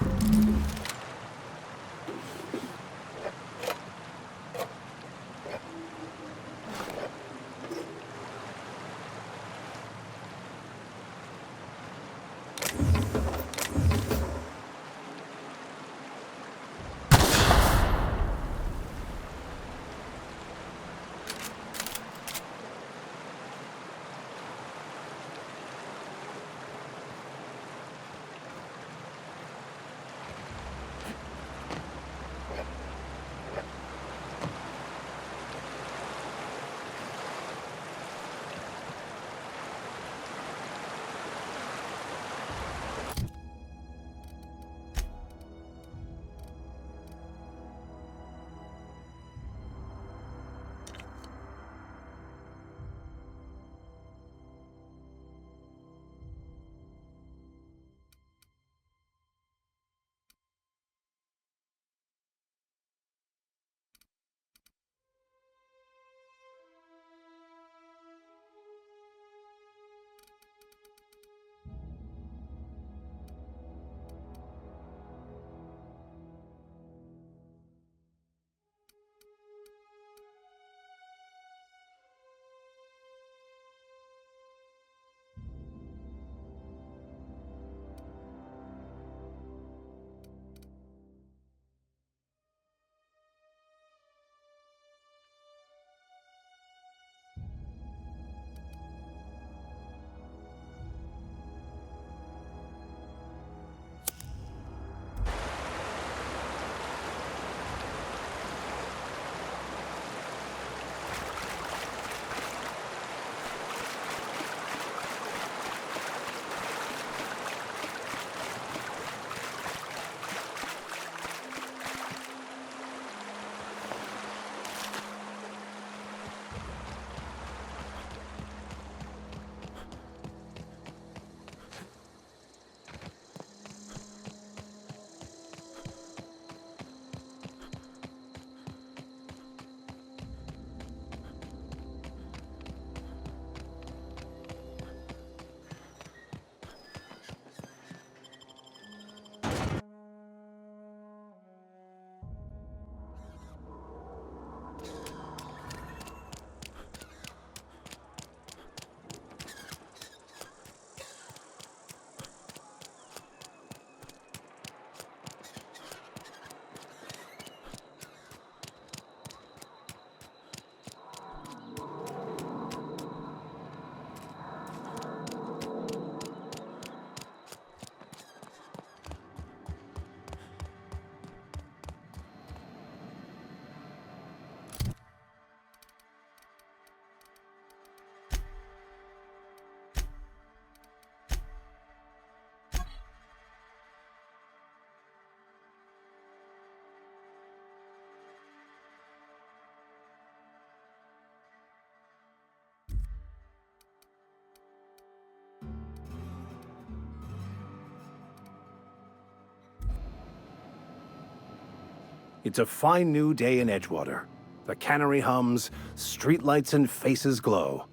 It's a fine new day in Edgewater. The cannery hums, streetlights and faces glow.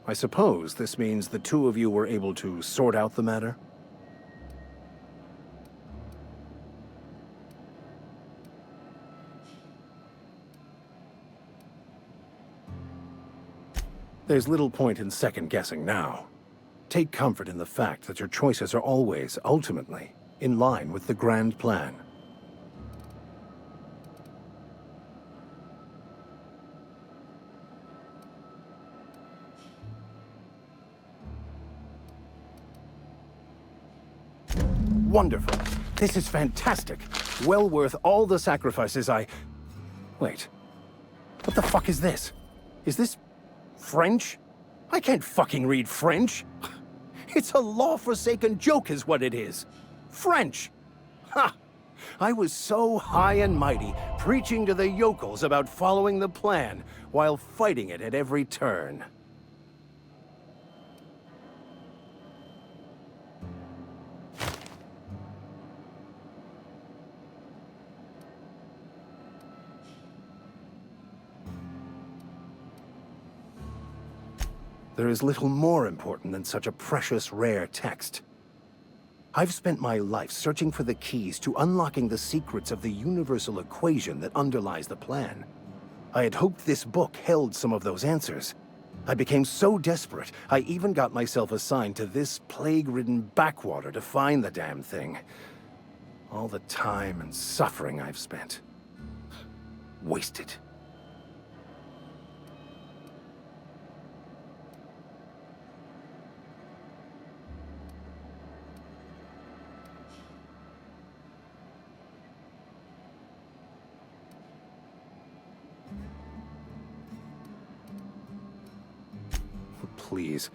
I suppose this means the two of you were able to sort out the matter? There's little point in second-guessing now. Take comfort in the fact that your choices are always, ultimately, in line with the grand plan. Wonderful. This is fantastic. Well worth all the sacrifices I... Wait. What the fuck is this? Is this... French? I can't fucking read French. It's a law-forsaken joke is what it is. French! Ha! I was so high and mighty, preaching to the yokels about following the plan, while fighting it at every turn. There is little more important than such a precious, rare text. I've spent my life searching for the keys to unlocking the secrets of the universal equation that underlies the plan. I had hoped this book held some of those answers. I became so desperate, I even got myself assigned to this plague-ridden backwater to find the damn thing. All the time and suffering I've spent. Wasted. Please.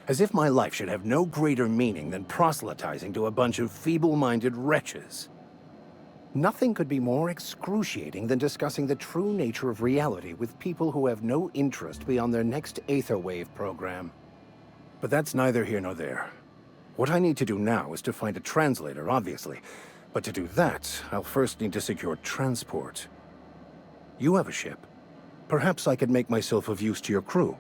As if my life should have no greater meaning than proselytizing to a bunch of feeble-minded wretches. Nothing could be more excruciating than discussing the true nature of reality with people who have no interest beyond their next Aetherwave program. But that's neither here nor there. What I need to do now is to find a translator, obviously. But to do that, I'll first need to secure transport. You have a ship. Perhaps I could make myself of use to your crew.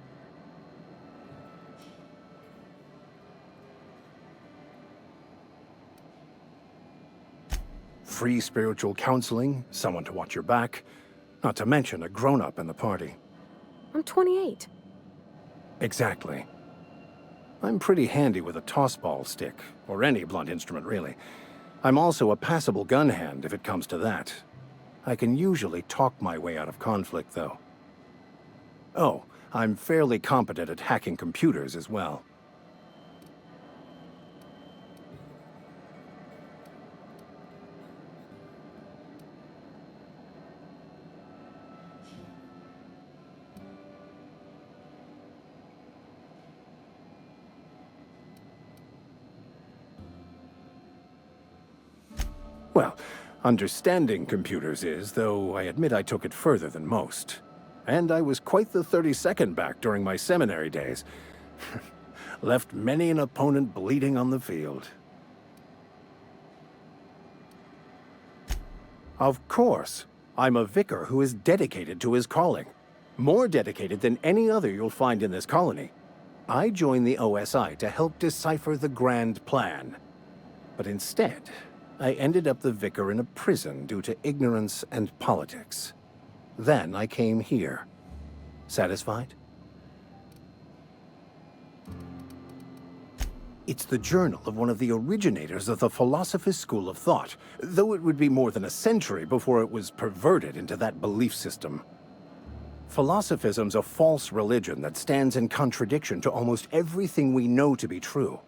Free spiritual counseling, someone to watch your back, not to mention a grown-up in the party. I'm 28. Exactly. I'm pretty handy with a tossball stick, or any blunt instrument, really. I'm also a passable gun hand, if it comes to that. I can usually talk my way out of conflict, though. Oh, I'm fairly competent at hacking computers as well. Well, understanding computers is, though I admit I took it further than most. And I was quite the 32nd back during my seminary days. Left many an opponent bleeding on the field. Of course, I'm a vicar who is dedicated to his calling. More dedicated than any other you'll find in this colony. I joined the OSI to help decipher the grand plan. But instead, I ended up the vicar in a prison due to ignorance and politics. Then I came here. Satisfied? It's the journal of one of the originators of the Philosopher's School of Thought, though it would be more than a century before it was perverted into that belief system. Philosophism's a false religion that stands in contradiction to almost everything we know to be true.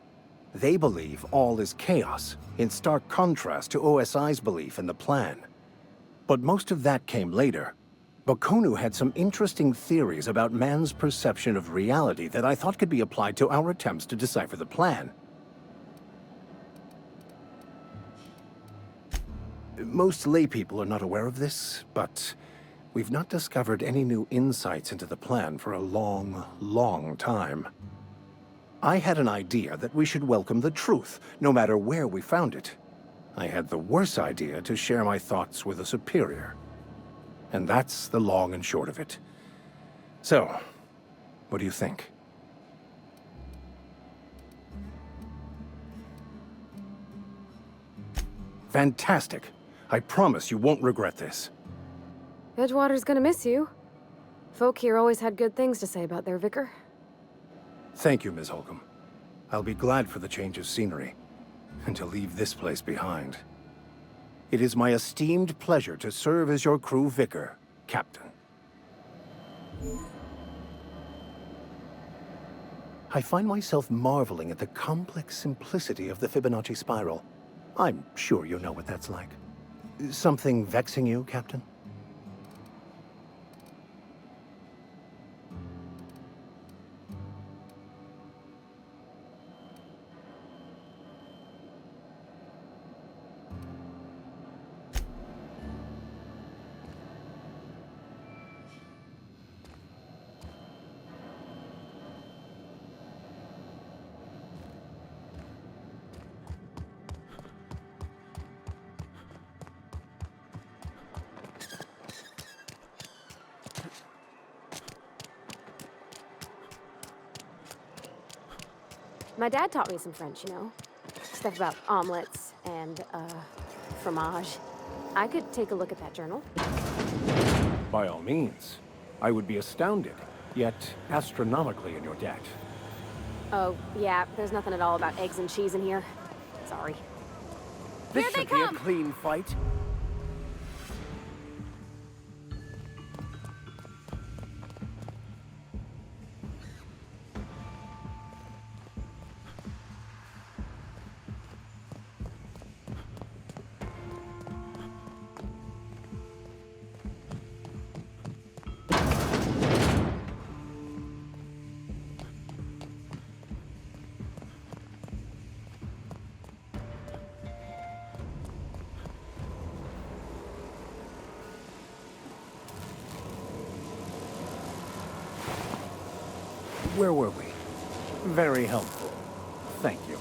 They believe all is chaos, in stark contrast to OSI's belief in the plan. But most of that came later. Bakonu had some interesting theories about man's perception of reality that I thought could be applied to our attempts to decipher the plan. Most laypeople are not aware of this, but we've not discovered any new insights into the plan for a long, long time. I had an idea that we should welcome the truth, no matter where we found it. I had the worse idea to share my thoughts with a superior. And that's the long and short of it. So, what do you think? Fantastic. I promise you won't regret this. Edgewater's gonna miss you. Folk here always had good things to say about their vicar. Thank you, Ms. Holcomb. I'll be glad for the change of scenery, and to leave this place behind. It is my esteemed pleasure to serve as your crew vicar, Captain. I find myself marveling at the complex simplicity of the Fibonacci spiral. I'm sure you know what that's like. Something vexing you, Captain? My dad taught me some French, you know? Stuff about omelets and, fromage. I could take a look at that journal. By all means. I would be astounded, yet astronomically in your debt. Oh, yeah, there's nothing at all about eggs and cheese in here. Sorry. This Here they should be a come! clean fight. Where were we? Very helpful. Thank you.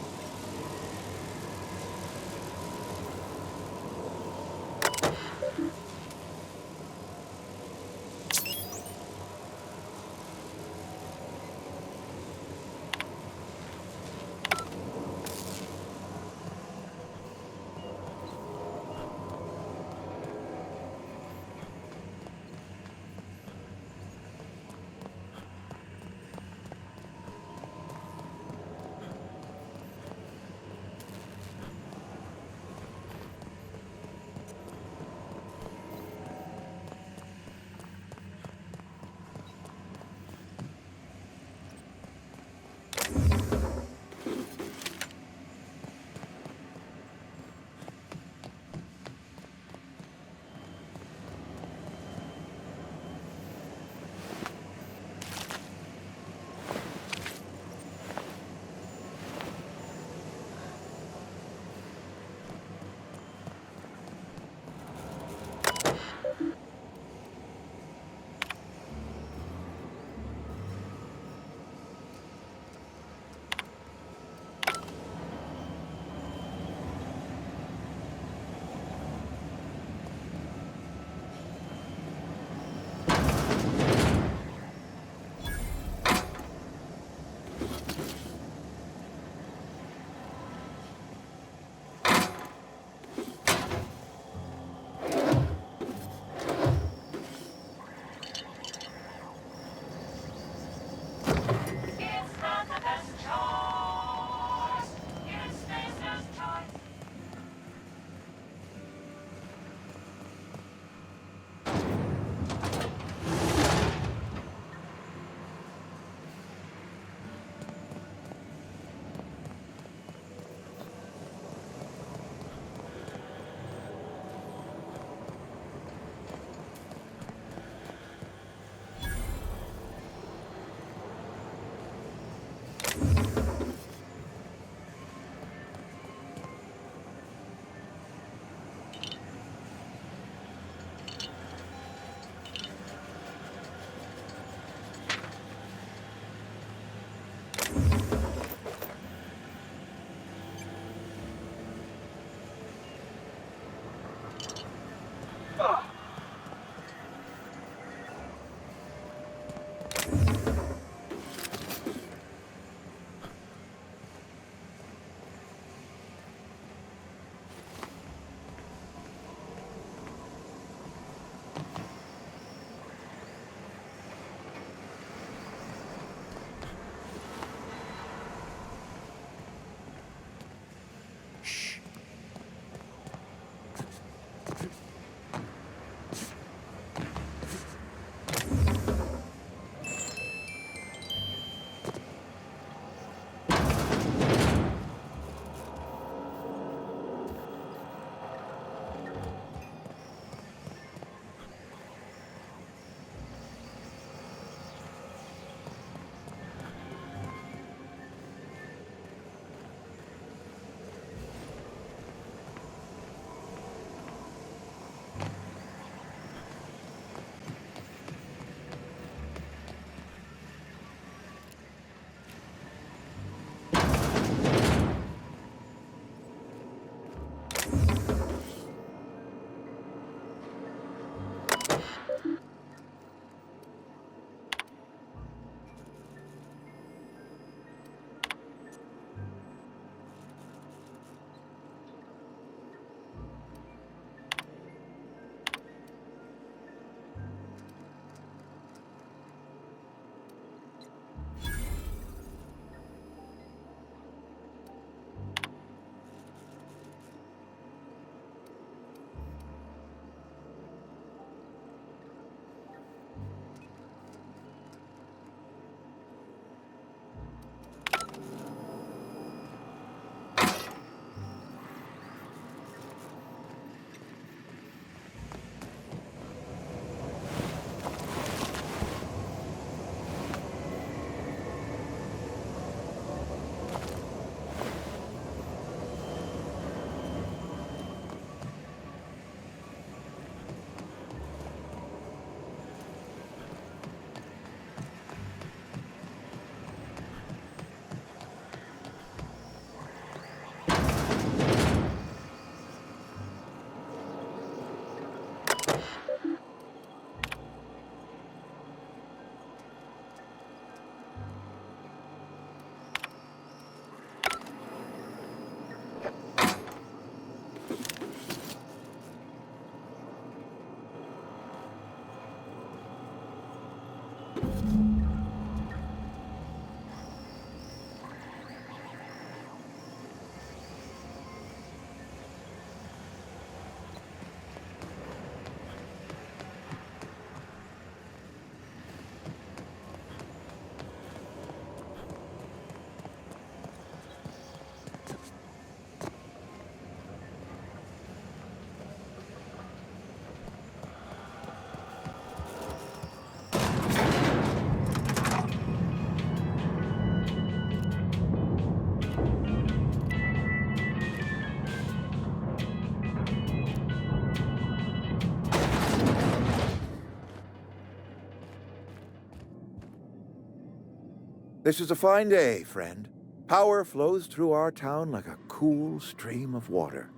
This is a fine day, friend. Power flows through our town like a cool stream of water.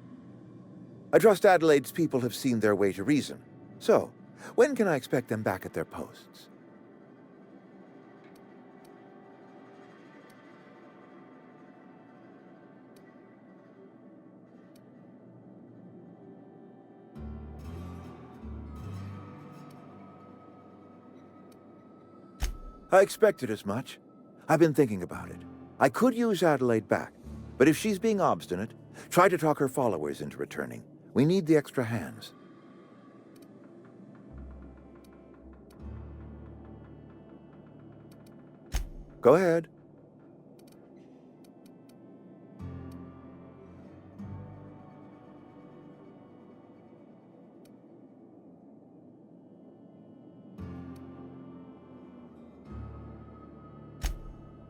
I trust Adelaide's people have seen their way to reason. So, when can I expect them back at their posts? I expected as much. I've been thinking about it. I could use Adelaide back, but if she's being obstinate, try to talk her followers into returning. We need the extra hands. Go ahead.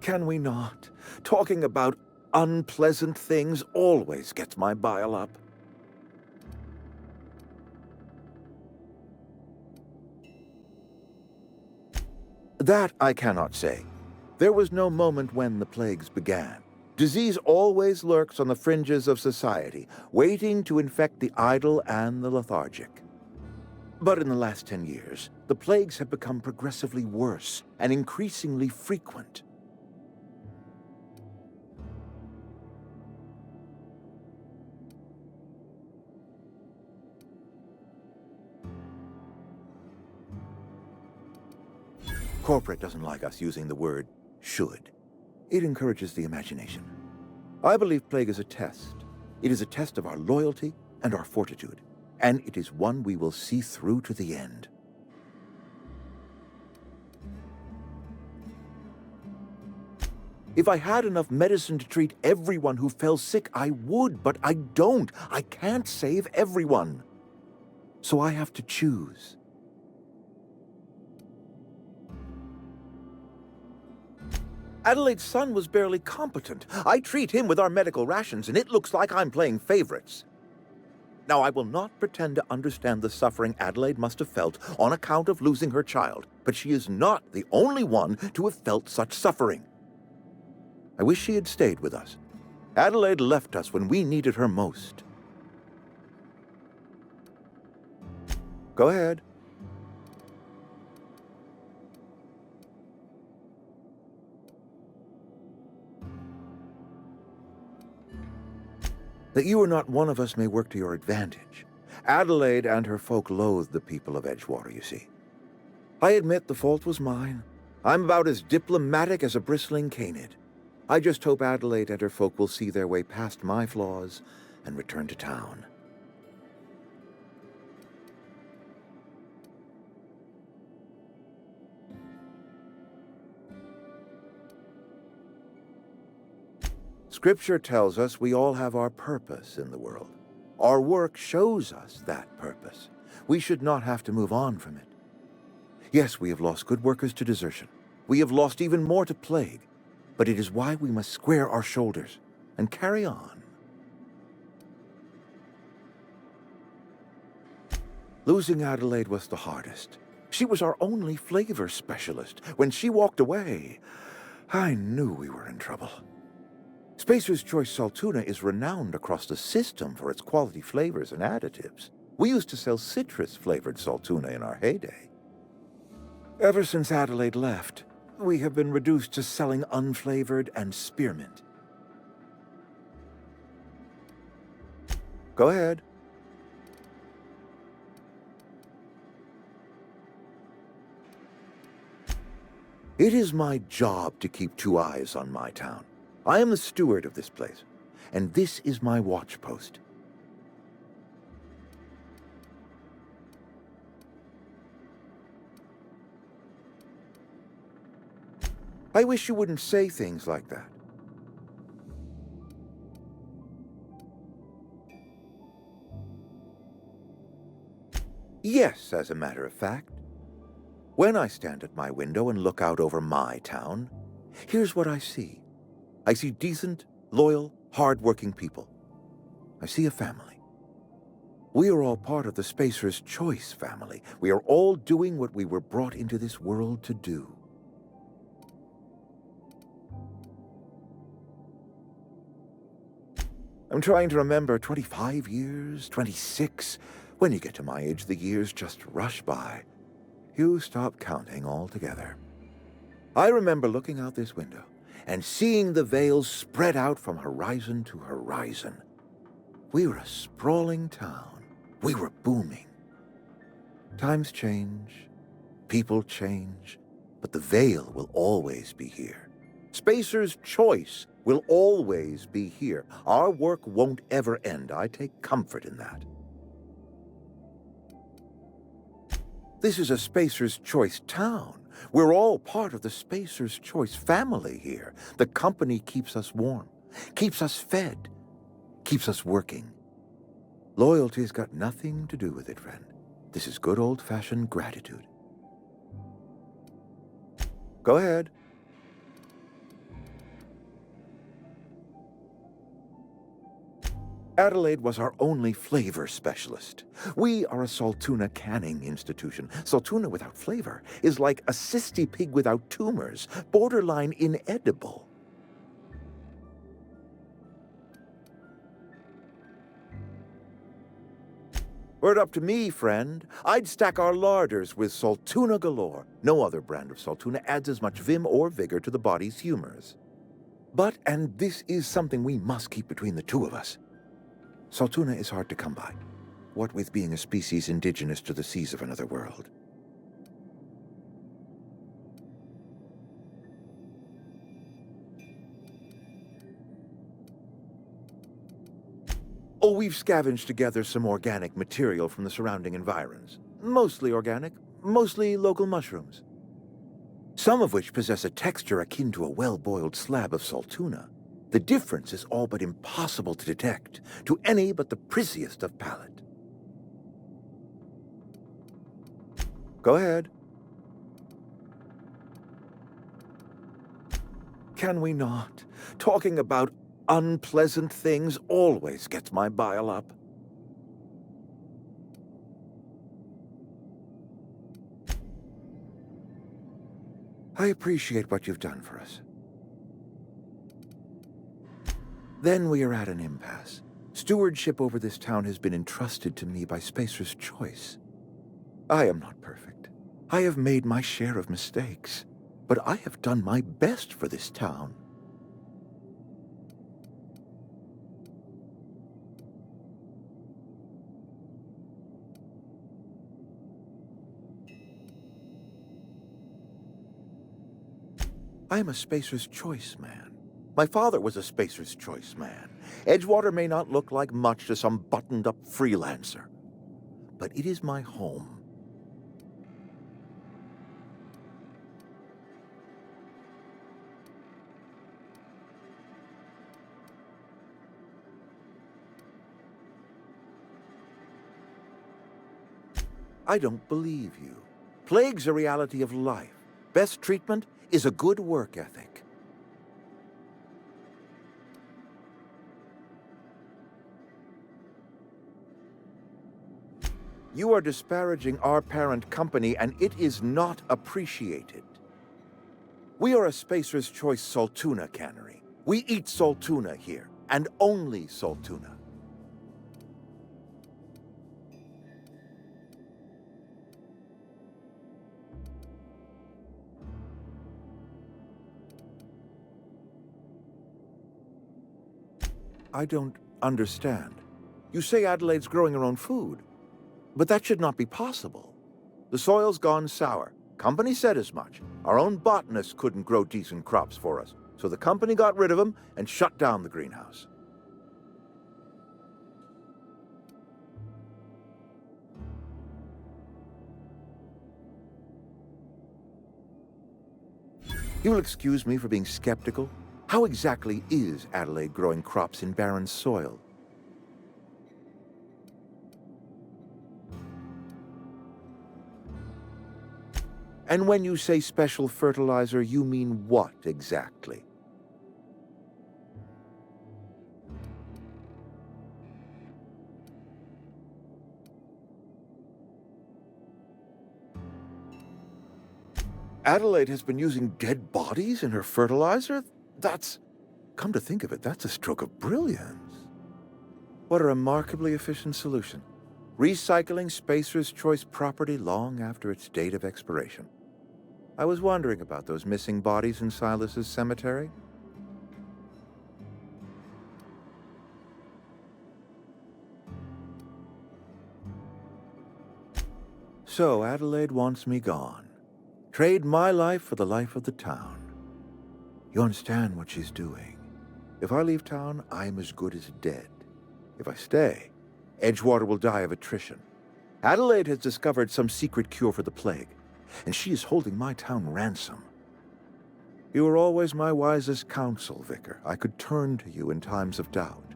Can we not? Talking about unpleasant things always gets my bile up. That I cannot say. There was no moment when the plagues began. Disease always lurks on the fringes of society, waiting to infect the idle and the lethargic. But in the last 10 years, the plagues have become progressively worse and increasingly frequent. Corporate doesn't like us using the word should. It encourages the imagination. I believe plague is a test. It is a test of our loyalty and our fortitude, and it is one we will see through to the end. If I had enough medicine to treat everyone who fell sick, I would, but I don't. I can't save everyone. So I have to choose. Adelaide's son was barely competent. I treat him with our medical rations, and it looks like I'm playing favorites. Now, I will not pretend to understand the suffering Adelaide must have felt on account of losing her child, but she is not the only one to have felt such suffering. I wish she had stayed with us. Adelaide left us when we needed her most. Go ahead. That you are not one of us may work to your advantage. Adelaide and her folk loathe the people of Edgewater, you see. I admit the fault was mine. I'm about as diplomatic as a bristling canid. I just hope Adelaide and her folk will see their way past my flaws and return to town. Scripture tells us we all have our purpose in the world. Our work shows us that purpose. We should not have to move on from it. Yes, we have lost good workers to desertion. We have lost even more to plague. But it is why we must square our shoulders and carry on. Losing Adelaide was the hardest. She was our only flavor specialist. When she walked away, I knew we were in trouble. Spacer's Choice Saltuna is renowned across the system for its quality flavors and additives. We used to sell citrus-flavored Saltuna in our heyday. Ever since Adelaide left, we have been reduced to selling unflavored and spearmint. Go ahead. It is my job to keep two eyes on my town. I am the steward of this place, and this is my watch post. I wish you wouldn't say things like that. Yes, as a matter of fact. When I stand at my window and look out over my town, here's what I see. I see decent, loyal, hard-working people. I see a family. We are all part of the Spacer's Choice family. We are all doing what we were brought into this world to do. I'm trying to remember 25 years, 26. When you get to my age, the years just rush by. You stop counting altogether. I remember looking out this window and seeing the veils spread out from horizon to horizon. We were a sprawling town. We were booming. Times change, people change, but the veil will always be here. Spacer's choice will always be here. Our work won't ever end. I take comfort in that. This is a Spacer's Choice town. We're all part of the Spacer's Choice family here. The company keeps us warm, keeps us fed, keeps us working. Loyalty's got nothing to do with it, friend. This is good old-fashioned gratitude. Go ahead. Adelaide was our only flavor specialist. We are a Saltuna canning institution. Saltuna without flavor is like a cysty pig without tumors, borderline inedible. Were it up to me, friend, I'd stack our larders with Saltuna galore. No other brand of Saltuna adds as much vim or vigor to the body's humors. But, and this is something we must keep between the two of us, Saltuna is hard to come by, what with being a species indigenous to the seas of another world. Oh, we've scavenged together some organic material from the surrounding environs. Mostly organic, mostly local mushrooms. Some of which possess a texture akin to a well-boiled slab of Saltuna. The difference is all but impossible to detect to any but the prissiest of palate. Go ahead. Can we not? Talking about unpleasant things always gets my bile up. I appreciate what you've done for us. Then we are at an impasse. Stewardship over this town has been entrusted to me by Spacer's Choice. I am not perfect. I have made my share of mistakes, but I have done my best for this town. I am a Spacer's Choice man. My father was a Spacer's Choice man. Edgewater may not look like much to some buttoned-up freelancer, but it is my home. I don't believe you. Plague's a reality of life. Best treatment is a good work ethic. You are disparaging our parent company, and it is not appreciated. We are a Spacer's Choice Saltuna cannery. We eat Saltuna here, and only Saltuna. I don't understand. You say Adelaide's growing her own food. But that should not be possible. The soil's gone sour. Company said as much. Our own botanists couldn't grow decent crops for us, so the company got rid of them and shut down the greenhouse. You'll excuse me for being skeptical. How exactly is Adelaide growing crops in barren soil? And when you say special fertilizer, you mean what exactly? Adelaide has been using dead bodies in her fertilizer? That's... come to think of it, that's a stroke of brilliance. What a remarkably efficient solution. Recycling Spacer's Choice property long after its date of expiration. I was wondering about those missing bodies in Silas's cemetery. So Adelaide wants me gone. Trade my life for the life of the town. You understand what she's doing. If I leave town, I'm as good as dead. If I stay, Edgewater will die of attrition. Adelaide has discovered some secret cure for the plague, and she is holding my town ransom. You were always my wisest counsel, Vicar. I could turn to you in times of doubt.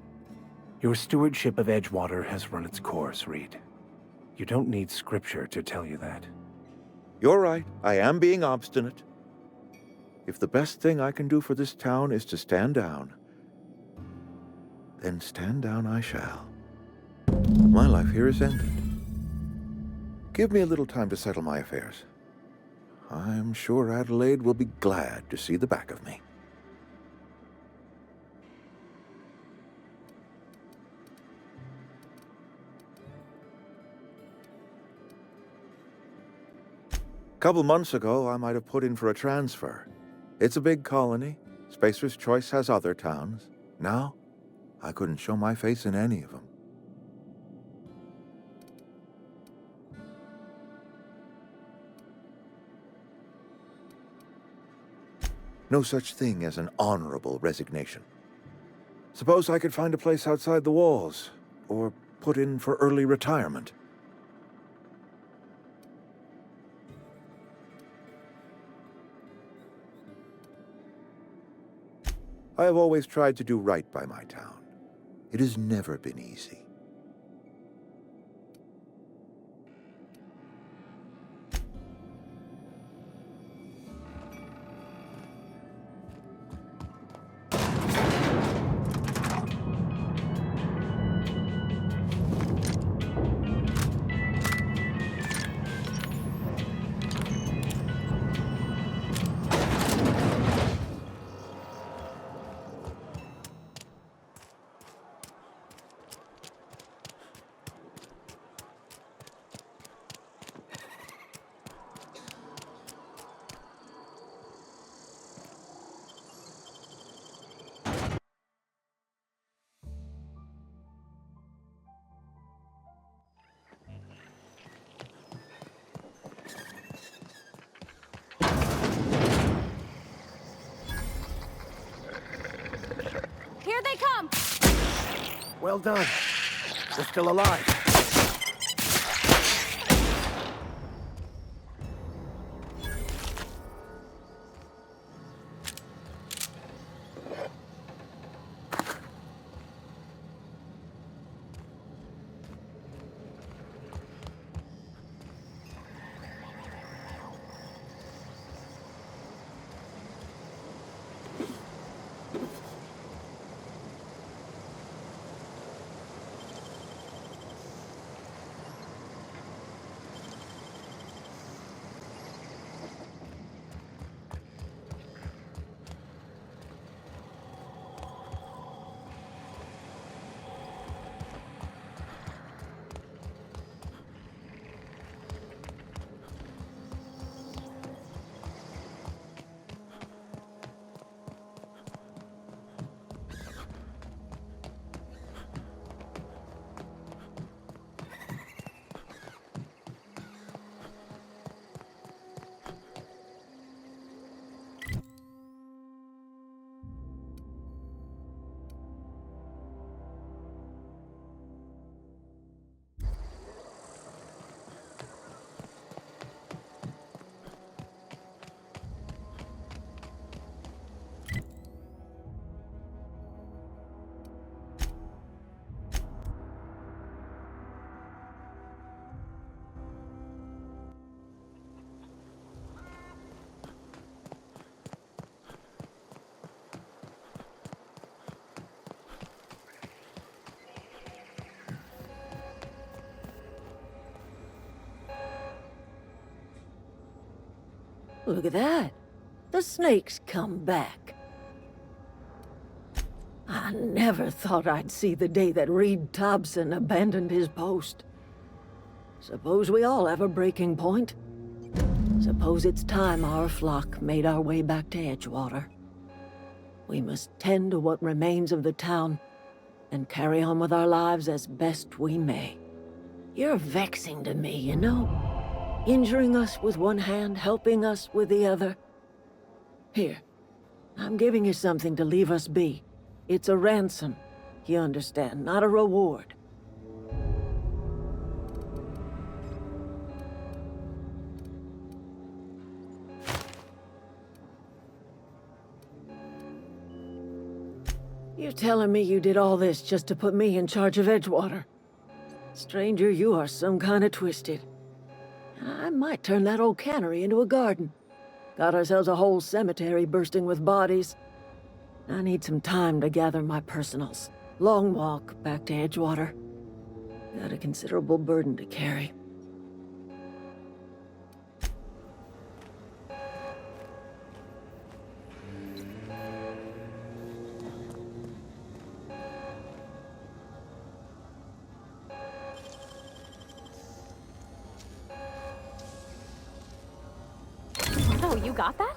Your stewardship of Edgewater has run its course, Reed. You don't need scripture to tell you that. You're right. I am being obstinate. If the best thing I can do for this town is to stand down, then stand down I shall. My life here is ended. Give me a little time to settle my affairs. I'm sure Adelaide will be glad to see the back of me. Couple months ago, I might have put in for a transfer. It's a big colony. Spacer's Choice has other towns. Now, I couldn't show my face in any of them. No such thing as an honorable resignation. Suppose I could find a place outside the walls, or put in for early retirement. I have always tried to do right by my town. It has never been easy. Here they come! Well done. They're still alive. Look at that. The snake's come back. I never thought I'd see the day that Reed Thompson abandoned his post. Suppose we all have a breaking point. Suppose it's time our flock made our way back to Edgewater. We must tend to what remains of the town and carry on with our lives as best we may. You're vexing to me, you know? Injuring us with one hand, helping us with the other. Here, I'm giving you something to leave us be. It's a ransom, you understand, not a reward. You're telling me you did all this just to put me in charge of Edgewater? Stranger, you are some kind of twisted. I might turn that old cannery into a garden. Got ourselves a whole cemetery bursting with bodies. I need some time to gather my personals. Long walk back to Edgewater. Got a considerable burden to carry. Oh, you got that?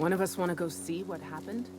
One of us want to go see what happened?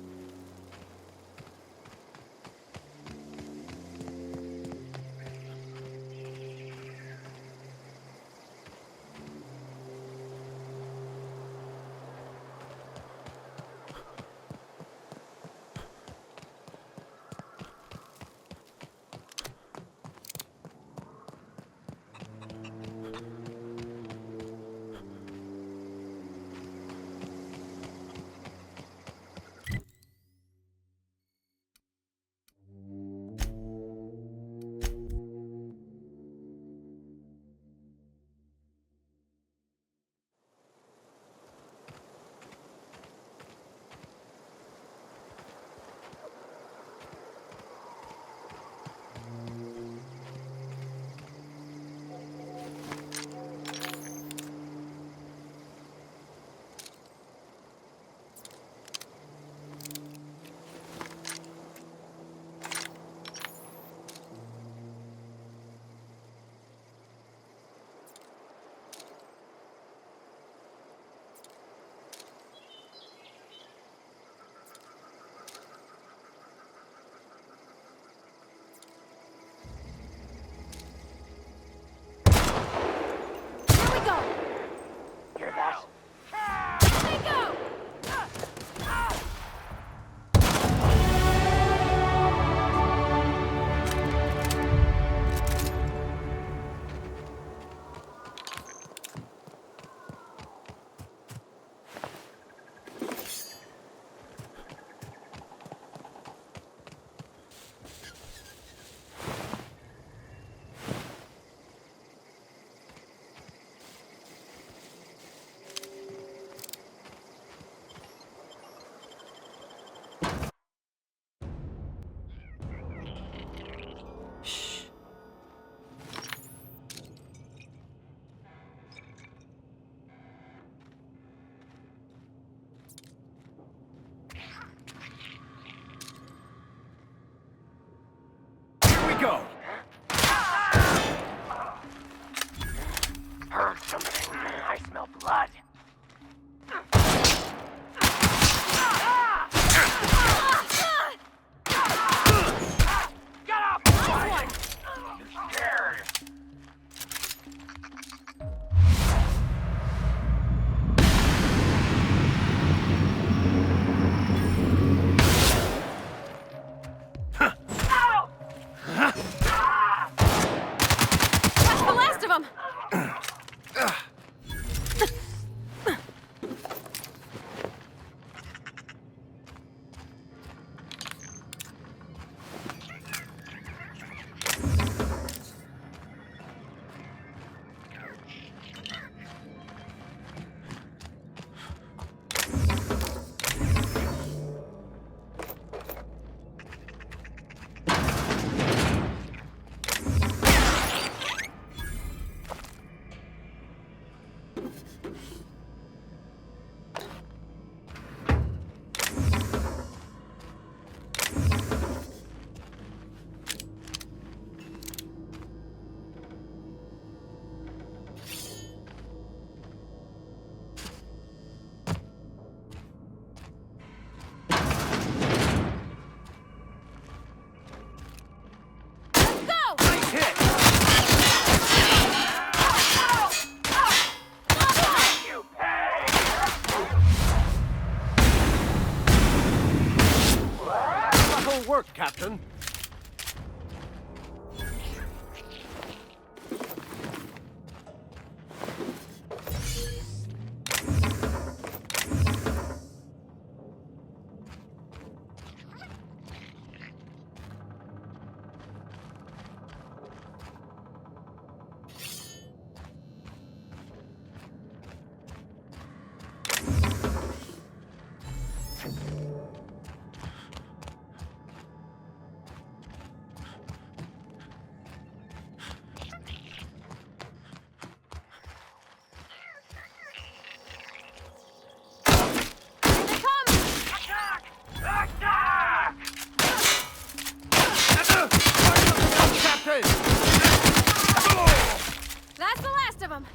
work, Captain. That's the last of them.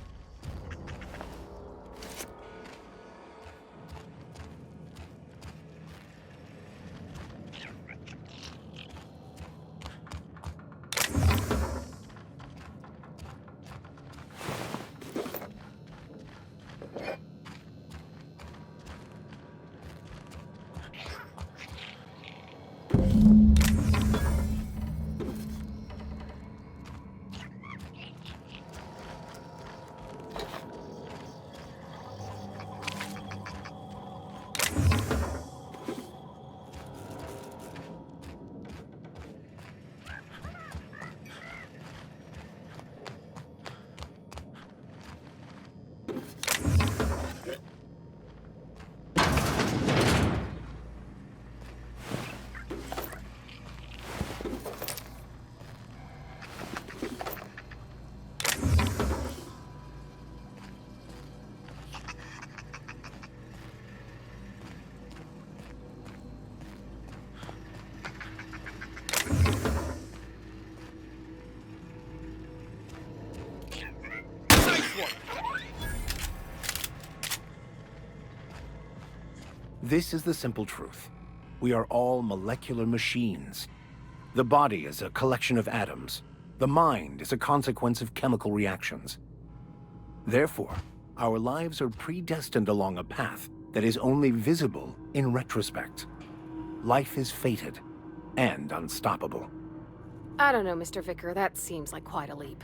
This is the simple truth. We are all molecular machines. The body is a collection of atoms. The mind is a consequence of chemical reactions. Therefore, our lives are predestined along a path that is only visible in retrospect. Life is fated and unstoppable. I don't know, Mr. Vicar. That seems like quite a leap.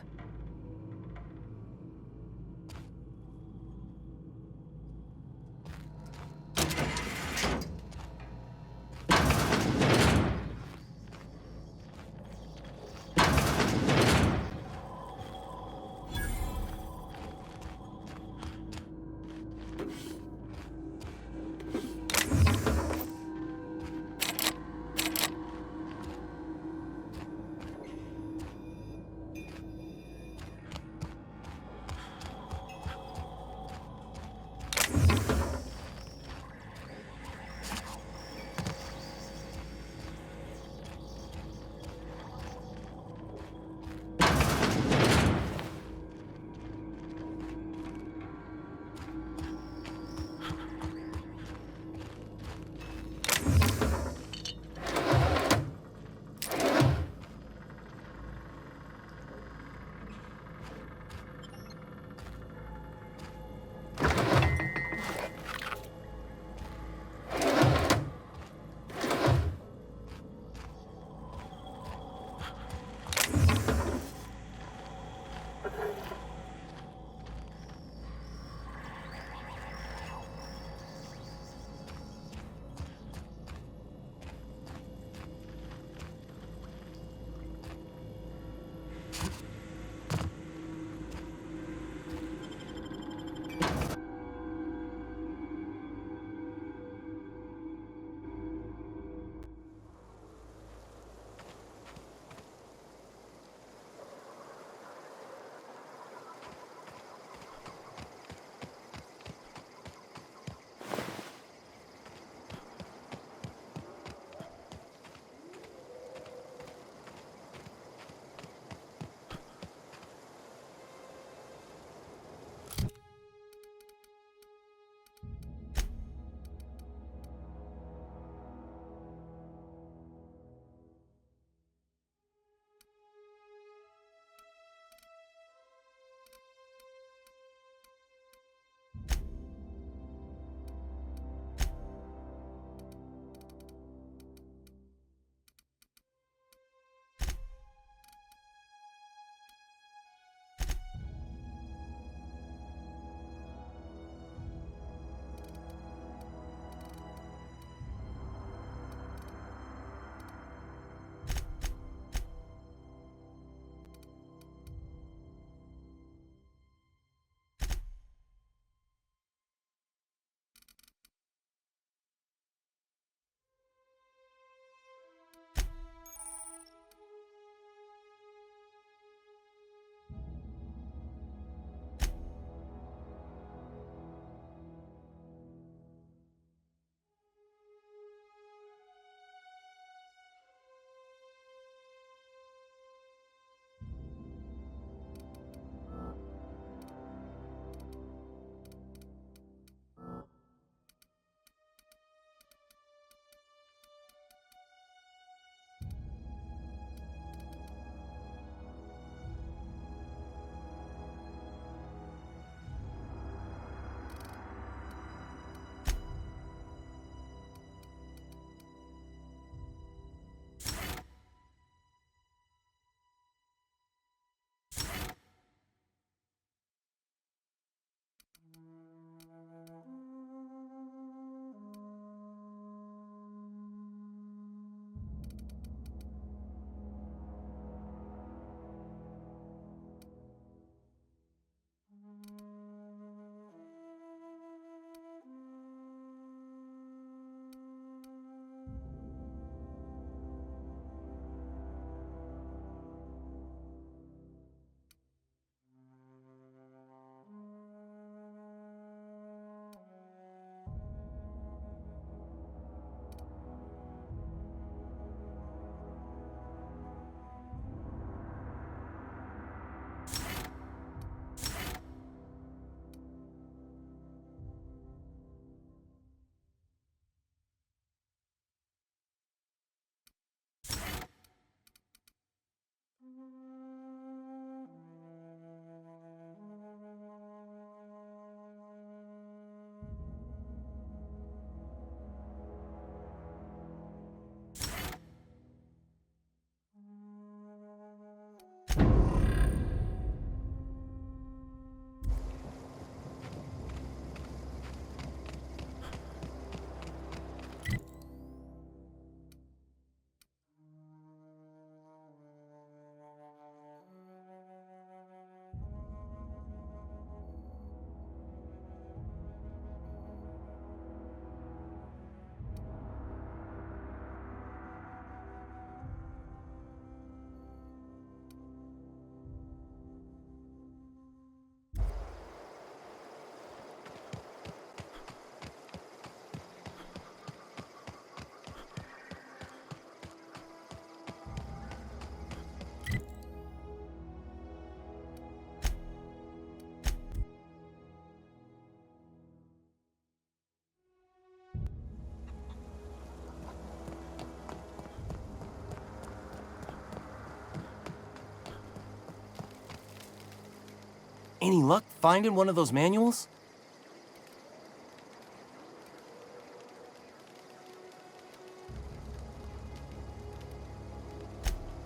Any luck finding one of those manuals?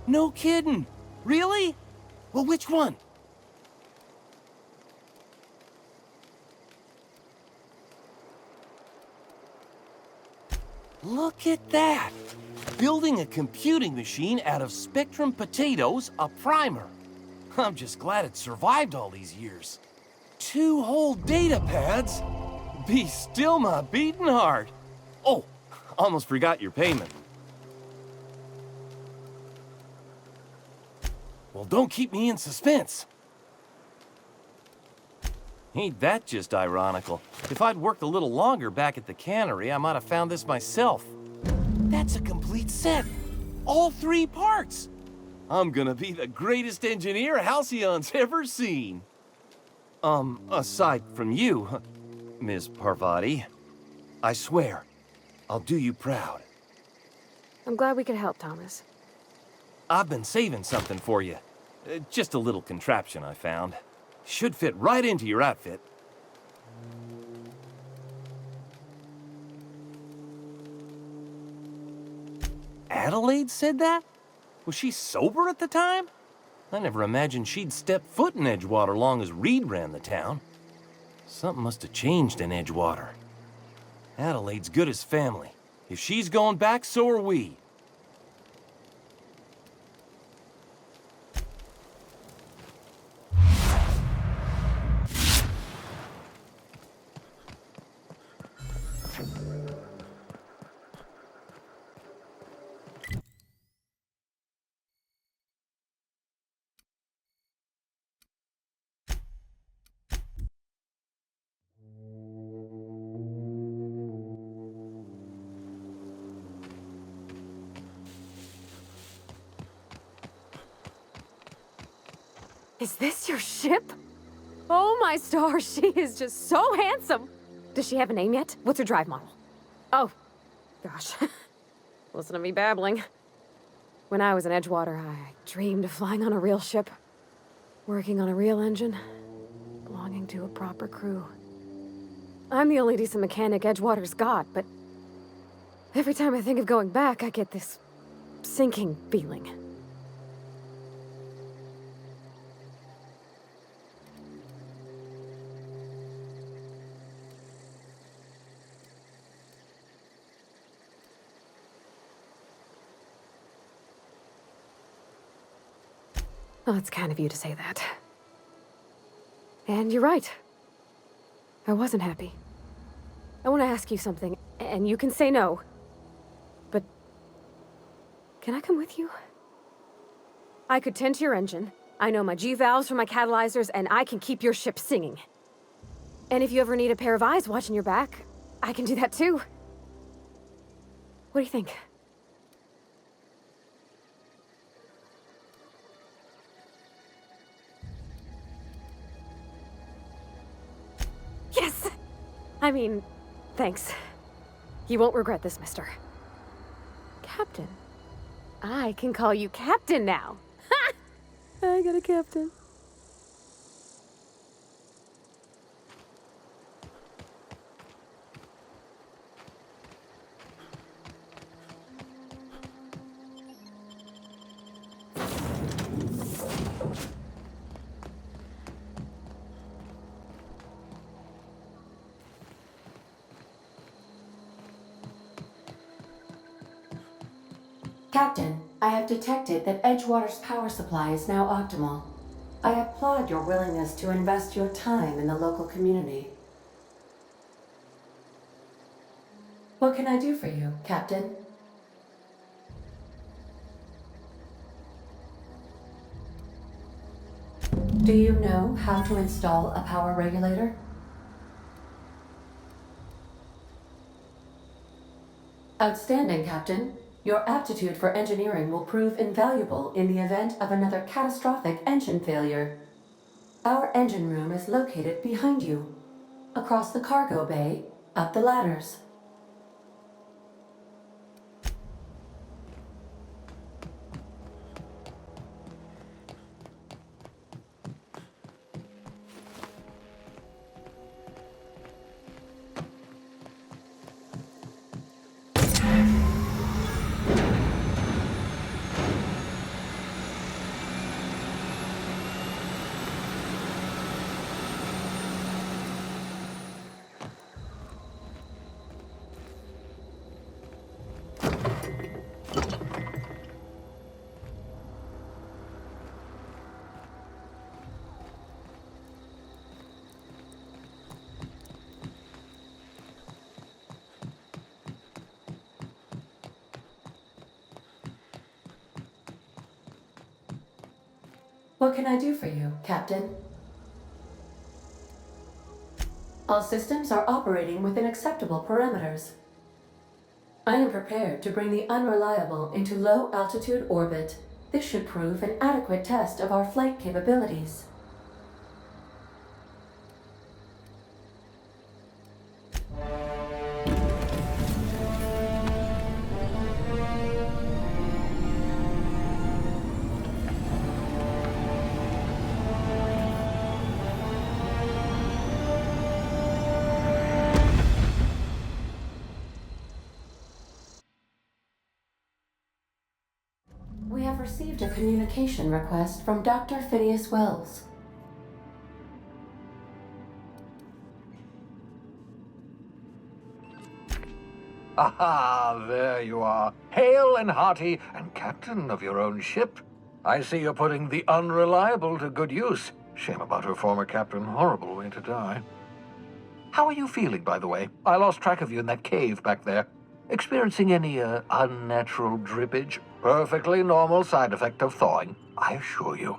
No kidding! Really? Well, which one? Look at that! Building a computing machine out of Spectrum potatoes, a primer. I'm just glad it survived all these years. 2 whole data pads? Be still my beating heart. Oh, almost forgot your payment. Well, don't keep me in suspense. Ain't that just ironical? If I'd worked a little longer back at the cannery, I might have found this myself. That's a complete set. All 3 parts. I'm gonna be the greatest engineer Halcyon's ever seen. Aside from you, Ms. Parvati, I swear, I'll do you proud. I'm glad we could help, Thomas. I've been saving something for you. Just a little contraption I found. Should fit right into your outfit. Adelaide said that? Was she sober at the time? I never imagined she'd step foot in Edgewater long as Reed ran the town. Something must have changed in Edgewater. Adelaide's good as family. If she's going back, so are we. Is this your ship? Oh my stars, she is just so handsome. Does she have a name yet? What's her drive model? Oh, gosh. Listen to me babbling. When I was in Edgewater, I dreamed of flying on a real ship, working on a real engine, belonging to a proper crew. I'm the only decent mechanic Edgewater's got, but every time I think of going back, I get this sinking feeling. Well, it's kind of you to say that. And you're right. I wasn't happy. I want to ask you something, and you can say no. But can I come with you? I could tend to your engine. I know my G-valves for my catalyzers, and I can keep your ship singing. And if you ever need a pair of eyes watching your back, I can do that too. What do you think? Yes! I mean, thanks. You won't regret this, mister. Captain. I can call you Captain now. Ha! I got a captain. Captain, I have detected that Edgewater's power supply is now optimal. I applaud your willingness to invest your time in the local community. What can I do for you, Captain? Do you know how to install a power regulator? Outstanding, Captain. Your aptitude for engineering will prove invaluable in the event of another catastrophic engine failure. Our engine room is located behind you, across the cargo bay, up the ladders. What can I do for you, Captain? All systems are operating within acceptable parameters. I am prepared to bring the unreliable into low-altitude orbit. This should prove an adequate test of our flight capabilities. We have received a communication request from Dr. Phineas Wells. Aha, there you are. Hale and hearty, and captain of your own ship. I see you're putting the unreliable to good use. Shame about her former captain. Horrible way to die. How are you feeling, by the way? I lost track of you in that cave back there. Experiencing any, unnatural drippage? Perfectly normal side effect of thawing, I assure you.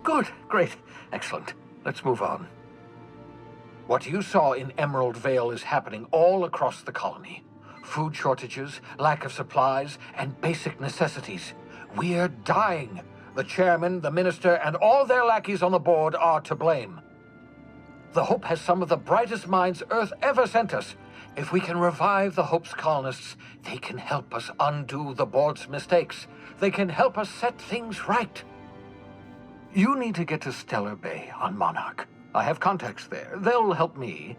Good, great, excellent. Let's move on. What you saw in Emerald Vale is happening all across the colony. Food shortages, lack of supplies, and basic necessities. We're dying. The chairman, the minister, and all their lackeys on the board are to blame. The Hope has some of the brightest minds Earth ever sent us. If we can revive the Hope's colonists, they can help us undo the board's mistakes. They can help us set things right. You need to get to Stellar Bay on Monarch. I have contacts there. They'll help me,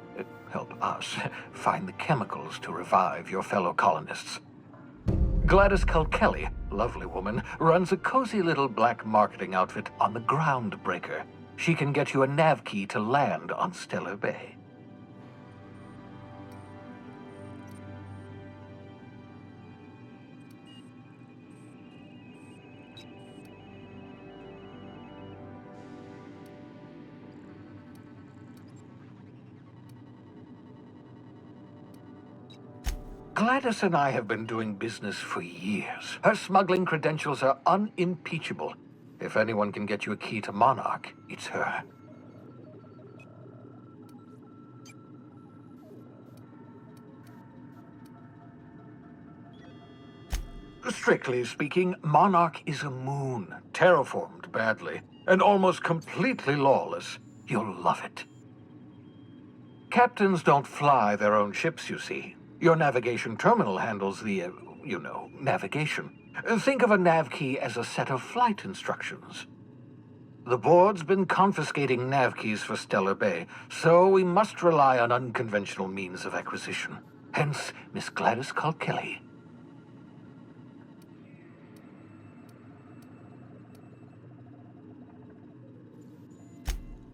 help us, find the chemicals to revive your fellow colonists. Gladys Kelly, lovely woman, runs a cozy little black marketing outfit on the Groundbreaker. She can get you a nav key to land on Stellar Bay. Gladys and I have been doing business for years. Her smuggling credentials are unimpeachable. If anyone can get you a key to Monarch, it's her. Strictly speaking, Monarch is a moon, terraformed badly, and almost completely lawless. You'll love it. Captains don't fly their own ships, you see. Your navigation terminal handles the, navigation. Think of a nav key as a set of flight instructions. The board's been confiscating nav keys for Stellar Bay, so we must rely on unconventional means of acquisition. Hence, Miss Gladys Kelly.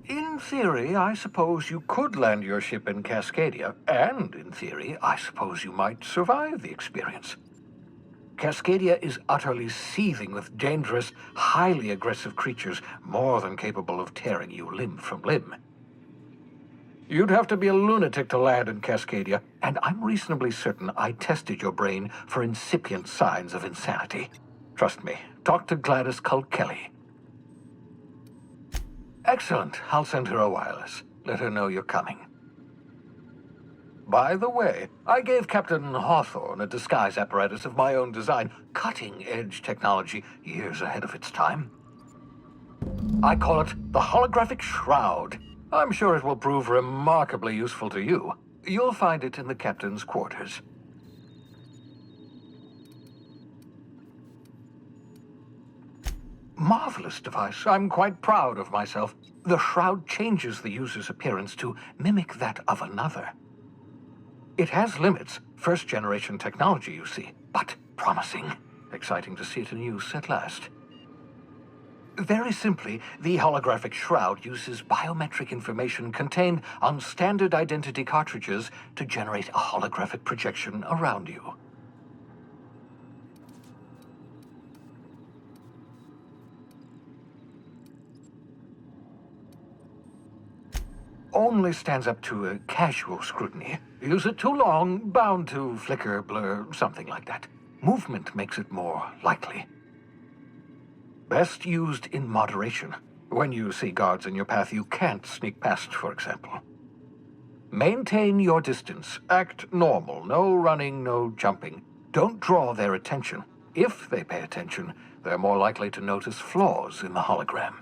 In theory, I suppose you could land your ship in Cascadia, and in theory, I suppose you might survive the experience. Cascadia is utterly seething with dangerous, highly aggressive creatures, more than capable of tearing you limb from limb. You'd have to be a lunatic to land in Cascadia, and I'm reasonably certain I tested your brain for incipient signs of insanity. Trust me, talk to Gladys Kelly. Excellent. I'll send her a wireless. Let her know you're coming. By the way, I gave Captain Hawthorne a disguise apparatus of my own design, cutting-edge technology years ahead of its time. I call it the Holographic Shroud. I'm sure it will prove remarkably useful to you. You'll find it in the captain's quarters. Marvelous device. I'm quite proud of myself. The shroud changes the user's appearance to mimic that of another. It has limits, first-generation technology, you see, but promising. Exciting to see it in use at last. Very simply, the holographic shroud uses biometric information contained on standard identity cartridges to generate a holographic projection around you. only stands up to a casual scrutiny. Use it too long, bound to flicker, blur, something like that. Movement makes it more likely. Best used in moderation. When you see guards in your path you can't sneak past, for example. Maintain your distance. Act normal. No running, no jumping. Don't draw their attention. If they pay attention, they're more likely to notice flaws in the hologram.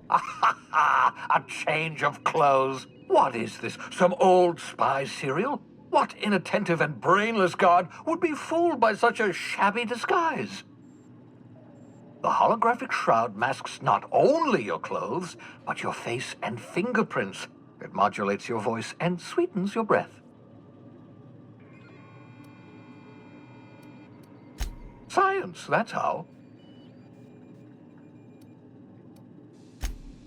A change of clothes. What is this? Some old spy serial? What inattentive and brainless guard would be fooled by such a shabby disguise? The holographic shroud masks not only your clothes, but your face and fingerprints. It modulates your voice and sweetens your breath. Science, that's how.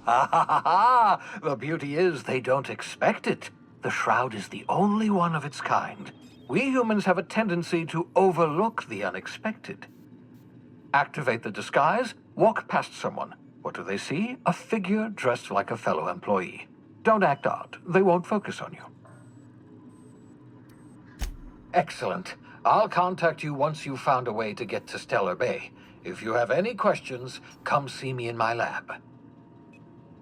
Ha ha ha ha! The beauty is they don't expect it. The shroud is the only one of its kind. We humans have a tendency to overlook the unexpected. Activate the disguise, walk past someone. What do they see? A figure dressed like a fellow employee. Don't act odd. They won't focus on you. Excellent. I'll contact you once you've found a way to get to Stellar Bay. If you have any questions, come see me in my lab.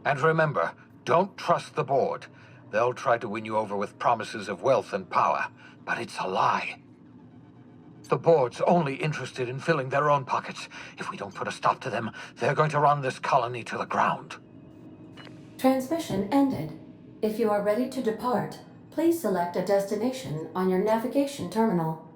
And remember, don't trust the board. They'll try to win you over with promises of wealth and power, but it's a lie. The board's only interested in filling their own pockets. If we don't put a stop to them, they're going to run this colony to the ground. Transmission ended. If you are ready to depart, please select a destination on your navigation terminal.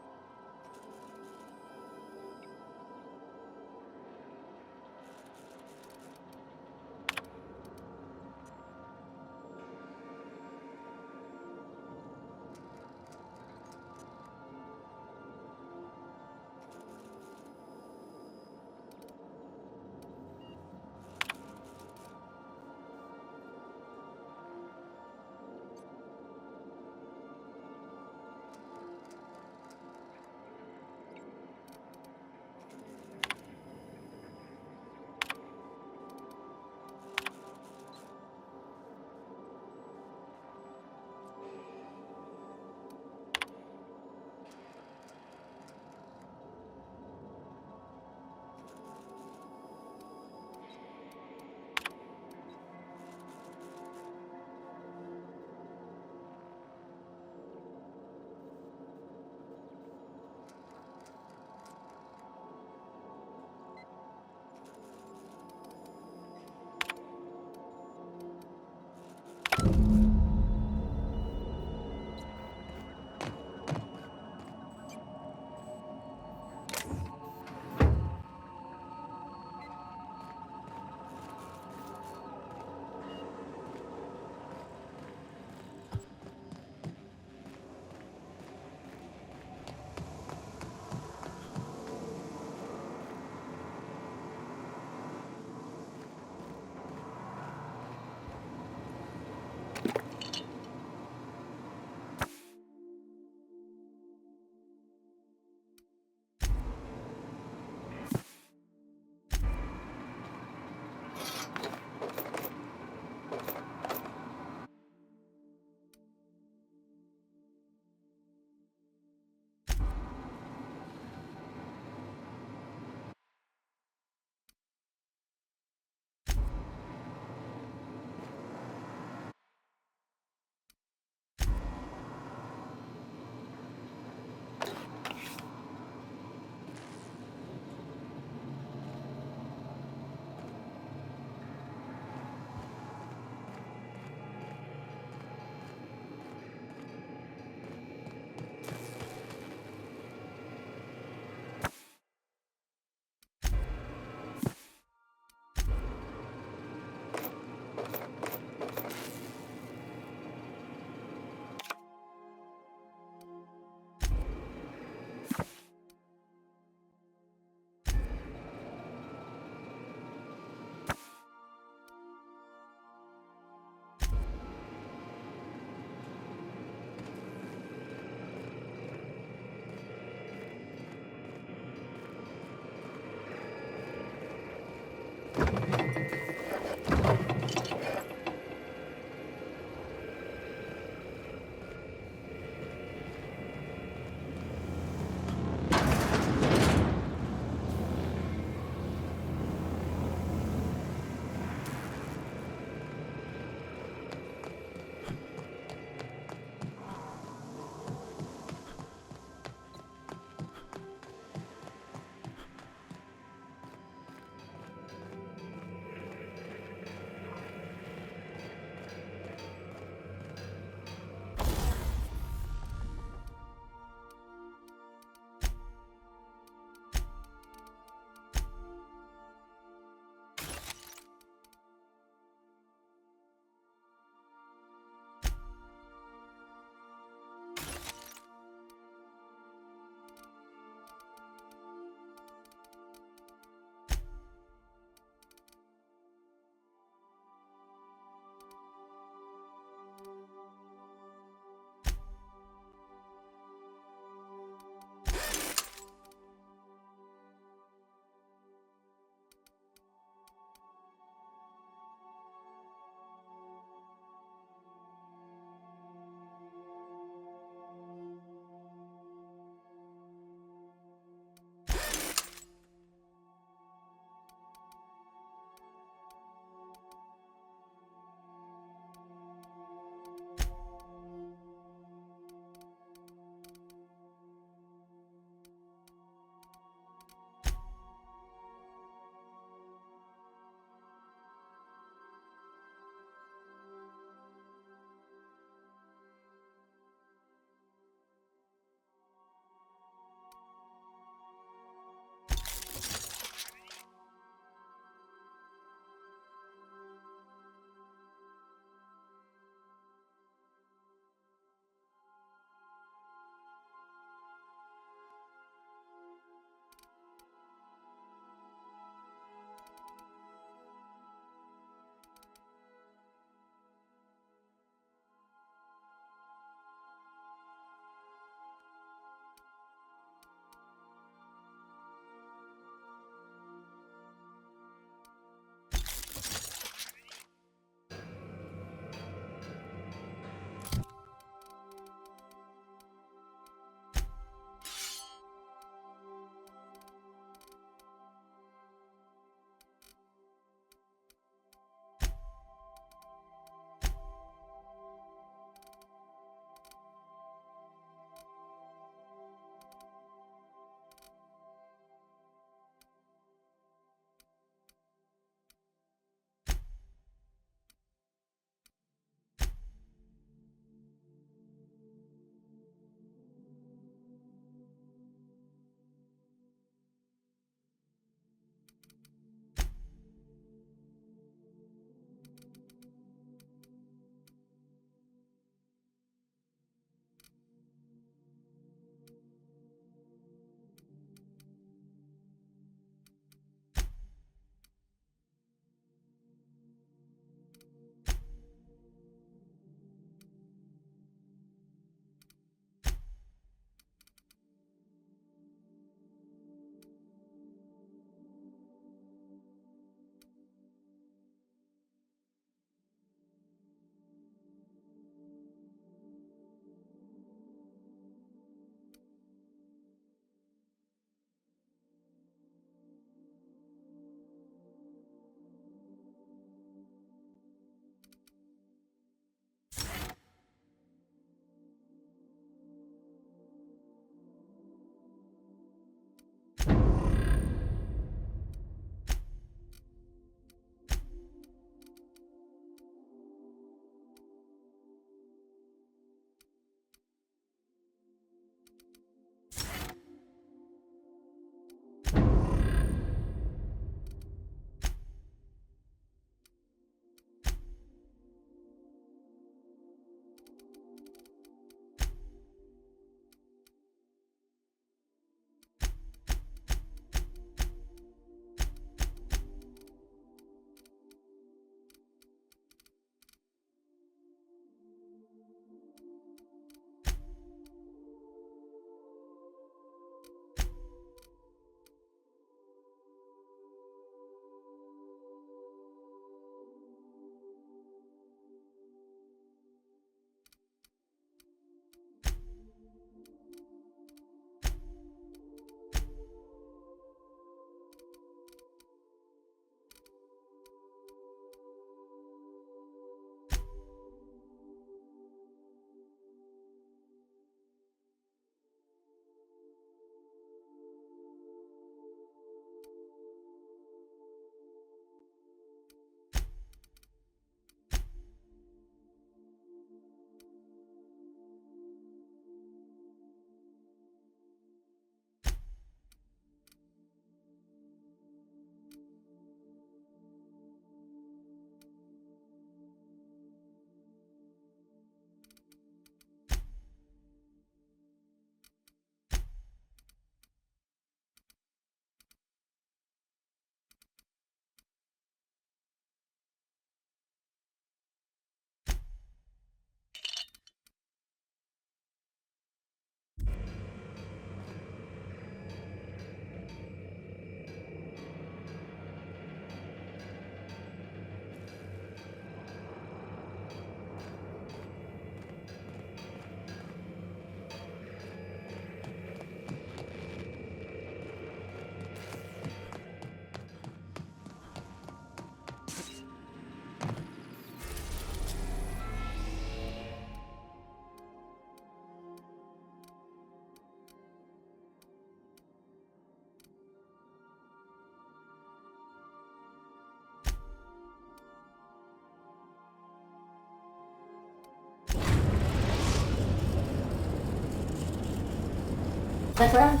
The ground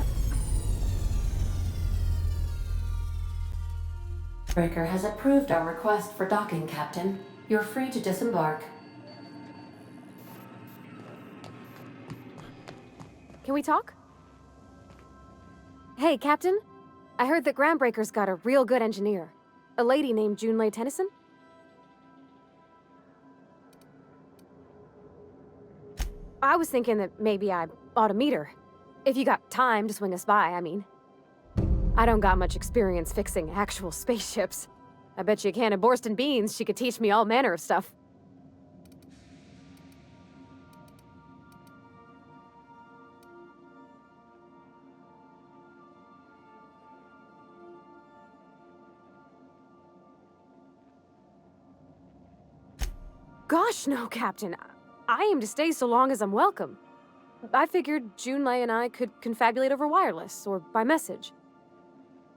breaker has approved our request for docking, Captain. You're free to disembark. Can we talk? Hey, Captain. I heard that Groundbreaker's got a real good engineer. A lady named Junlei Tennyson? I was thinking that maybe I ought to meet her. If you got time to swing us by, I mean. I don't got much experience fixing actual spaceships. I bet you a can of Borston beans she could teach me all manner of stuff. Gosh, no, Captain. I aim to stay so long as I'm welcome. I figured Junlei and I could confabulate over wireless, or by message.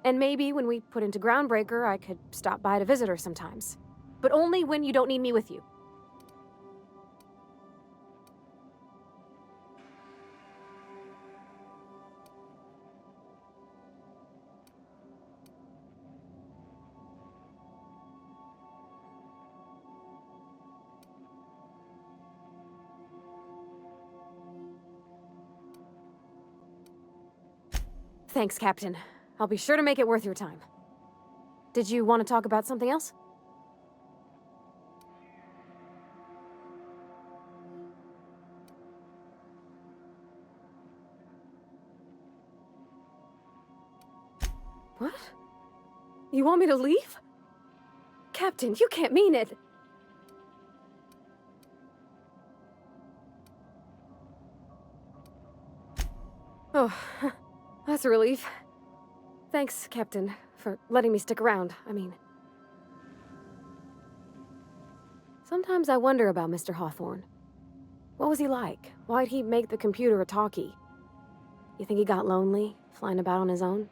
And maybe when we put into Groundbreaker, I could stop by to visit her sometimes. But only when you don't need me with you. Thanks, Captain. I'll be sure to make it worth your time. Did you want to talk about something else? What? You want me to leave? Captain, you can't mean it! Oh, that's a relief. Thanks, Captain, for letting me stick around. I mean... Sometimes I wonder about Mr. Hawthorne. What was he like? Why'd he make the computer a talkie? You think he got lonely, flying about on his own?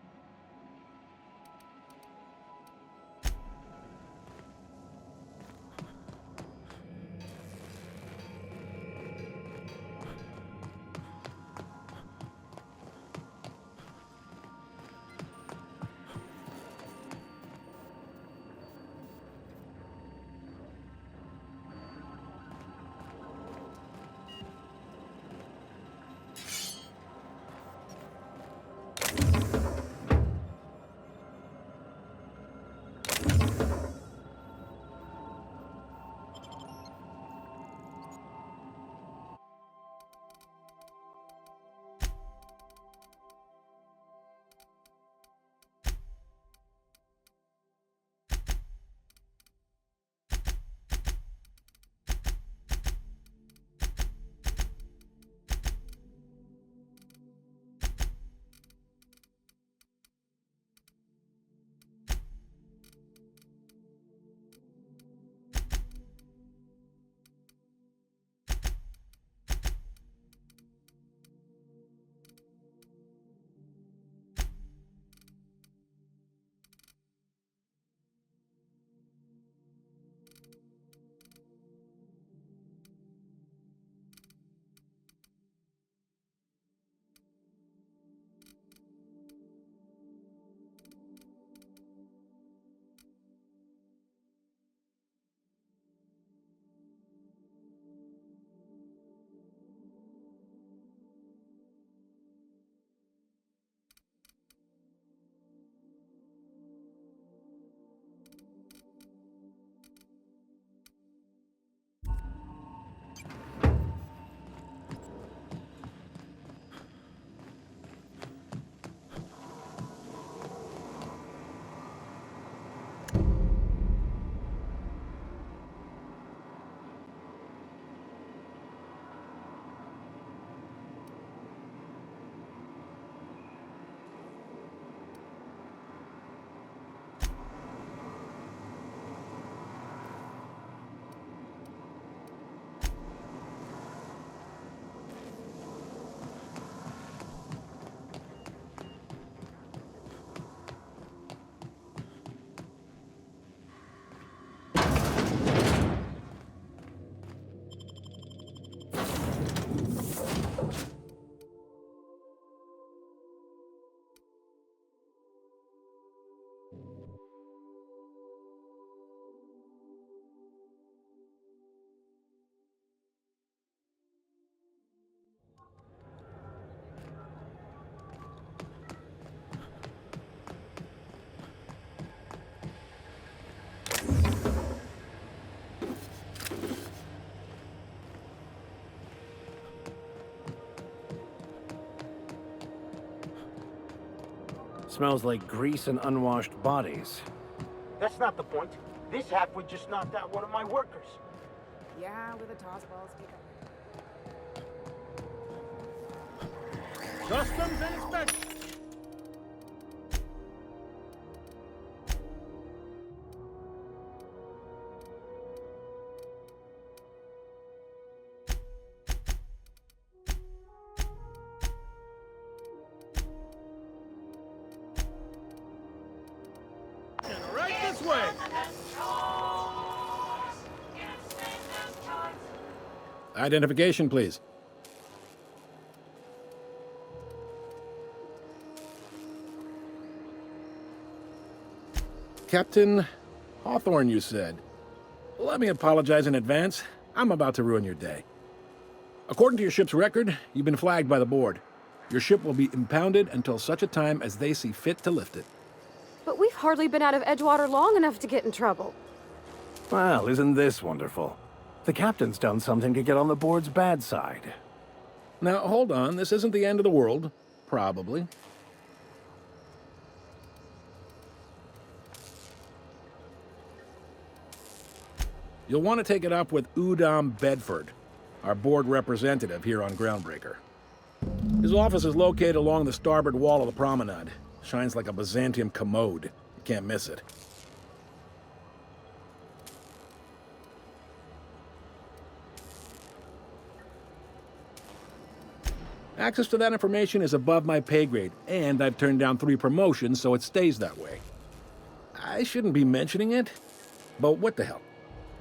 Smells like grease and unwashed bodies. That's not the point. This halfwit just knocked out one of my workers. Yeah, with a toss ball speaker. Customs and inspection. Right this way. Identification, please. Captain Hawthorne, you said. Let me apologize in advance. I'm about to ruin your day. According to your ship's record, you've been flagged by the board. Your ship will be impounded until such a time as they see fit to lift it. But we've hardly been out of Edgewater long enough to get in trouble. Well, isn't this wonderful? The captain's done something to get on the board's bad side. Now, hold on. This isn't the end of the world. Probably. You'll want to take it up with Udom Bedford, our board representative here on Groundbreaker. His office is located along the starboard wall of the promenade. Shines like a Byzantium commode. You can't miss it. Access to that information is above my pay grade, and I've turned down 3 promotions, so it stays that way. I shouldn't be mentioning it, but what the hell?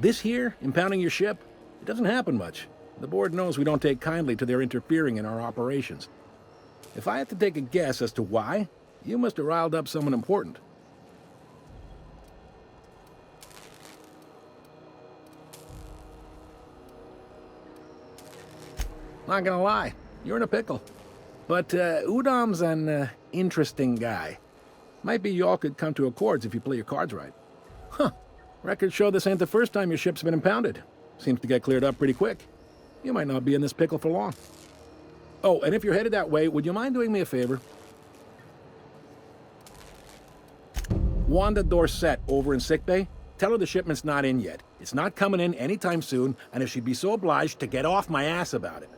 This here, impounding your ship, it doesn't happen much. The board knows we don't take kindly to their interfering in our operations. If I had to take a guess as to why, you must have riled up someone important. Not gonna lie, you're in a pickle. But Udom's an interesting guy. Might be y'all could come to accords if you play your cards right. Huh. Records show this ain't the first time your ship's been impounded. Seems to get cleared up pretty quick. You might not be in this pickle for long. Oh, and if you're headed that way, would you mind doing me a favor? Wanda Dorset over in sickbay, tell her the shipment's not in yet. It's not coming in anytime soon, and if she'd be so obliged to get off my ass about it.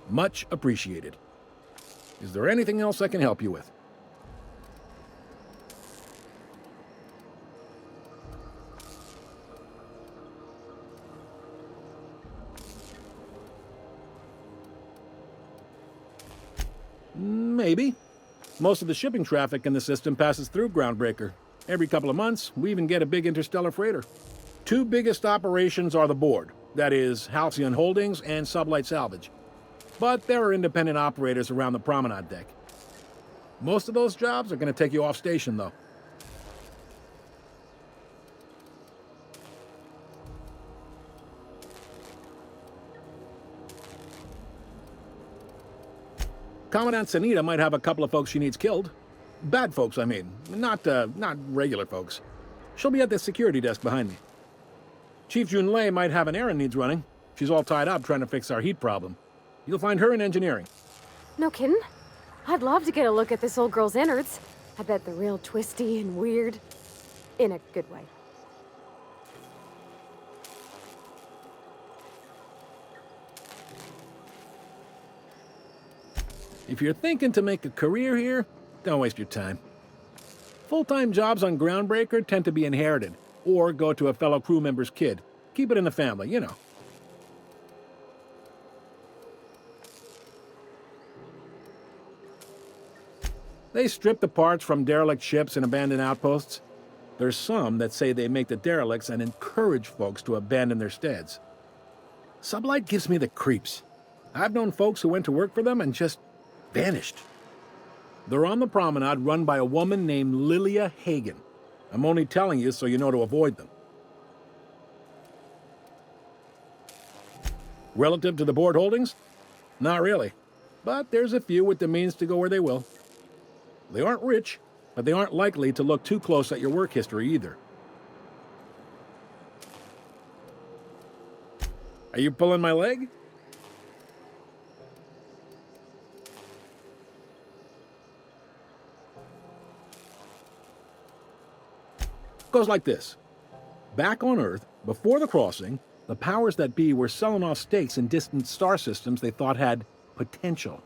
Much appreciated. Is there anything else I can help you with? Maybe. Most of the shipping traffic in the system passes through Groundbreaker. Every couple of months, we even get a big interstellar freighter. 2 biggest operations are the board. That is, Halcyon Holdings and Sublight Salvage. But there are independent operators around the promenade deck. Most of those jobs are going to take you off station, though. Commandant Sanita might have a couple of folks she needs killed. Bad folks, I mean. Not regular folks. She'll be at the security desk behind me. Chief Junlei might have an errand needs running. She's all tied up trying to fix our heat problem. You'll find her in engineering. No kidding? I'd love to get a look at this old girl's innards. I bet they're real twisty and weird. In a good way. If you're thinking to make a career here, don't waste your time. Full-time jobs on Groundbreaker tend to be inherited, or go to a fellow crew member's kid. Keep it in the family, you know. They strip the parts from derelict ships and abandoned outposts. There's some that say they make the derelicts and encourage folks to abandon their steads. Sublight gives me the creeps. I've known folks who went to work for them and just vanished. They're on the promenade run by a woman named Lilia Hagen. I'm only telling you so you know to avoid them. Relative to the board holdings? Not really. But there's a few with the means to go where they will. They aren't rich, but they aren't likely to look too close at your work history either. Are you pulling my leg? goes like this. Back on Earth, before the crossing, the powers that be were selling off stakes in distant star systems they thought had potential.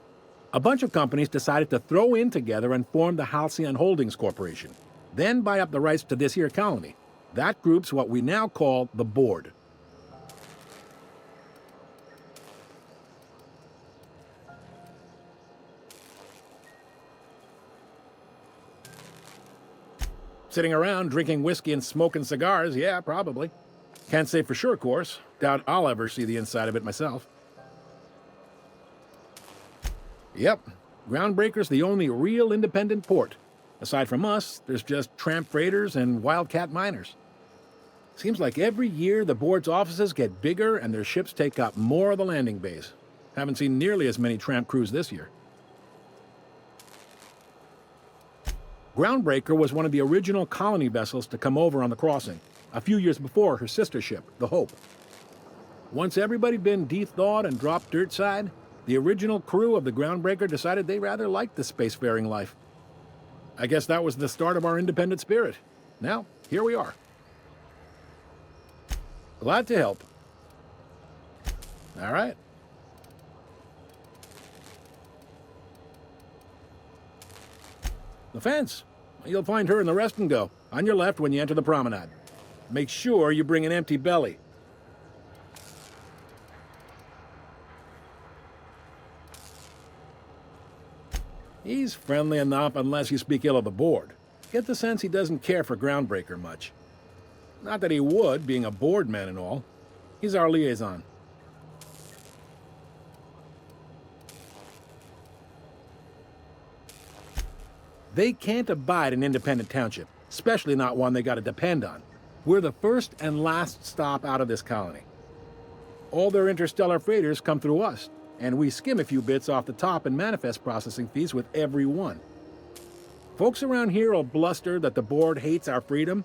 A bunch of companies decided to throw in together and form the Halcyon Holdings Corporation, then buy up the rights to this here colony. That group's what we now call the Board. Sitting around drinking whiskey and smoking cigars, yeah, probably. Can't say for sure, of course. Doubt I'll ever see the inside of it myself. Yep, Groundbreaker's the only real independent port. Aside from us, there's just tramp freighters and wildcat miners. Seems like every year the board's offices get bigger and their ships take up more of the landing bays. Haven't seen nearly as many tramp crews this year. Groundbreaker was one of the original colony vessels to come over on the crossing, a few years before her sister ship, the Hope. Once everybody'd been de-thawed and dropped dirtside, the original crew of the Groundbreaker decided they rather liked the spacefaring life. I guess that was the start of our independent spirit. Now, here we are. Glad to help. All right. The fence. You'll find her in the rest and go, on your left when you enter the promenade. Make sure you bring an empty belly. He's friendly enough unless you speak ill of the board. Get the sense he doesn't care for Groundbreaker much. Not that he would, being a board man and all. He's our liaison. They can't abide an independent township, especially not one they gotta depend on. We're the first and last stop out of this colony. All their interstellar freighters come through us, and we skim a few bits off the top in manifest processing fees with every one. Folks around here will bluster that the board hates our freedom,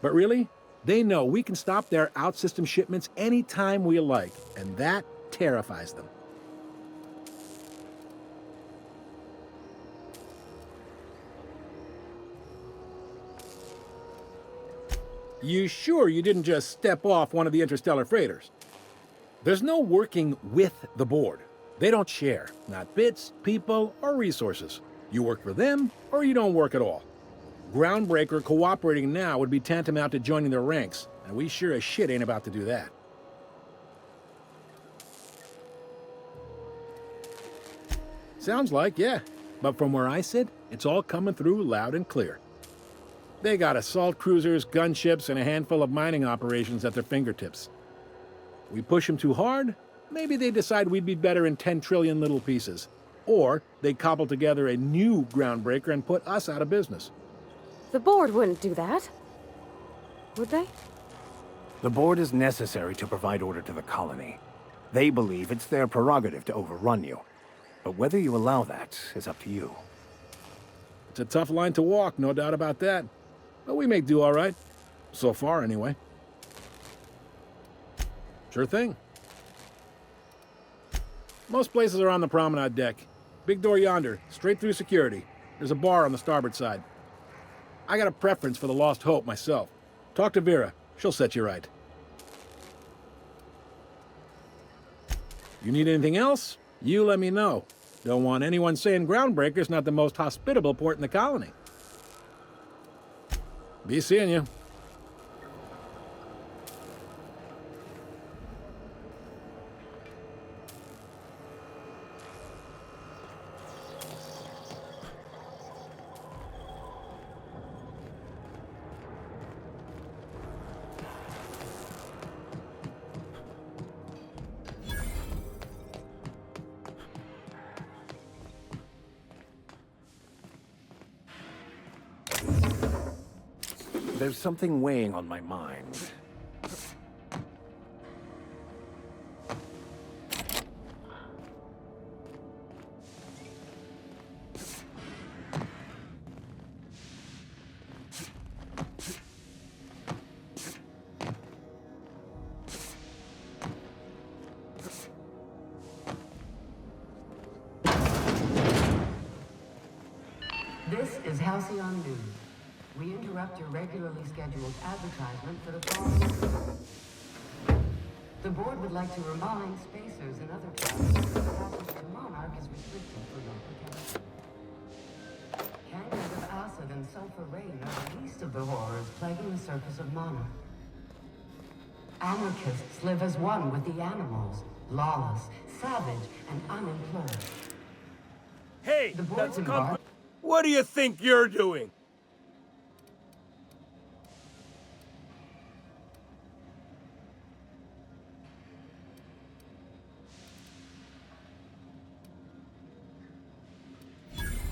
but really, they know we can stop their out-system shipments anytime we like, and that terrifies them. You sure you didn't just step off one of the interstellar freighters? There's no working with the board. They don't share, not bits, people, or resources. You work for them, or you don't work at all. Groundbreaker cooperating now would be tantamount to joining their ranks, and we sure as shit ain't about to do that. Sounds like, yeah. But from where I sit, it's all coming through loud and clear. They got assault cruisers, gunships, and a handful of mining operations at their fingertips. We push them too hard, maybe they decide we'd be better in 10 trillion little pieces. Or they cobble together a new Groundbreaker and put us out of business. The board wouldn't do that. Would they? The board is necessary to provide order to the colony. They believe it's their prerogative to overrun you. But whether you allow that is up to you. It's a tough line to walk, no doubt about that. But we make do all right. So far, anyway. Sure thing. Most places are on the promenade deck. Big door yonder, straight through security. There's a bar on the starboard side. I got a preference for the Lost Hope myself. Talk to Vera. She'll set you right. You need anything else? You let me know. Don't want anyone saying Groundbreaker's not the most hospitable port in the colony. Be seeing you. There's something weighing on my mind. This is Halcyon News. We interrupt your regularly scheduled advertisement for the following. The board would like to remind spacers and other travelers that passage to Monarch is restricted for local chemistry. Canyons of acid and sulfur rain are the least of the horrors plaguing the surface of Monarch. Anarchists live as one with the animals, lawless, savage, and unemployed. Hey, The board's embarked. What do you think you're doing?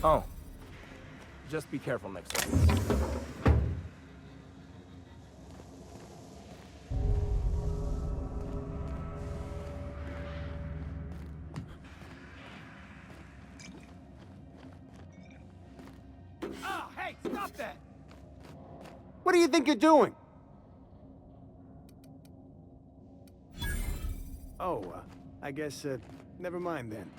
Oh. Just be careful next time. Oh, hey, stop that! What do you think you're doing? Oh, I guess, never mind then.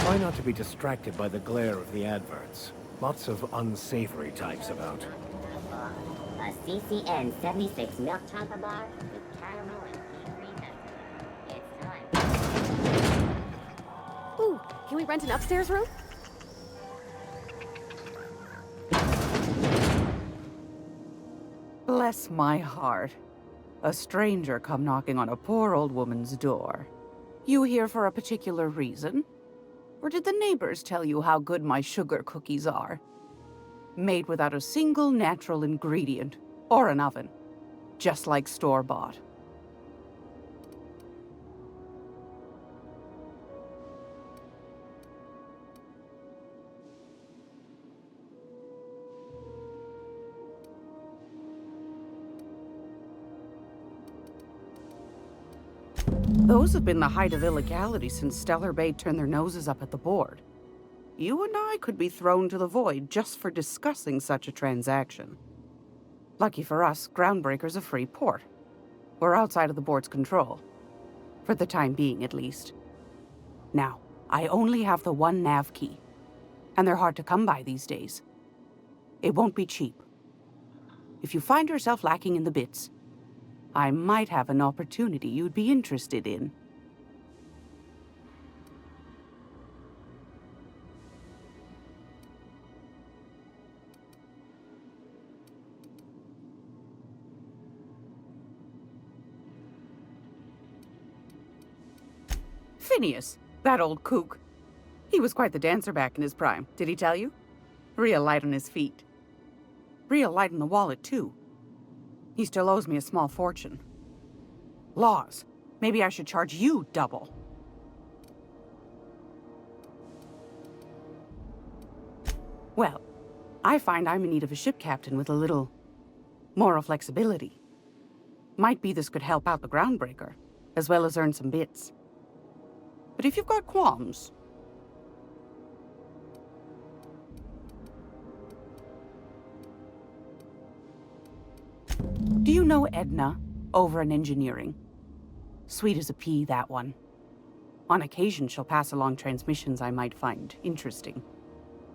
Try not to be distracted by the glare of the adverts. Lots of unsavory types about. A CCN 76 milk chocolate bar with caramel and peach It's time. Ooh, can we rent an upstairs room? Bless my heart. A stranger come knocking on a poor old woman's door. You here for a particular reason? Or did the neighbors tell you how good my sugar cookies are? Made without a single natural ingredient, or an oven. Just like store-bought. Those have been the height of illegality since Stellar Bay turned their noses up at the board. You and I could be thrown to the void just for discussing such a transaction. Lucky for us, Groundbreaker's a free port. We're outside of the board's control. For the time being, at least. Now, I only have the one nav key. And they're hard to come by these days. It won't be cheap. If you find yourself lacking in the bits, I might have an opportunity you'd be interested in. Phineas, that old kook. He was quite the dancer back in his prime, did he tell you? Real light on his feet. Real light on the wallet, too. He still owes me a small fortune. Laws. Maybe I should charge you double. Well, I find I'm in need of a ship captain with a little moral flexibility. Might be this could help out the Groundbreaker, as well as earn some bits. But if you've got qualms... Do you know Edna, over in engineering? Sweet as a pea, that one. On occasion, she'll pass along transmissions I might find interesting.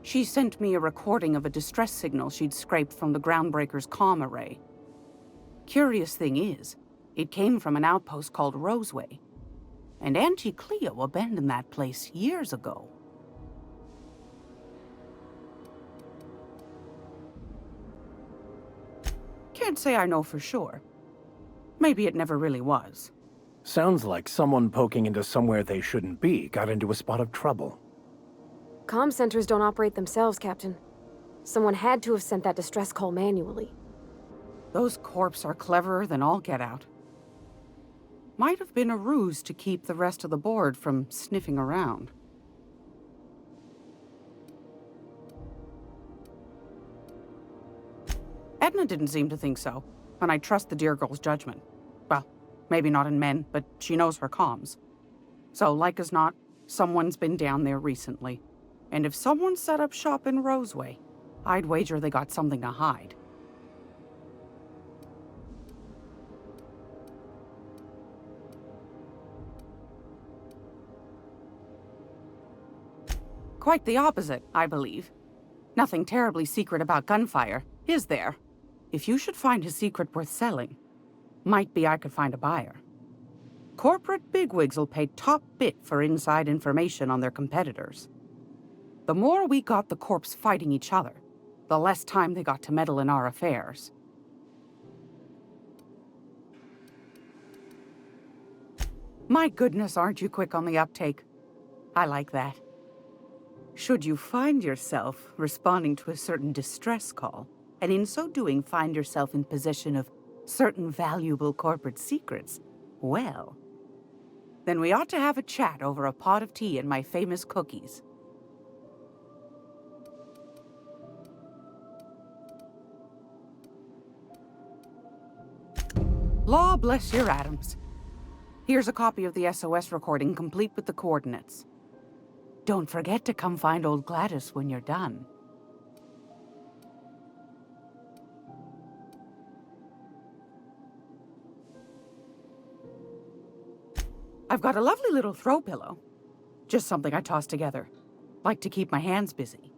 She sent me a recording of a distress signal she'd scraped from the Groundbreaker's comm array. Curious thing is, it came from an outpost called Roseway. And Auntie Cleo abandoned that place years ago. Can't say I know for sure. Maybe it never really was. Sounds like someone poking into somewhere they shouldn't be got into a spot of trouble. Comm centers don't operate themselves, Captain. Someone had to have sent that distress call manually. Those corps are cleverer than all get out. Might have been a ruse to keep the rest of the board from sniffing around. Edna didn't seem to think so, and I trust the dear girl's judgment. Well, maybe not in men, but she knows her comms. So, like as not, someone's been down there recently. And if someone set up shop in Roseway, I'd wager they got something to hide. Quite the opposite, I believe. Nothing terribly secret about gunfire, is there? If you should find a secret worth selling, might be I could find a buyer. Corporate bigwigs will pay top bit for inside information on their competitors. The more we got the corps fighting each other, the less time they got to meddle in our affairs. My goodness, aren't you quick on the uptake? I like that. Should you find yourself responding to a certain distress call, and in so doing find yourself in possession of certain valuable corporate secrets, well, then we ought to have a chat over a pot of tea and my famous cookies. Law bless your atoms. Here's a copy of the SOS recording, complete with the coordinates. Don't forget to come find old Gladys when you're done. I've got a lovely little throw pillow. Just something I toss together. Like to keep my hands busy.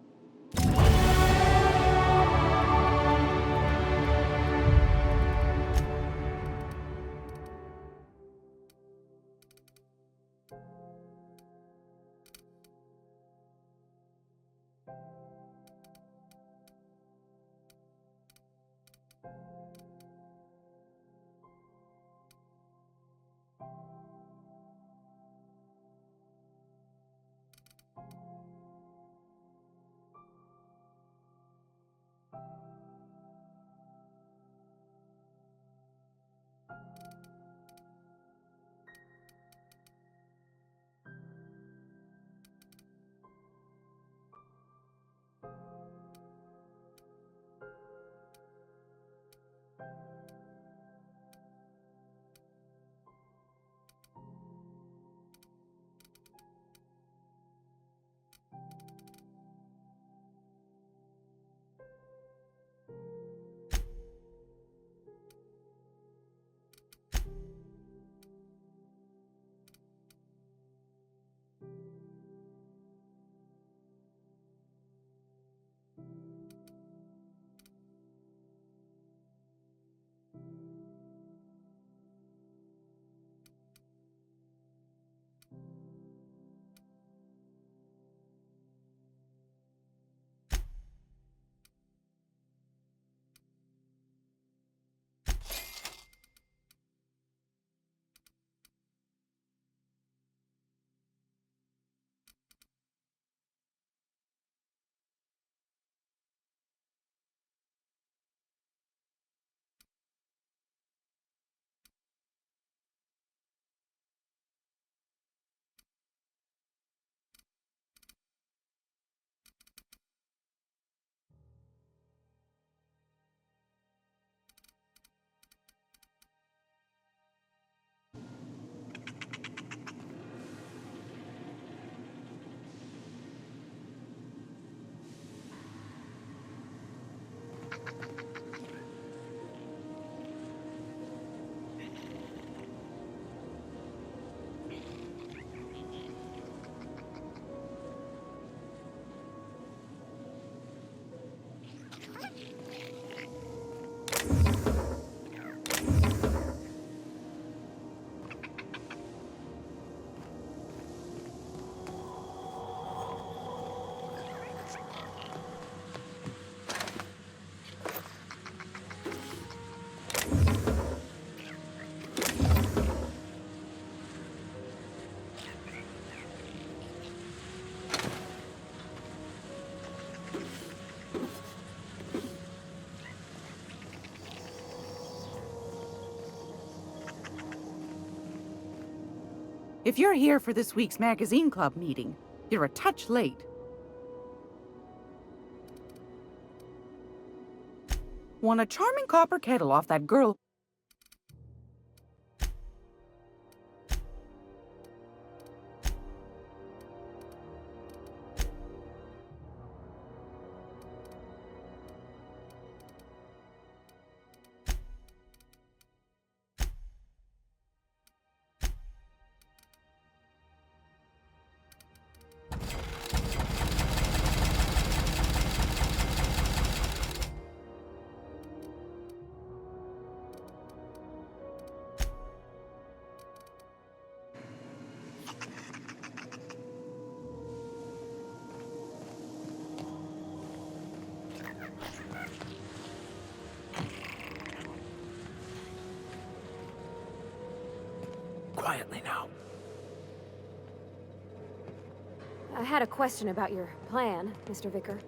If you're here for this week's magazine club meeting, you're a touch late. Won a charming copper kettle off that girl. Quietly now. I had a question about your plan, Mr. Vicar.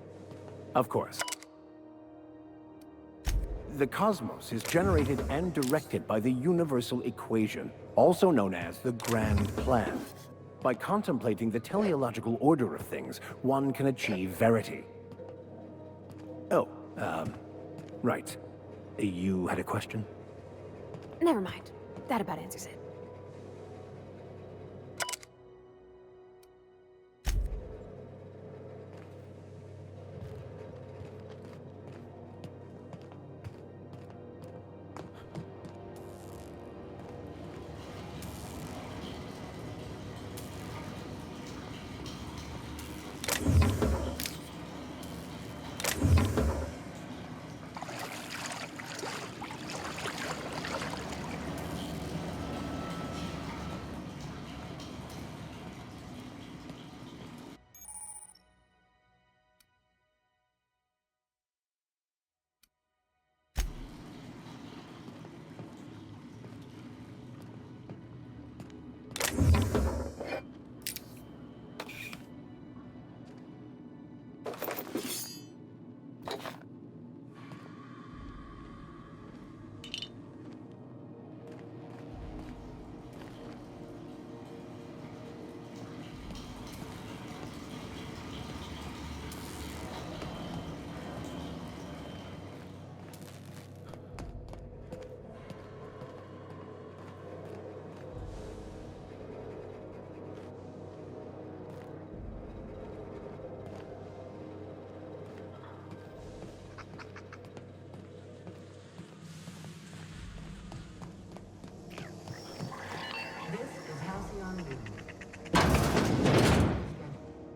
Of course. The cosmos is generated and directed by the universal equation, also known as the grand plan. By contemplating the teleological order of things, one can achieve verity. Oh, right. You had a question? Never mind. That about answers it.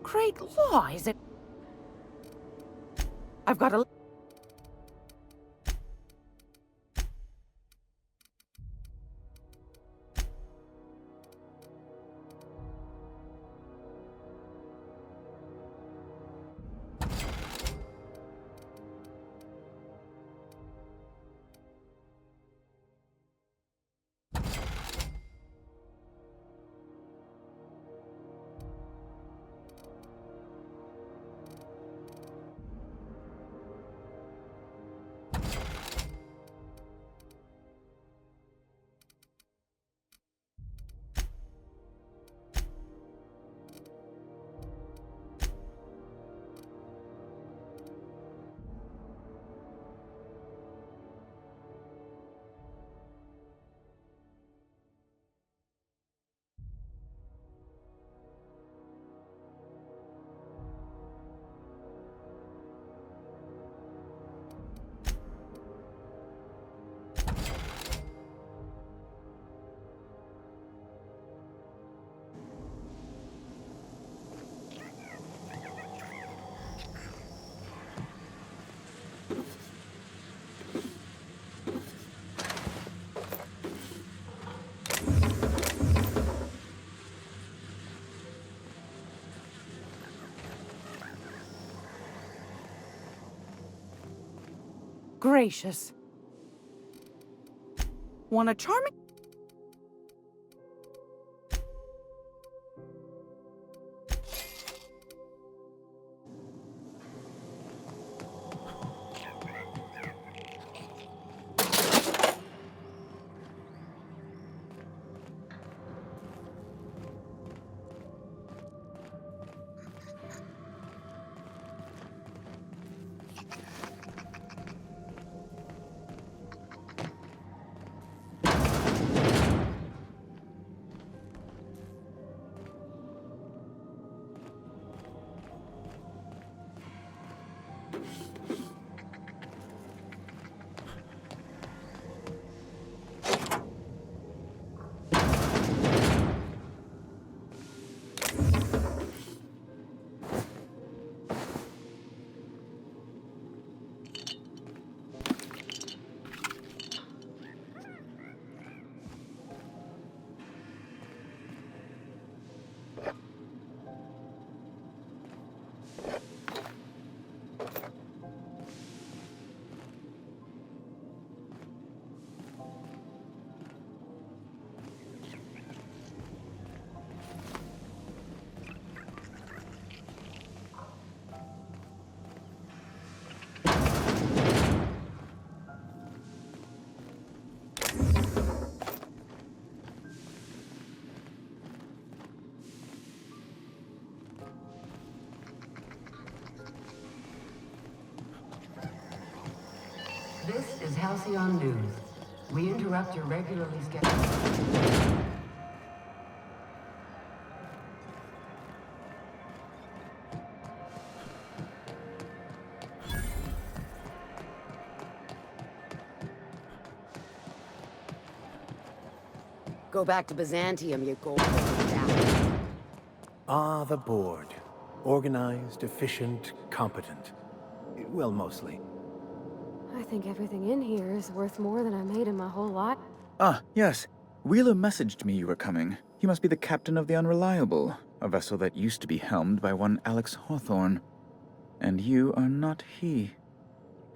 Great law, is it? I've got a... Gracious. Want a charming... Halcyon News. We interrupt your regularly scheduled... Go back to Byzantium, you gold. Ah, the board. Organized, efficient, competent. Well, mostly. I think everything in here is worth more than I made in my whole life. Ah, yes. Wheeler messaged me you were coming. He must be the captain of the Unreliable, a vessel that used to be helmed by one Alex Hawthorne. And you are not he.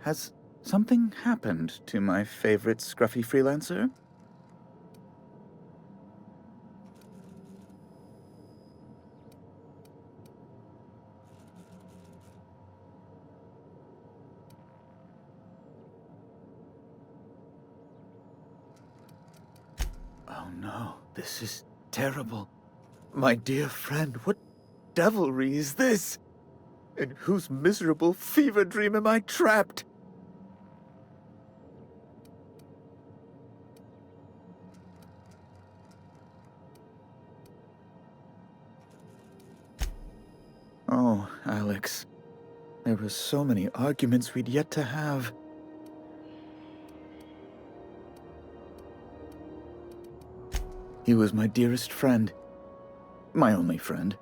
Has something happened to my favorite scruffy freelancer? Oh no, this is terrible. My dear friend, what devilry is this? In whose miserable fever dream am I trapped? Oh, Alex. There were so many arguments we'd yet to have. He was my dearest friend. My only friend.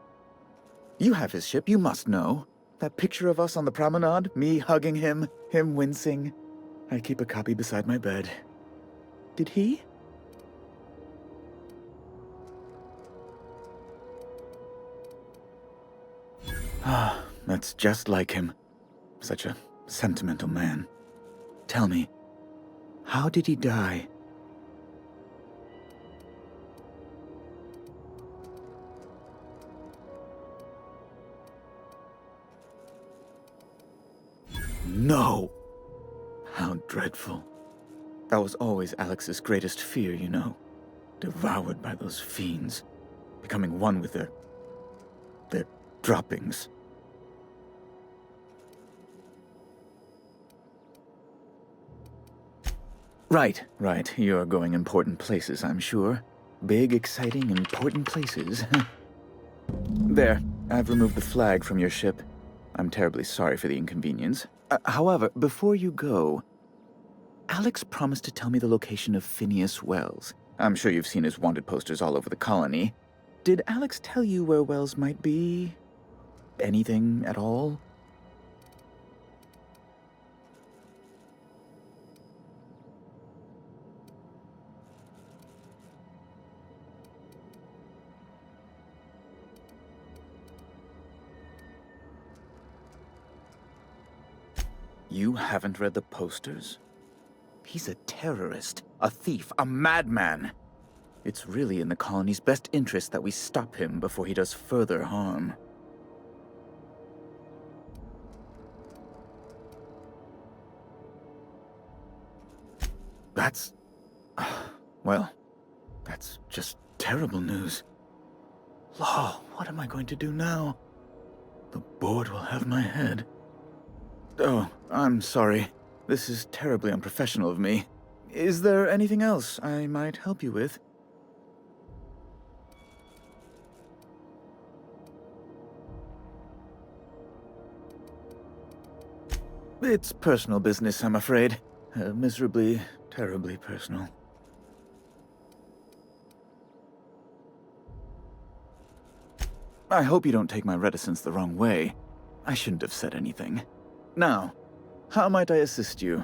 You have his ship, you must know. That picture of us on the promenade, me hugging him, him wincing. I keep a copy beside my bed. Did he? Ah, that's just like him. Such a sentimental man. Tell me, how did he die? No! How dreadful. That was always Alex's greatest fear, you know. Devoured by those fiends. Becoming one with their droppings. Right. You're going important places, I'm sure. Big, exciting, important places. There, I've removed the flag from your ship. I'm terribly sorry for the inconvenience. However, before you go, Alex promised to tell me the location of Phineas Wells. I'm sure you've seen his wanted posters all over the colony. Did Alex tell you where Wells might be? Anything at all? You haven't read the posters? He's a terrorist, a thief, a madman. It's really in the colony's best interest that we stop him before he does further harm. That's... well, that's just terrible news. Law, what am I going to do now? The board will have my head. Oh, I'm sorry. This is terribly unprofessional of me. Is there anything else I might help you with? It's personal business, I'm afraid. Miserably, terribly personal. I hope you don't take my reticence the wrong way. I shouldn't have said anything. Now, how might I assist you?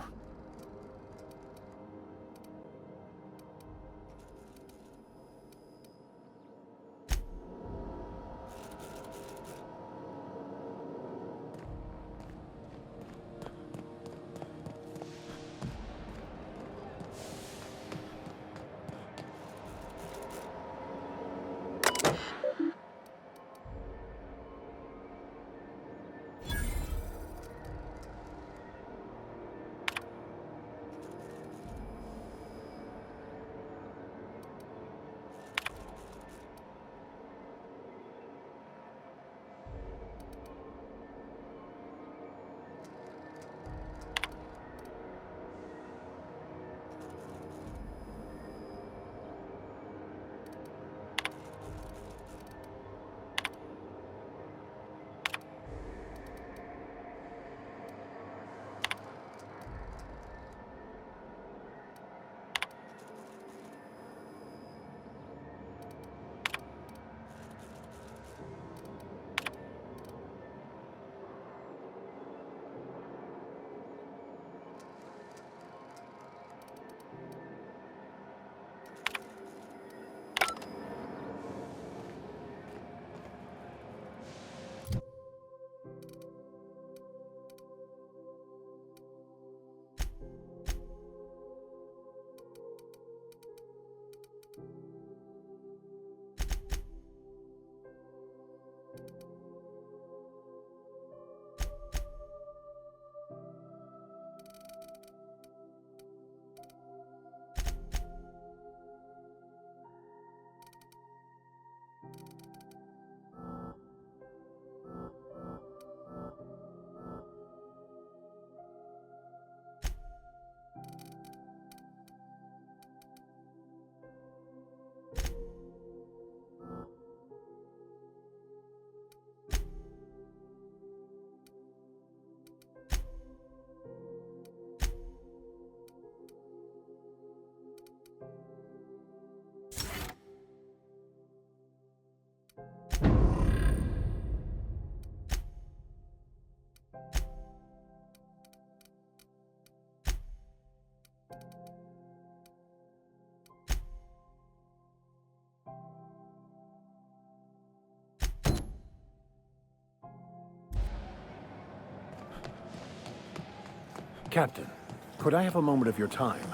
Captain, could I have a moment of your time?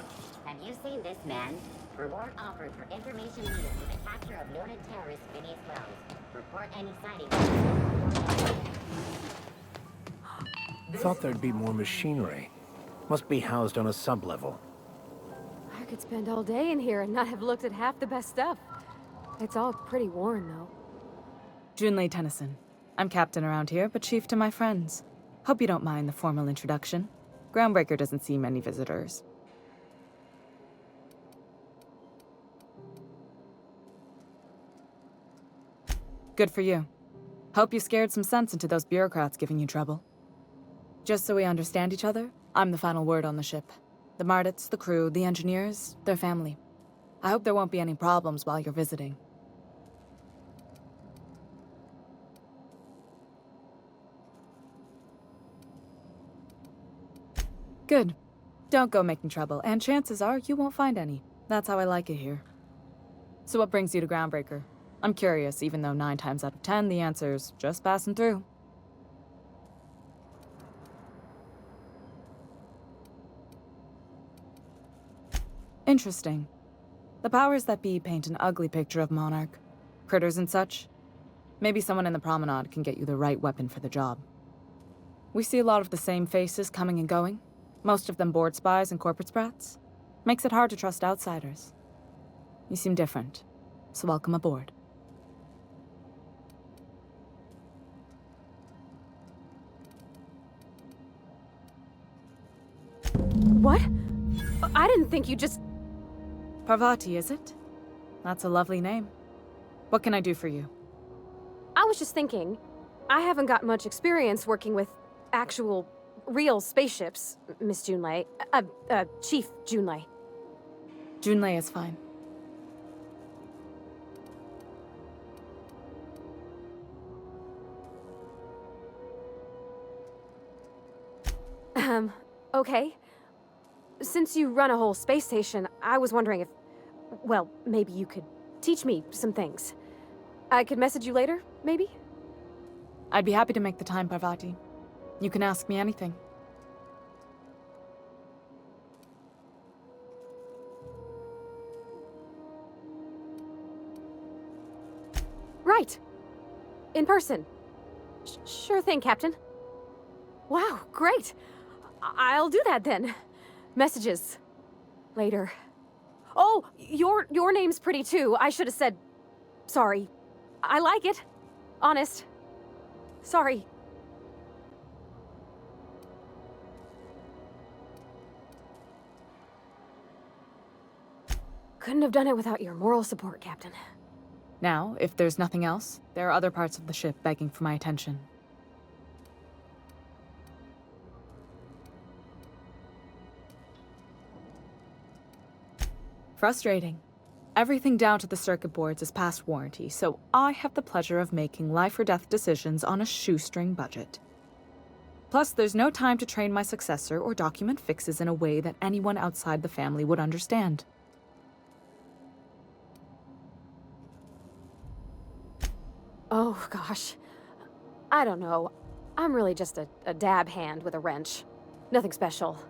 Have you seen this man? Reward offered for information needed for the capture of noted terrorist Phineas Wells. Report any sightings. Thought there'd be more machinery. Must be housed on a sublevel. I could spend all day in here and not have looked at half the best stuff. It's all pretty worn, though. Junlei Tennyson. I'm captain around here, but chief to my friends. Hope you don't mind the formal introduction. Groundbreaker doesn't see many visitors. Good for you. Hope you scared some sense into those bureaucrats giving you trouble. Just so we understand each other, I'm the final word on the ship. The Mardits, the crew, the engineers, their family. I hope there won't be any problems while you're visiting. Good. Don't go making trouble, and chances are you won't find any. That's how I like it here. So what brings you to Groundbreaker? I'm curious, even though 9 times out of 10 the answer's just passing through. Interesting. The powers that be paint an ugly picture of Monarch. Critters and such. Maybe someone in the promenade can get you the right weapon for the job. We see a lot of the same faces coming and going. Most of them board spies and corporate sprats. Makes it hard to trust outsiders. You seem different, so welcome aboard. What? I didn't think you just... Parvati, is it? That's a lovely name. What can I do for you? I was just thinking, I haven't got much experience working with actual, real spaceships, Miss Junlei. Chief Junlei. Junlei is fine. Okay. Since you run a whole space station, I was wondering if... Well, maybe you could teach me some things. I could message you later, maybe? I'd be happy to make the time, Parvati. You can ask me anything. Right. In person. Sure thing, Captain. Wow, great. I'll do that then. Messages. Later. Oh, your name's pretty too. I should have said... Sorry. I like it. Honest. Sorry. Couldn't have done it without your moral support, Captain. Now, if there's nothing else, there are other parts of the ship begging for my attention. Frustrating. Everything down to the circuit boards is past warranty, so I have the pleasure of making life or death decisions on a shoestring budget. Plus, there's no time to train my successor or document fixes in a way that anyone outside the family would understand. Oh, gosh. I don't know. I'm really just a dab hand with a wrench. Nothing special.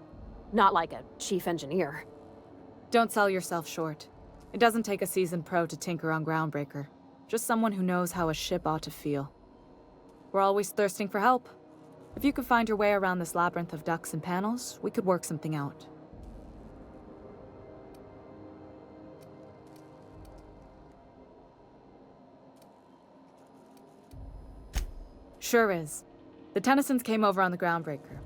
Not like a chief engineer. Don't sell yourself short. It doesn't take a seasoned pro to tinker on Groundbreaker. Just someone who knows how a ship ought to feel. We're always thirsting for help. If you could find your way around this labyrinth of ducts and panels, we could work something out. Sure is. The Tennysons came over on the Groundbreaker.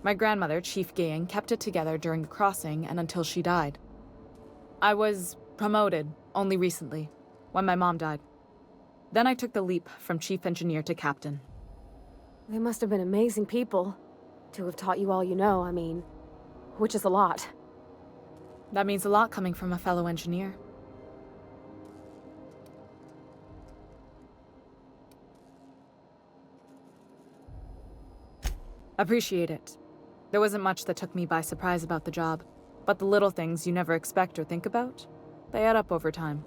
My grandmother, Chief Gayan, kept it together during the crossing and until she died. I was promoted only recently, when my mom died. Then I took the leap from chief engineer to captain. They must have been amazing people to have taught you all you know, I mean, which is a lot. That means a lot coming from a fellow engineer. Appreciate it. There wasn't much that took me by surprise about the job, but the little things you never expect or think about, they add up over time.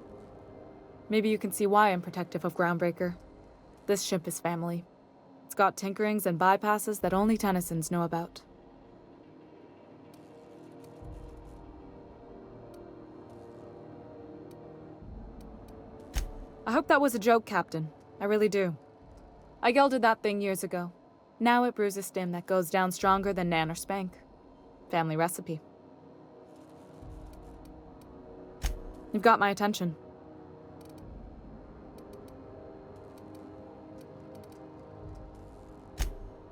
Maybe you can see why I'm protective of Groundbreaker. This ship is family. It's got tinkerings and bypasses that only Tennysons know about. I hope that was a joke, Captain. I really do. I gelded that thing years ago. Now it brews a stim that goes down stronger than Nan or Spank. Family recipe. You've got my attention.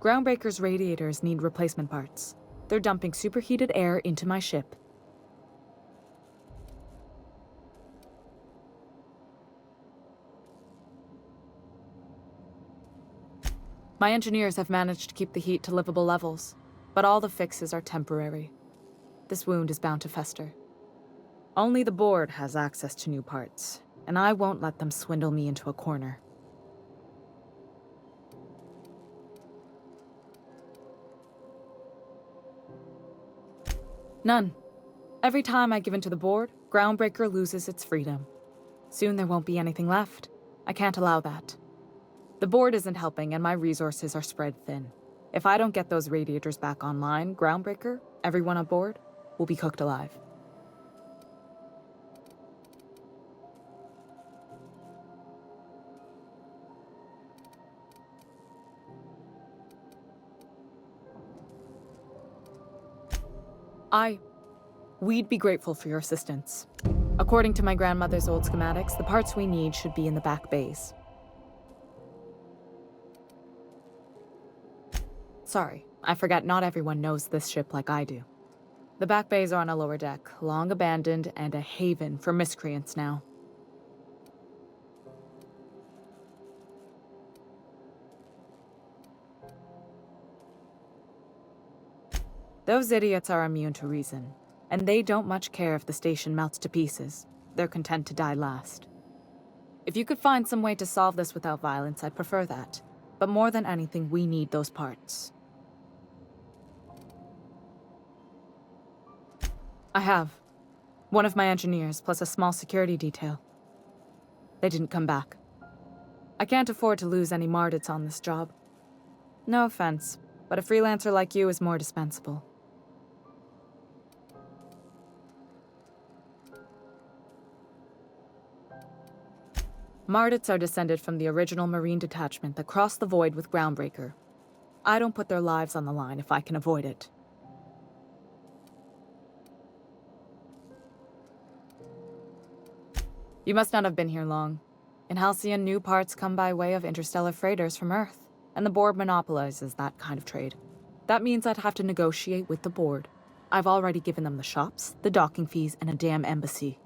Groundbreaker's radiators need replacement parts. They're dumping superheated air into my ship. My engineers have managed to keep the heat to livable levels, but all the fixes are temporary. This wound is bound to fester. Only the board has access to new parts, and I won't let them swindle me into a corner. None. Every time I give in to the board, Groundbreaker loses its freedom. Soon there won't be anything left. I can't allow that. The board isn't helping, and my resources are spread thin. If I don't get those radiators back online, Groundbreaker, everyone aboard, will be cooked alive. We'd be grateful for your assistance. According to my grandmother's old schematics, the parts we need should be in the back bays. Sorry, I forgot not everyone knows this ship like I do. The back bays are on a lower deck, long abandoned and a haven for miscreants now. Those idiots are immune to reason, and they don't much care if the station melts to pieces. They're content to die last. If you could find some way to solve this without violence, I'd prefer that. But more than anything, we need those parts. I have. One of my engineers, plus a small security detail. They didn't come back. I can't afford to lose any Mardits on this job. No offense, but a freelancer like you is more dispensable. Mardits are descended from the original Marine detachment that crossed the void with Groundbreaker. I don't put their lives on the line if I can avoid it. You must not have been here long. In Halcyon, new parts come by way of interstellar freighters from Earth, and the board monopolizes that kind of trade. That means I'd have to negotiate with the board. I've already given them the shops, the docking fees, and a damn embassy.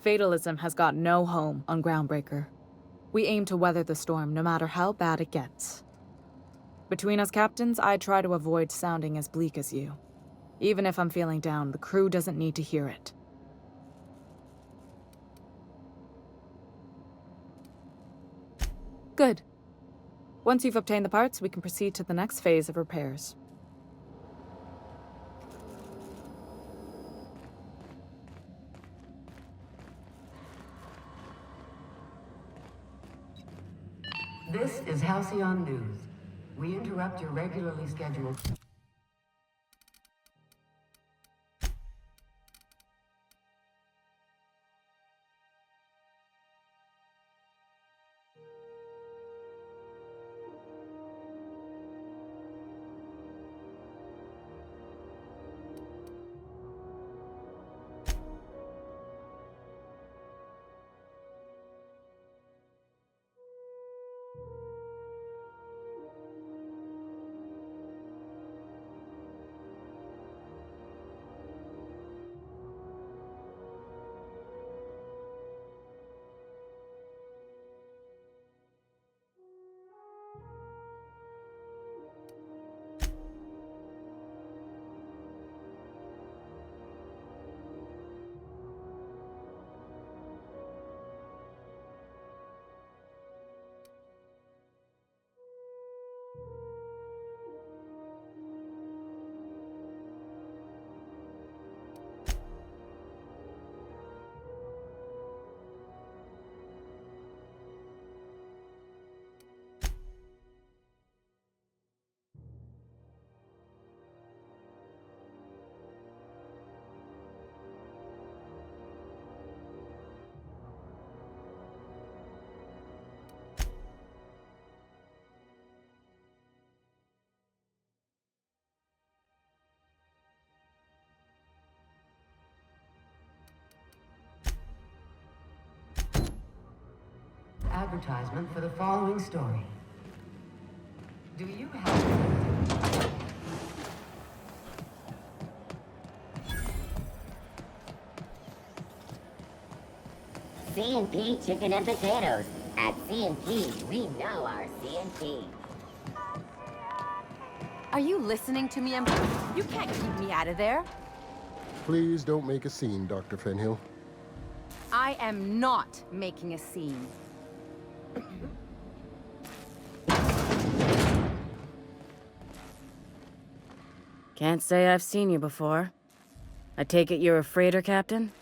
Fatalism has got no home on Groundbreaker. We aim to weather the storm no matter how bad it gets. Between us captains, I try to avoid sounding as bleak as you. Even if I'm feeling down, the crew doesn't need to hear it. Good. Once you've obtained the parts, we can proceed to the next phase of repairs. This is Halcyon News. We interrupt your regularly scheduled... advertisement for the following story. Do you have... C&P chicken and potatoes. At C&P, we know our C&P. Are you listening to me, Emperor? You can't keep me out of there. Please don't make a scene, Dr. Fenhill. I am not making a scene. Can't say I've seen you before. I take it you're a freighter captain?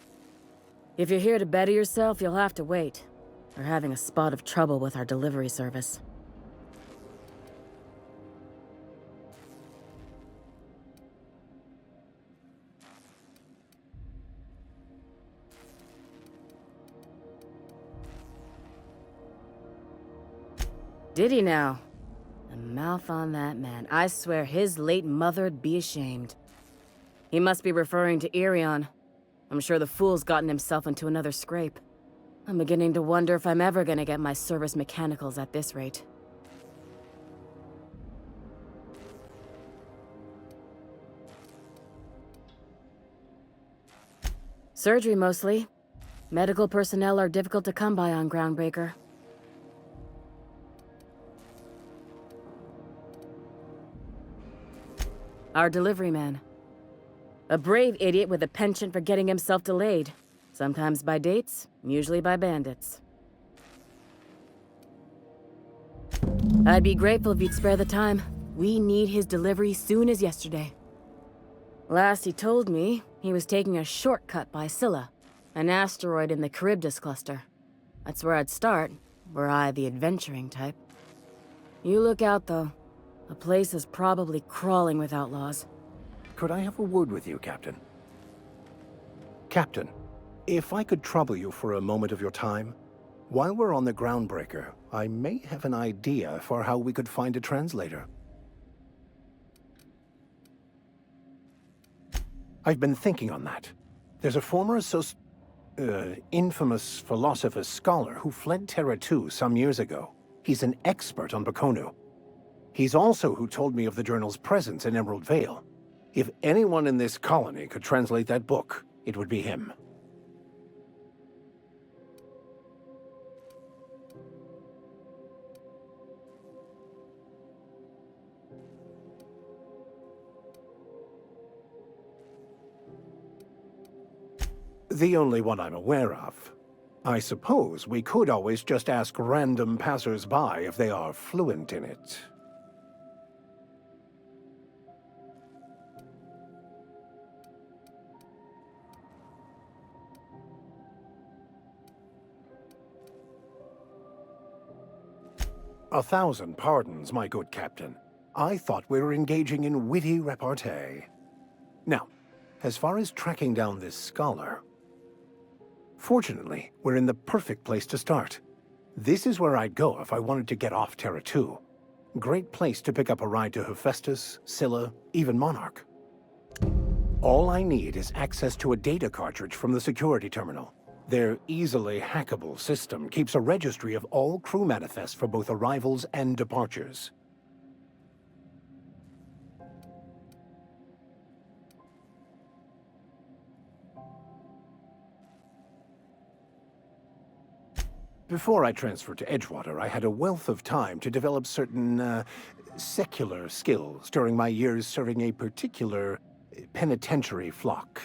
If you're here to better yourself, you'll have to wait. We're having a spot of trouble with our delivery service. Did he now? The mouth on that man. I swear his late mother'd be ashamed. He must be referring to Irion. I'm sure the fool's gotten himself into another scrape. I'm beginning to wonder if I'm ever gonna get my service mechanicals at this rate. Surgery, mostly. Medical personnel are difficult to come by on Groundbreaker. Our delivery man. A brave idiot with a penchant for getting himself delayed. Sometimes by dates, usually by bandits. I'd be grateful if you'd spare the time. We need his delivery soon as yesterday. Last he told me, he was taking a shortcut by Scylla, an asteroid in the Charybdis cluster. That's where I'd start, were I the adventuring type. You look out, though. The place is probably crawling with outlaws. Could I have a word with you, Captain? Captain, if I could trouble you for a moment of your time, while we're on the Groundbreaker, I may have an idea for how we could find a translator. I've been thinking on that. There's a former infamous philosopher scholar who fled Terra 2 some years ago. He's an expert on Bakonu. He's also who told me of the journal's presence in Emerald Vale. If anyone in this colony could translate that book, it would be him. The only one I'm aware of. I suppose we could always just ask random passers-by if they are fluent in it. 1,000 pardons, my good captain. I thought we were engaging in witty repartee. Now, as far as tracking down this scholar... Fortunately, we're in the perfect place to start. This is where I'd go if I wanted to get off Terra 2. Great place to pick up a ride to Hephaestus, Scylla, even Monarch. All I need is access to a data cartridge from the security terminal. Their easily hackable system keeps a registry of all crew manifests for both arrivals and departures. Before I transferred to Edgewater, I had a wealth of time to develop certain, secular skills during my years serving a particular penitentiary flock.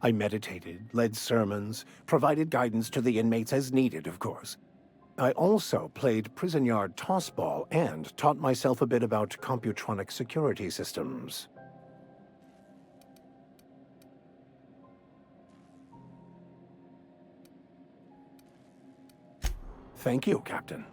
I meditated, led sermons, provided guidance to the inmates as needed, of course. I also played prison yard tossball and taught myself a bit about computronic security systems. Thank you, Captain.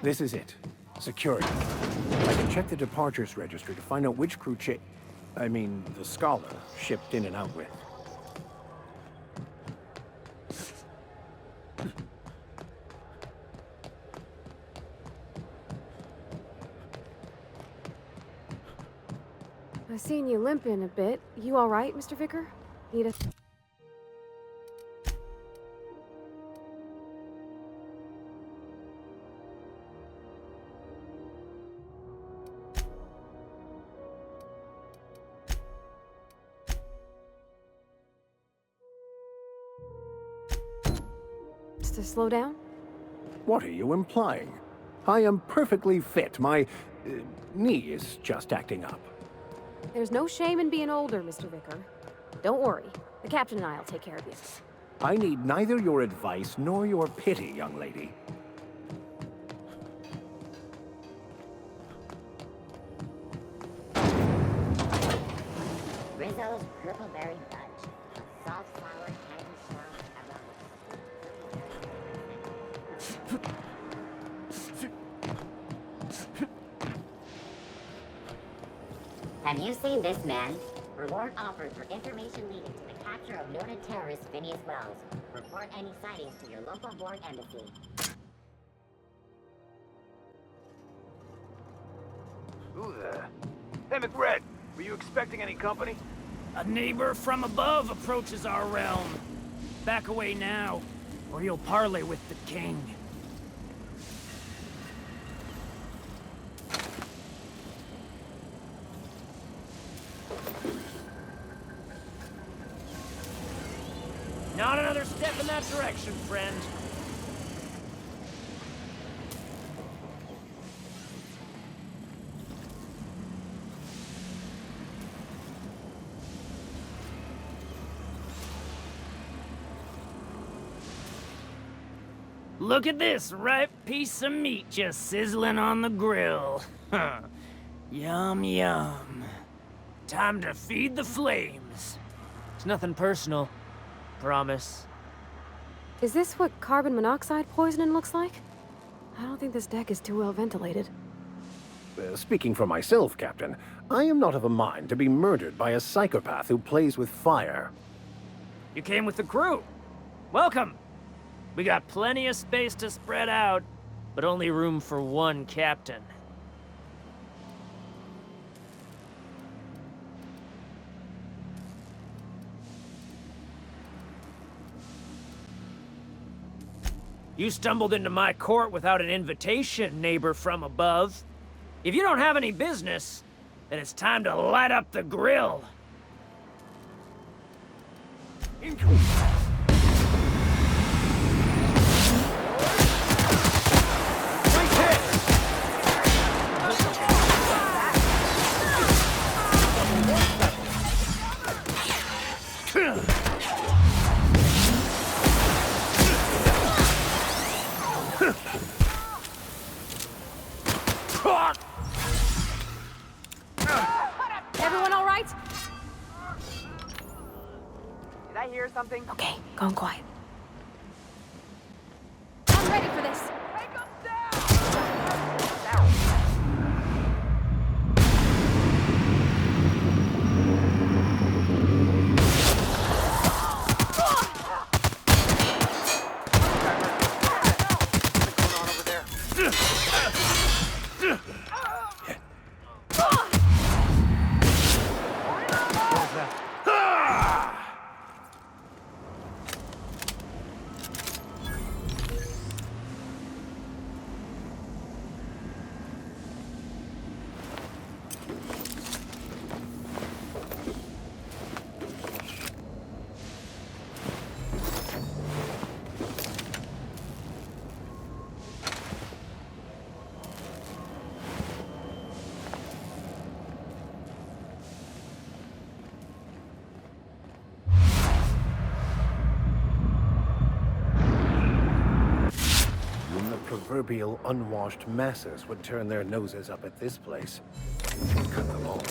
This is it. Security. I can check the departures registry to find out which crew the scholar shipped in and out with. I've seen you limping a bit. You all right, Mr. Vicar? Need a... To slow down? What are you implying? I am perfectly fit. My knee is just acting up. There's no shame in being older, Mr. Vicar. Don't worry. The captain and I'll take care of you. I need neither your advice nor your pity, young lady. Rizzo's purple berry fudge. Soft flower candy shell aroma. Have you seen this man? Reward offered for information leading to the capture of noted terrorist Phineas Wells. Report any sightings to your local board embassy. Who there? Hey, McRed, were you expecting any company? A neighbor from above approaches our realm. Back away now, or you'll parley with the king. Not another step in that direction, friend. Look at this ripe piece of meat just sizzling on the grill. Yum, yum. Time to feed the flames. It's nothing personal. Promise. Is this what carbon monoxide poisoning looks like? I don't think this deck is too well ventilated. Speaking for myself, Captain, I am not of a mind to be murdered by a psychopath who plays with fire. You came with the crew. Welcome. We got plenty of space to spread out, but only room for one captain. You stumbled into my court without an invitation, neighbor from above. If you don't have any business, then it's time to light up the grill. Everyone all right? Did I hear something? Okay, going quiet. I'm ready for this. proverbial unwashed masses would turn their noses up at this place. Cut them off.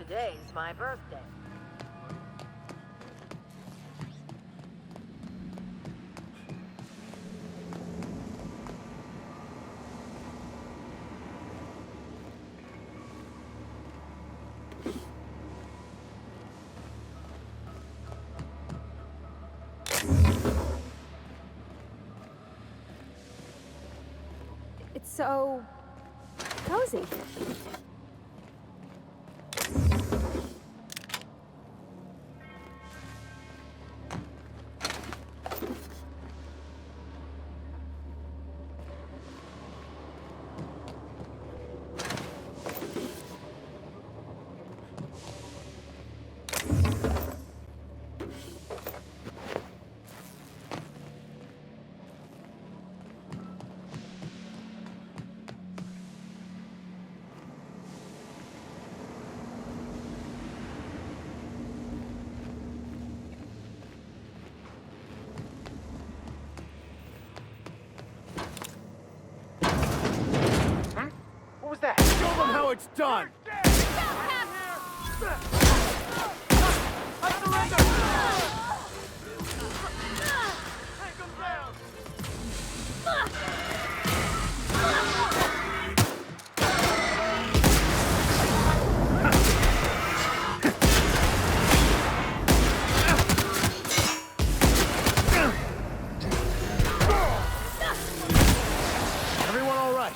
Today's my birthday. It's so cozy. What was that? Show them how it's done! Everyone all right?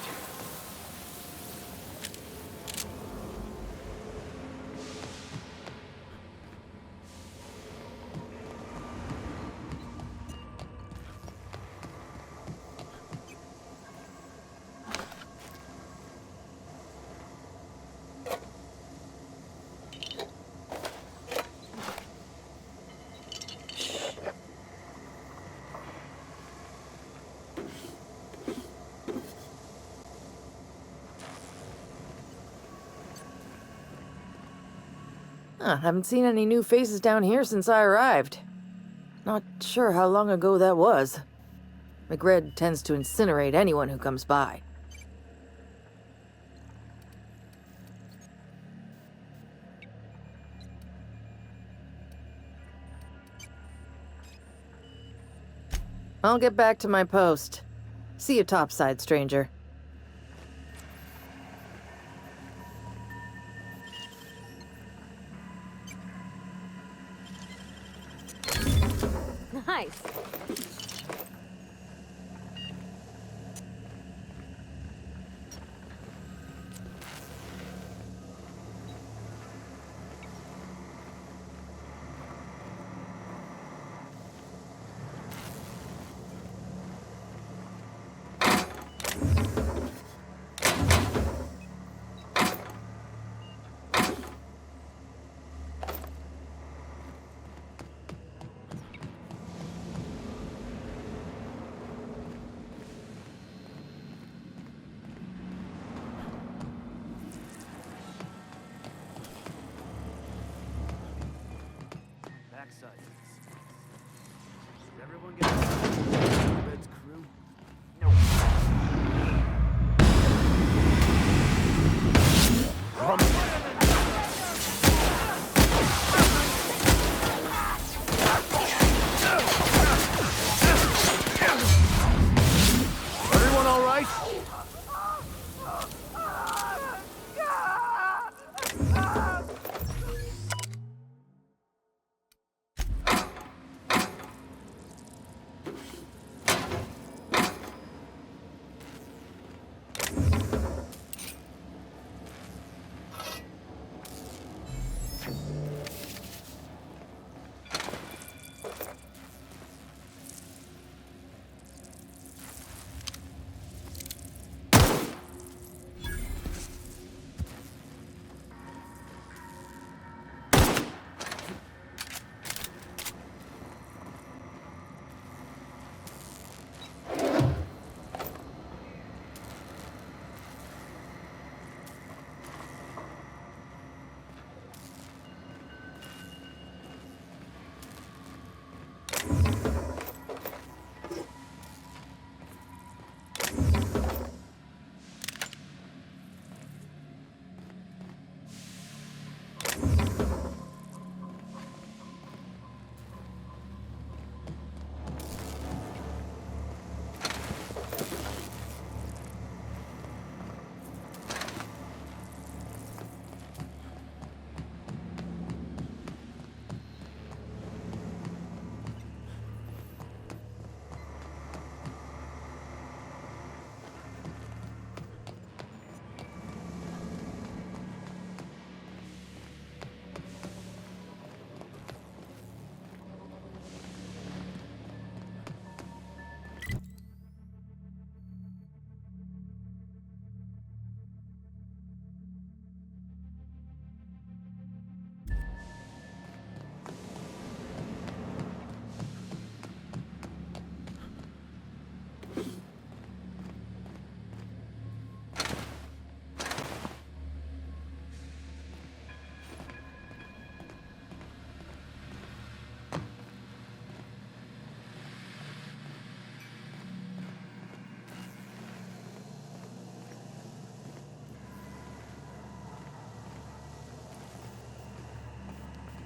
Haven't seen any new faces down here since I arrived. Not sure how long ago that was. McRed tends to incinerate anyone who comes by. I'll get back to my post. See you topside, stranger. Nice. Backside. Did everyone get Red's crew?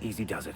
Easy does it.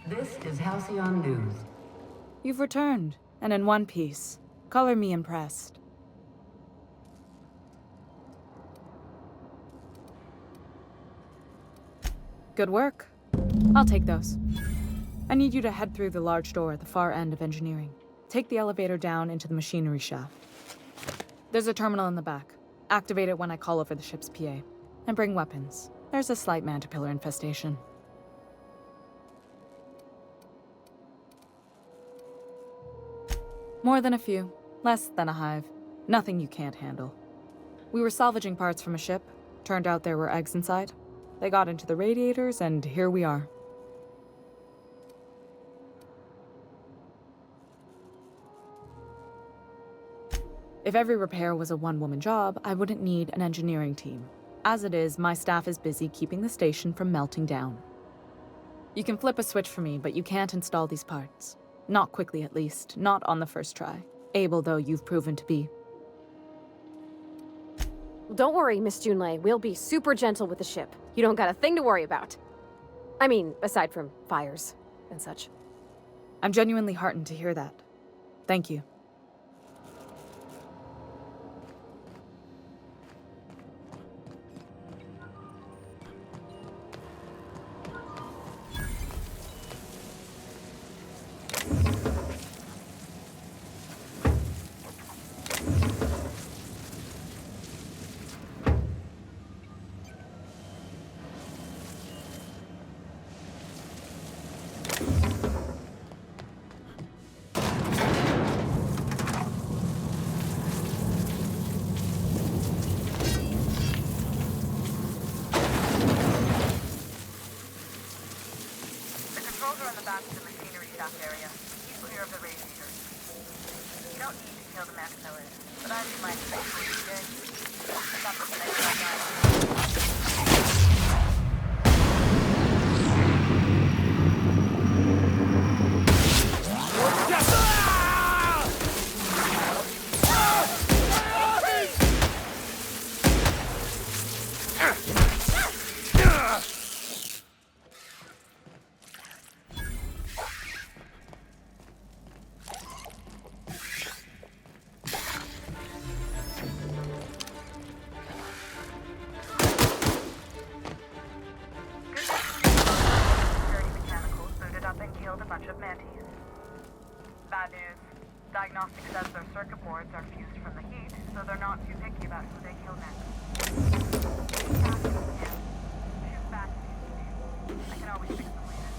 This is Halcyon News. You've returned, and in one piece. Color me impressed. Good work. I'll take those. I need you to head through the large door at the far end of engineering. Take the elevator down into the machinery shaft. There's a terminal in the back. Activate it when I call over the ship's PA. And bring weapons. There's a slight mantipillar infestation. More than a few. Less than a hive. Nothing you can't handle. We were salvaging parts from a ship. Turned out there were eggs inside. They got into the radiators, and here we are. If every repair was a one-woman job, I wouldn't need an engineering team. As it is, my staff is busy keeping the station from melting down. You can flip a switch for me, but you can't install these parts. Not quickly, at least. Not on the first try. Able, though, you've proven to be. Don't worry, Miss Junlei. We'll be super gentle with the ship. You don't got a thing to worry about. I mean, aside from fires and such. I'm genuinely heartened to hear that. Thank you. Diagnostic says their circuit boards are fused from the heat, so they're not too picky about who they kill next. Shoot back if you need to. I can always fix them later.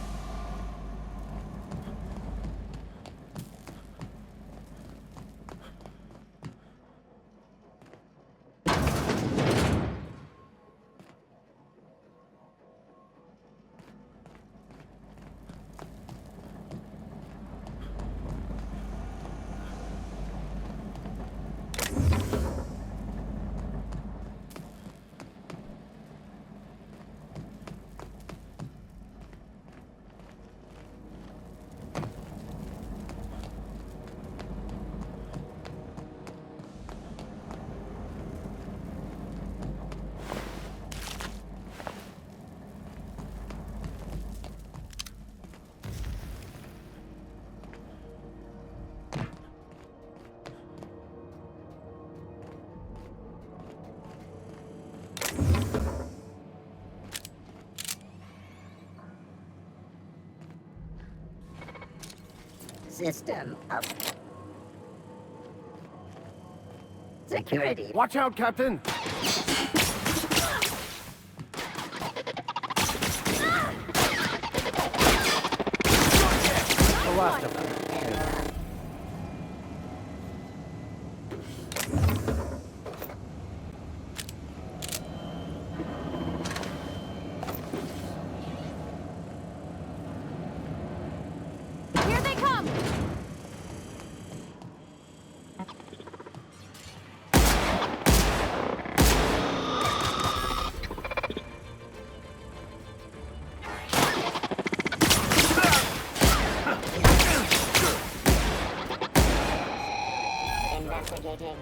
system of security. Watch out, Captain! The last of them. Here they come! Investigating.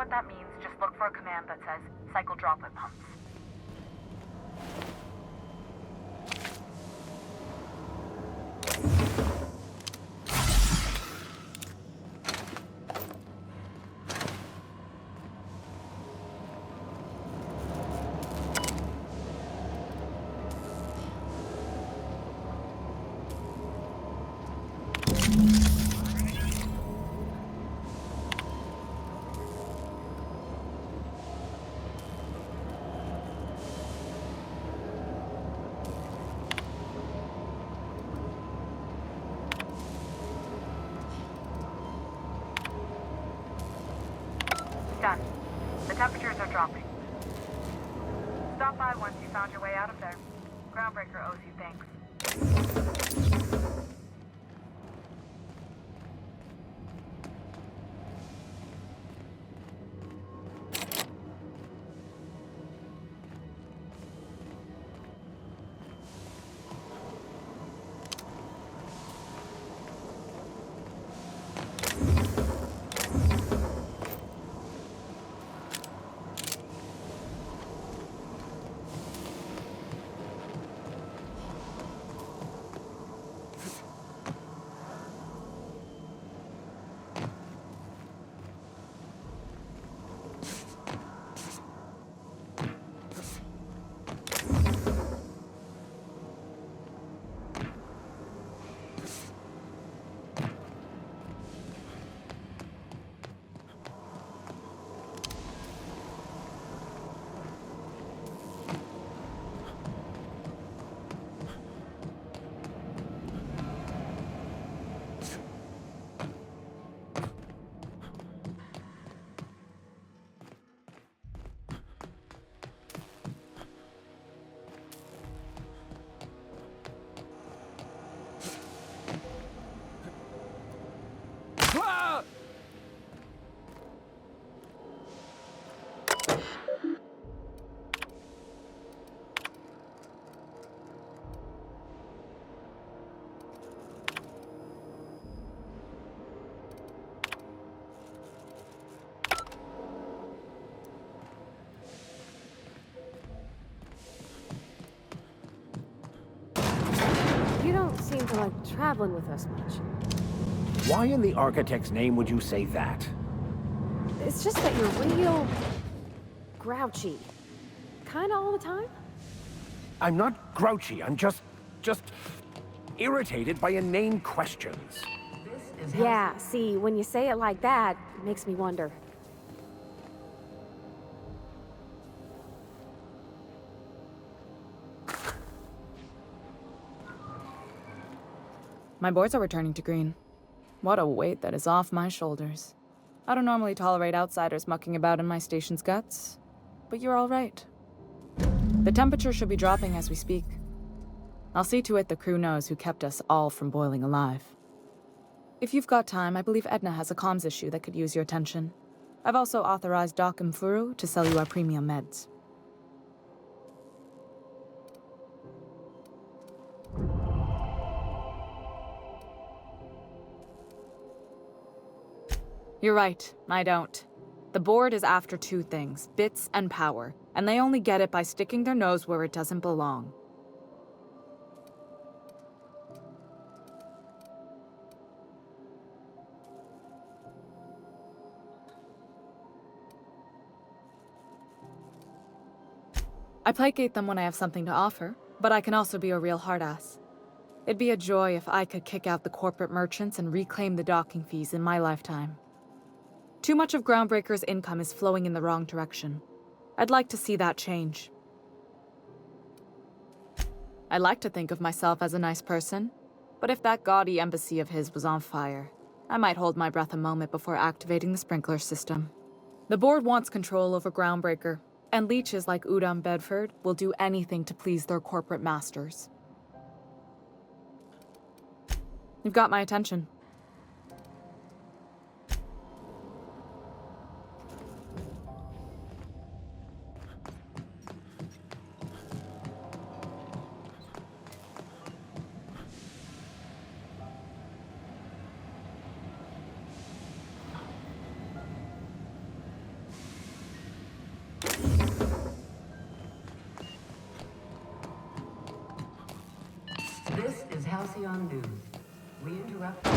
That means just look for a command that says cycle droplet pumps. Done. The temperatures are dropping. Stop by once you found your way out of there. Groundbreaker owes you thanks. You don't seem to like traveling with us much. Why in the architect's name would you say that? It's just that you're real grouchy. Kinda all the time? I'm not grouchy, I'm just irritated by inane questions. Yeah, see, when you say it like that, it makes me wonder. My boards are returning to green. What a weight that is off my shoulders. I don't normally tolerate outsiders mucking about in my station's guts, but you're all right. The temperature should be dropping as we speak. I'll see to it the crew knows who kept us all from boiling alive. If you've got time, I believe Edna has a comms issue that could use your attention. I've also authorized Doc and Furu to sell you our premium meds. You're right, I don't. The board is after two things, bits and power, and they only get it by sticking their nose where it doesn't belong. I placate them when I have something to offer, but I can also be a real hard-ass. It'd be a joy if I could kick out the corporate merchants and reclaim the docking fees in my lifetime. Too much of Groundbreaker's income is flowing in the wrong direction. I'd like to see that change. I like to think of myself as a nice person, but if that gaudy embassy of his was on fire, I might hold my breath a moment before activating the sprinkler system. The board wants control over Groundbreaker, and leeches like Udom Bedford will do anything to please their corporate masters. You've got my attention. This is Halcyon News. We interrupt.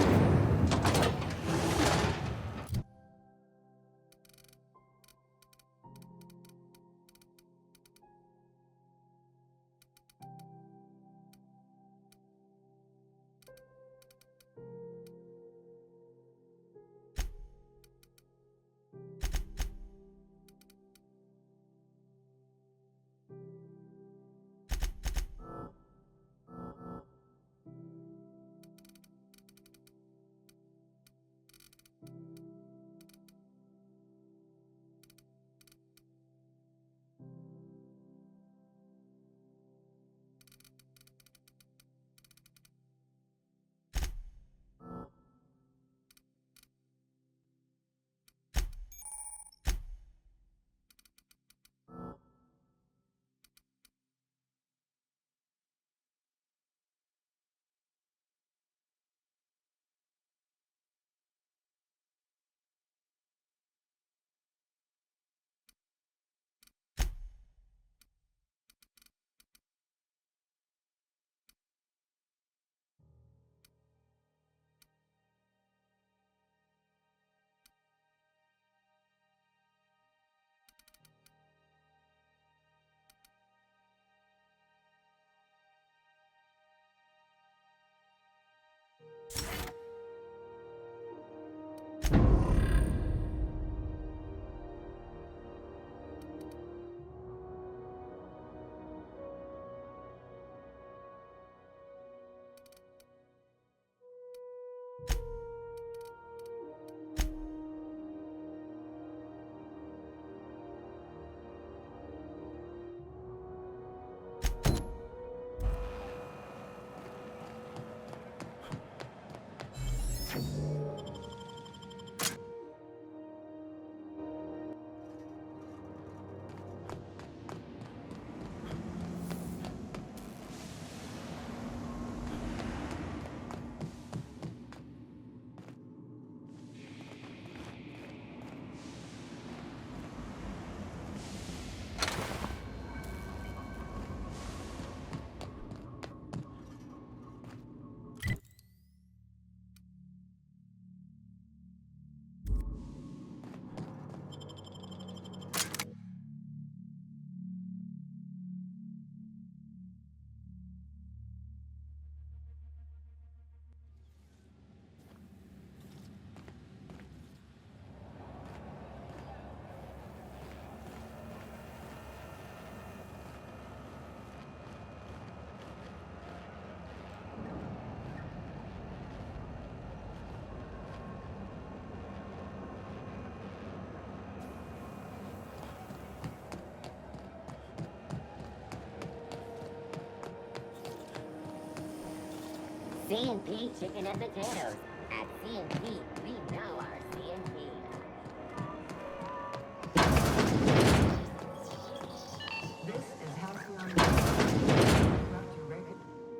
C&P chicken and potatoes. At C&P, we know our C&P.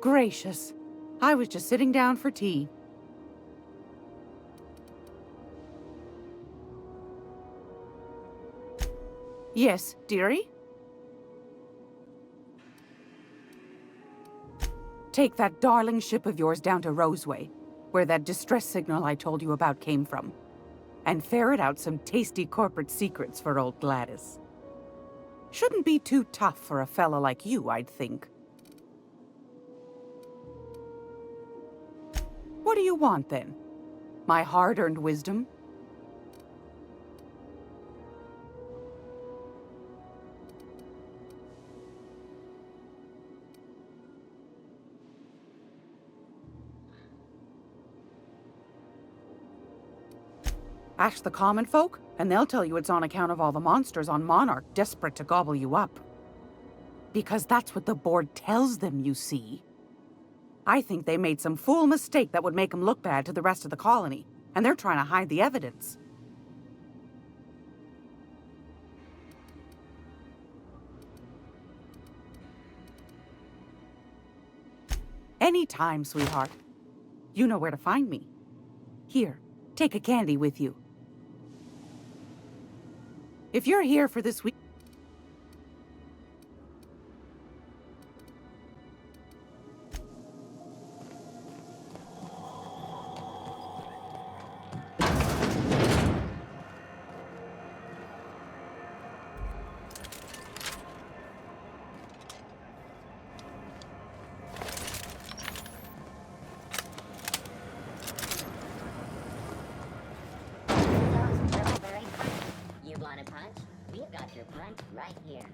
gracious. I was just sitting down for tea. Yes, dearie? Take that darling ship of yours down to Roseway, where that distress signal I told you about came from, and ferret out some tasty corporate secrets for old Gladys. Shouldn't be too tough for a fella like you, I'd think. What do you want, then? My hard-earned wisdom? Ask the common folk, and they'll tell you it's on account of all the monsters on Monarch desperate to gobble you up. Because that's what the board tells them, you see. I think they made some fool mistake that would make them look bad to the rest of the colony, and they're trying to hide the evidence. Anytime, sweetheart. You know where to find me. Here, take a candy with you. If you're here for this week... Right here.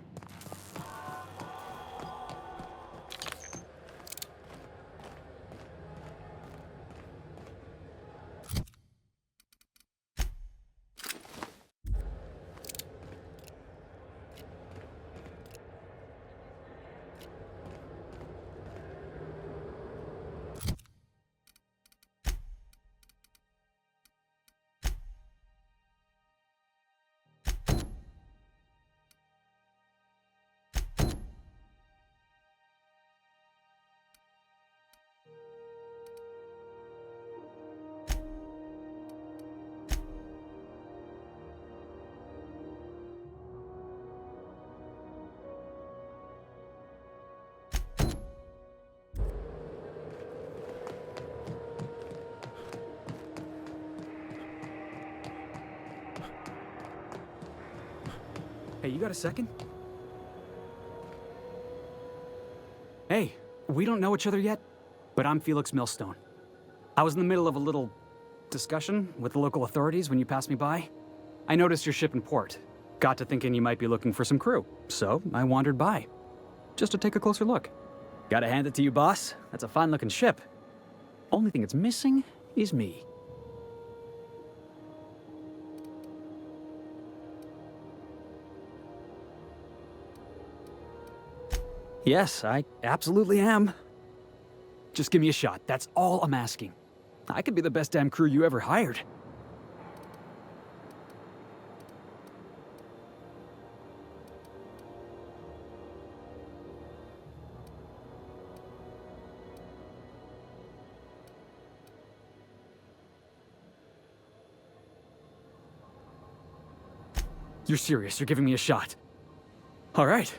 Hey, you got a second? Hey, we don't know each other yet, but I'm Felix Millstone. I was in the middle of a little discussion with the local authorities when you passed me by. I noticed your ship in port. Got to thinking you might be looking for some crew, so I wandered by, just to take a closer look. Gotta hand it to you, boss. That's a fine-looking ship. Only thing it's missing is me. Yes, I absolutely am. Just give me a shot. That's all I'm asking. I could be the best damn crew you ever hired. You're serious? You're giving me a shot? All right.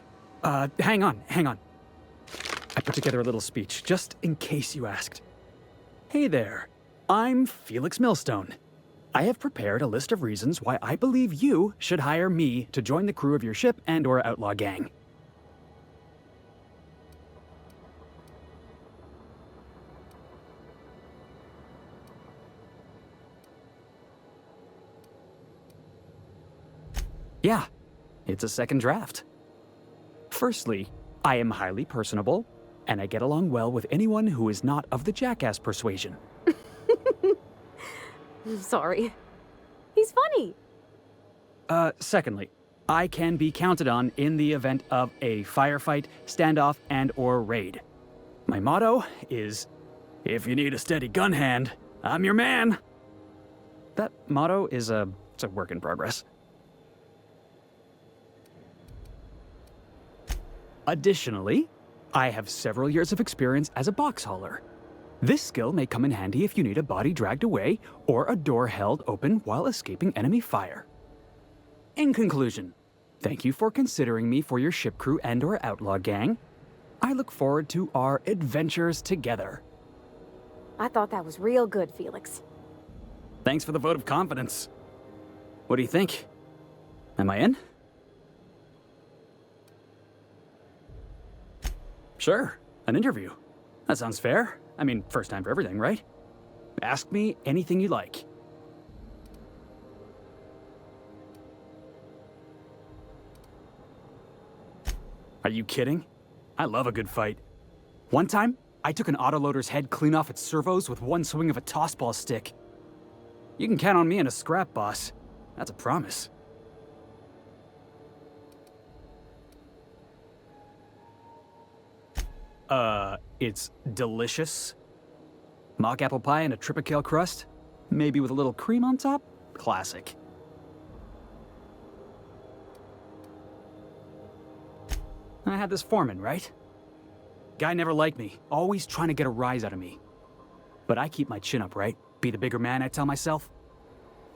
Hang on. I put together a little speech, just in case you asked. Hey there, I'm Felix Millstone. I have prepared a list of reasons why I believe you should hire me to join the crew of your ship and/or outlaw gang. Yeah, it's a second draft. Firstly, I am highly personable, and I get along well with anyone who is not of the jackass persuasion. Sorry. He's funny. Secondly, I can be counted on in the event of a firefight, standoff, and/or raid. My motto is, if you need a steady gun hand, I'm your man. That motto is it's a work in progress. Additionally, I have several years of experience as a box hauler. This skill may come in handy if you need a body dragged away or a door held open while escaping enemy fire. In conclusion, thank you for considering me for your ship crew and/or outlaw gang. I look forward to our adventures together. I thought that was real good, Felix. Thanks for the vote of confidence. What do you think? Am I in? Sure, an interview. That sounds fair. I mean, first time for everything, right? Ask me anything you like. Are you kidding? I love a good fight. One time, I took an autoloader's head clean off its servos with one swing of a tossball stick. You can count on me in a scrap, boss. That's a promise. It's delicious. Mock apple pie and a tripicale crust, maybe with a little cream on top? Classic. I had this foreman, right? Guy never liked me, always trying to get a rise out of me. But I keep my chin up, right? Be the bigger man, I tell myself.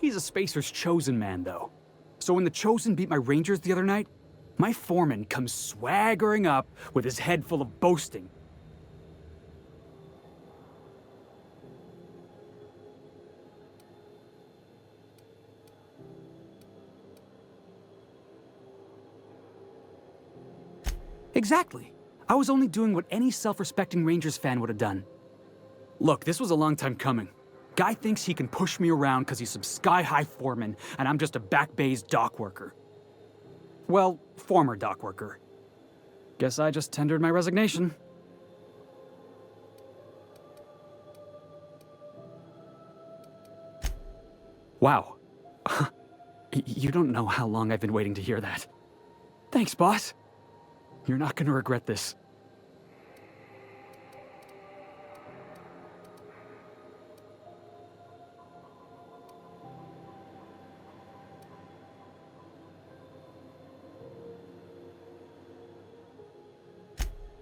He's a Spacer's chosen man, though. So when the Chosen beat my Rangers the other night, my foreman comes swaggering up with his head full of boasting. Exactly. I was only doing what any self-respecting Rangers fan would have done. Look, this was a long time coming. Guy thinks he can push me around because he's some sky-high foreman, and I'm just a back bay's dock worker. Well, former dock worker. Guess I just tendered my resignation. Wow. You don't know how long I've been waiting to hear that. Thanks, boss. You're not gonna regret this.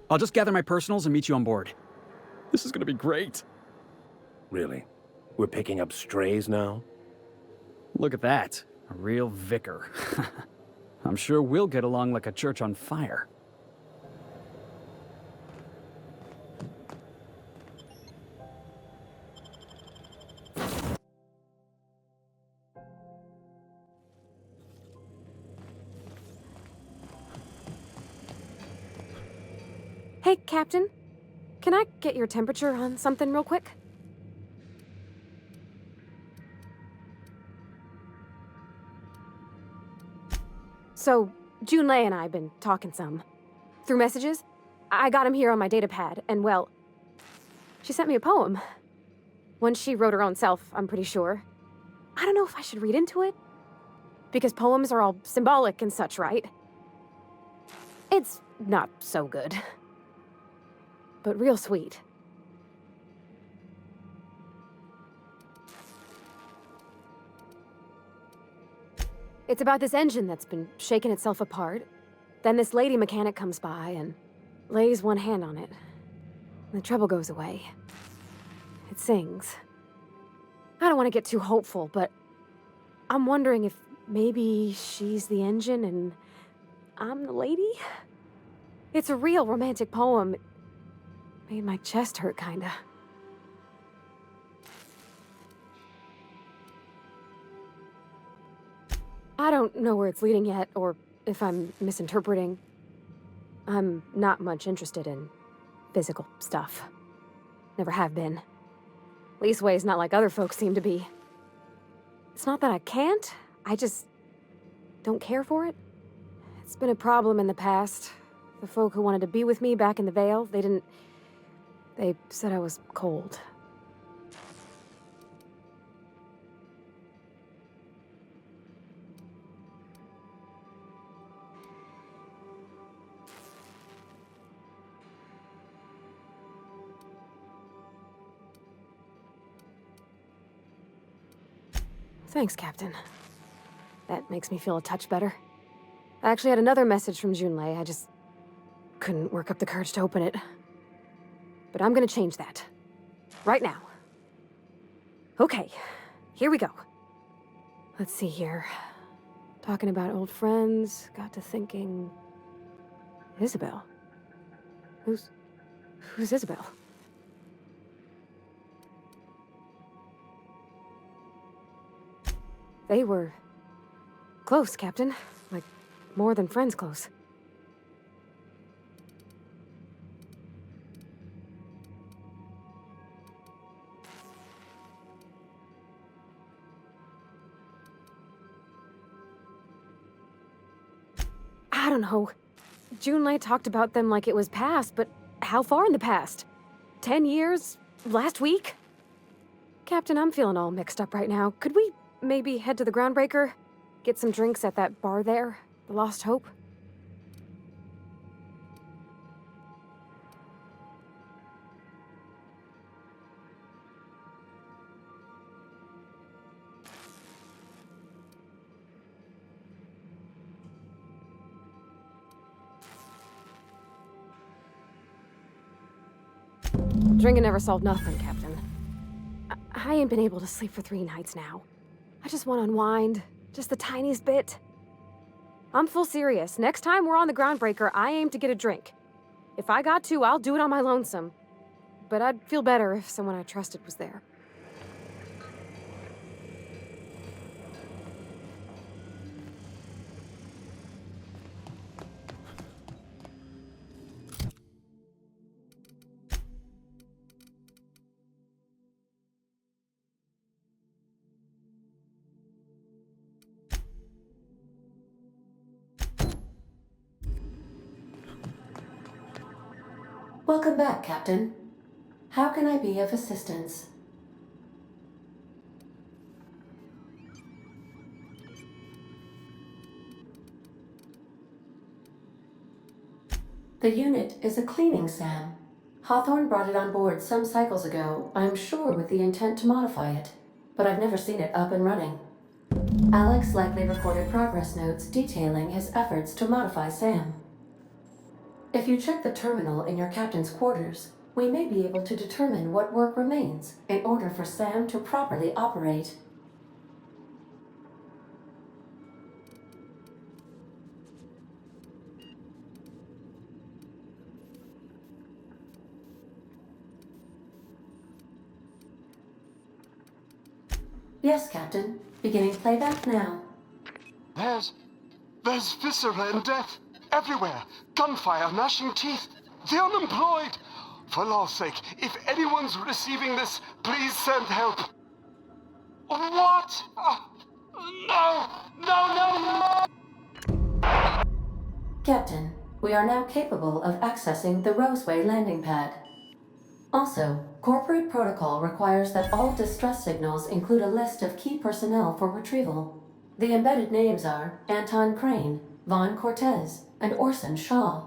I'll just gather my personals and meet you on board. This is gonna be great. Really? We're picking up strays now? Look at that. A real vicar. I'm sure we'll get along like a church on fire. Hey, Captain. Can I get your temperature on something real quick? So, Junlei and I have been talking some. Through messages. I got him here on my datapad, and well, she sent me a poem. One she wrote her own self, I'm pretty sure. I don't know if I should read into it. Because poems are all symbolic and such, right? It's not so good. But real sweet. It's about this engine that's been shaking itself apart. Then this lady mechanic comes by and lays one hand on it. And the trouble goes away. It sings. I don't want to get too hopeful, but I'm wondering if maybe she's the engine and I'm the lady? It's a real romantic poem. It made my chest hurt, kinda. I don't know where it's leading yet, or if I'm misinterpreting. I'm not much interested in physical stuff. Never have been. Leastways not like other folks seem to be. It's not that I can't, I just don't care for it. It's been a problem in the past. The folk who wanted to be with me back in the Vale, they said I was cold. Thanks, Captain. That makes me feel a touch better. I actually had another message from Junlei. I just couldn't work up the courage to open it. But I'm gonna change that. Right now. Okay, here we go. Let's see here. Talking about old friends, got to thinking... Isabel? Who's Isabel? They were... close, Captain. Like, more than friends close. I don't know. June and I talked about them like it was past, but how far in the past? 10 years? Last week? Captain, I'm feeling all mixed up right now. Could we maybe head to the Groundbreaker? Get some drinks at that bar there? The Lost Hope? Drinking never solved nothing, Captain. I ain't been able to sleep for 3 nights now. I just want to unwind, just the tiniest bit. I'm full serious. Next time we're on the Groundbreaker, I aim to get a drink. If I got to, I'll do it on my lonesome. But I'd feel better if someone I trusted was there. Welcome back, Captain. How can I be of assistance? The unit is a cleaning SAM. Hawthorne brought it on board some cycles ago, I'm sure with the intent to modify it, but I've never seen it up and running. Alex likely recorded progress notes detailing his efforts to modify SAM. If you check the terminal in your captain's quarters, we may be able to determine what work remains in order for SAM to properly operate. Yes, Captain. Beginning playback now. There's viscera and death everywhere. Gunfire, gnashing teeth. The unemployed. For law's sake, if anyone's receiving this, please send help. What? No! No! Captain, we are now capable of accessing the Roseway landing pad. Also, corporate protocol requires that all distress signals include a list of key personnel for retrieval. The embedded names are Anton Crane, Vaughn Cortez, and Orson Shaw.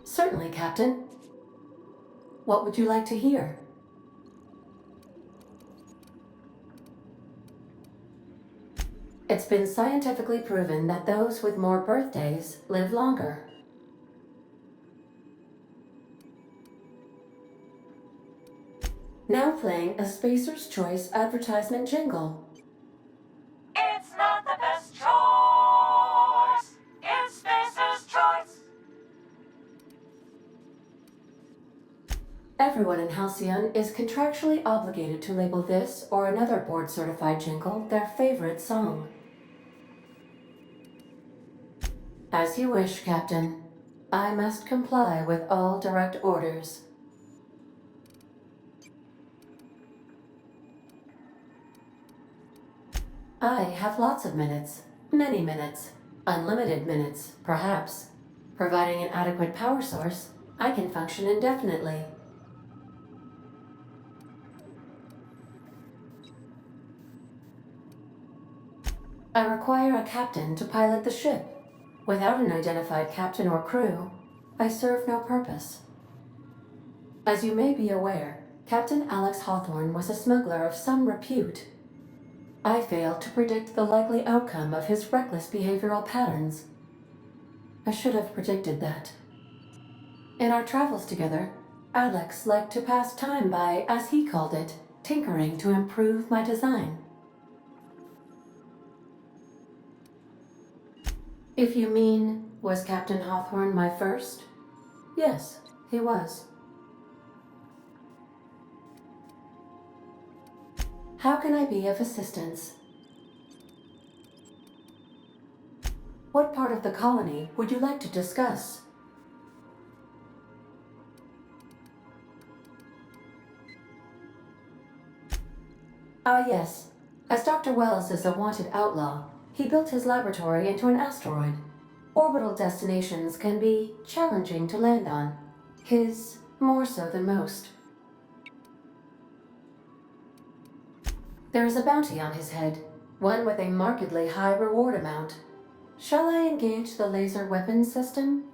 Certainly, Captain. What would you like to hear? It's been scientifically proven that those with more birthdays live longer. Now playing a Spacer's Choice advertisement jingle. It's not the best choice. It's Spacer's Choice. Everyone in Halcyon is contractually obligated to label this or another board-certified jingle their favorite song. As you wish, Captain. I must comply with all direct orders. I have lots of minutes. Many minutes. Unlimited minutes, perhaps. Providing an adequate power source, I can function indefinitely. I require a captain to pilot the ship. Without an identified captain or crew, I serve no purpose. As you may be aware, Captain Alex Hawthorne was a smuggler of some repute. I failed to predict the likely outcome of his reckless behavioral patterns. I should have predicted that. In our travels together, Alex liked to pass time by, as he called it, tinkering to improve my design. If you mean, was Captain Hawthorne my first? Yes, he was. How can I be of assistance? What part of the colony would you like to discuss? Ah, yes. As Dr. Wells is a wanted outlaw, he built his laboratory into an asteroid. Orbital destinations can be challenging to land on. His more so than most. There is a bounty on his head, one with a markedly high reward amount. Shall I engage the laser weapons system?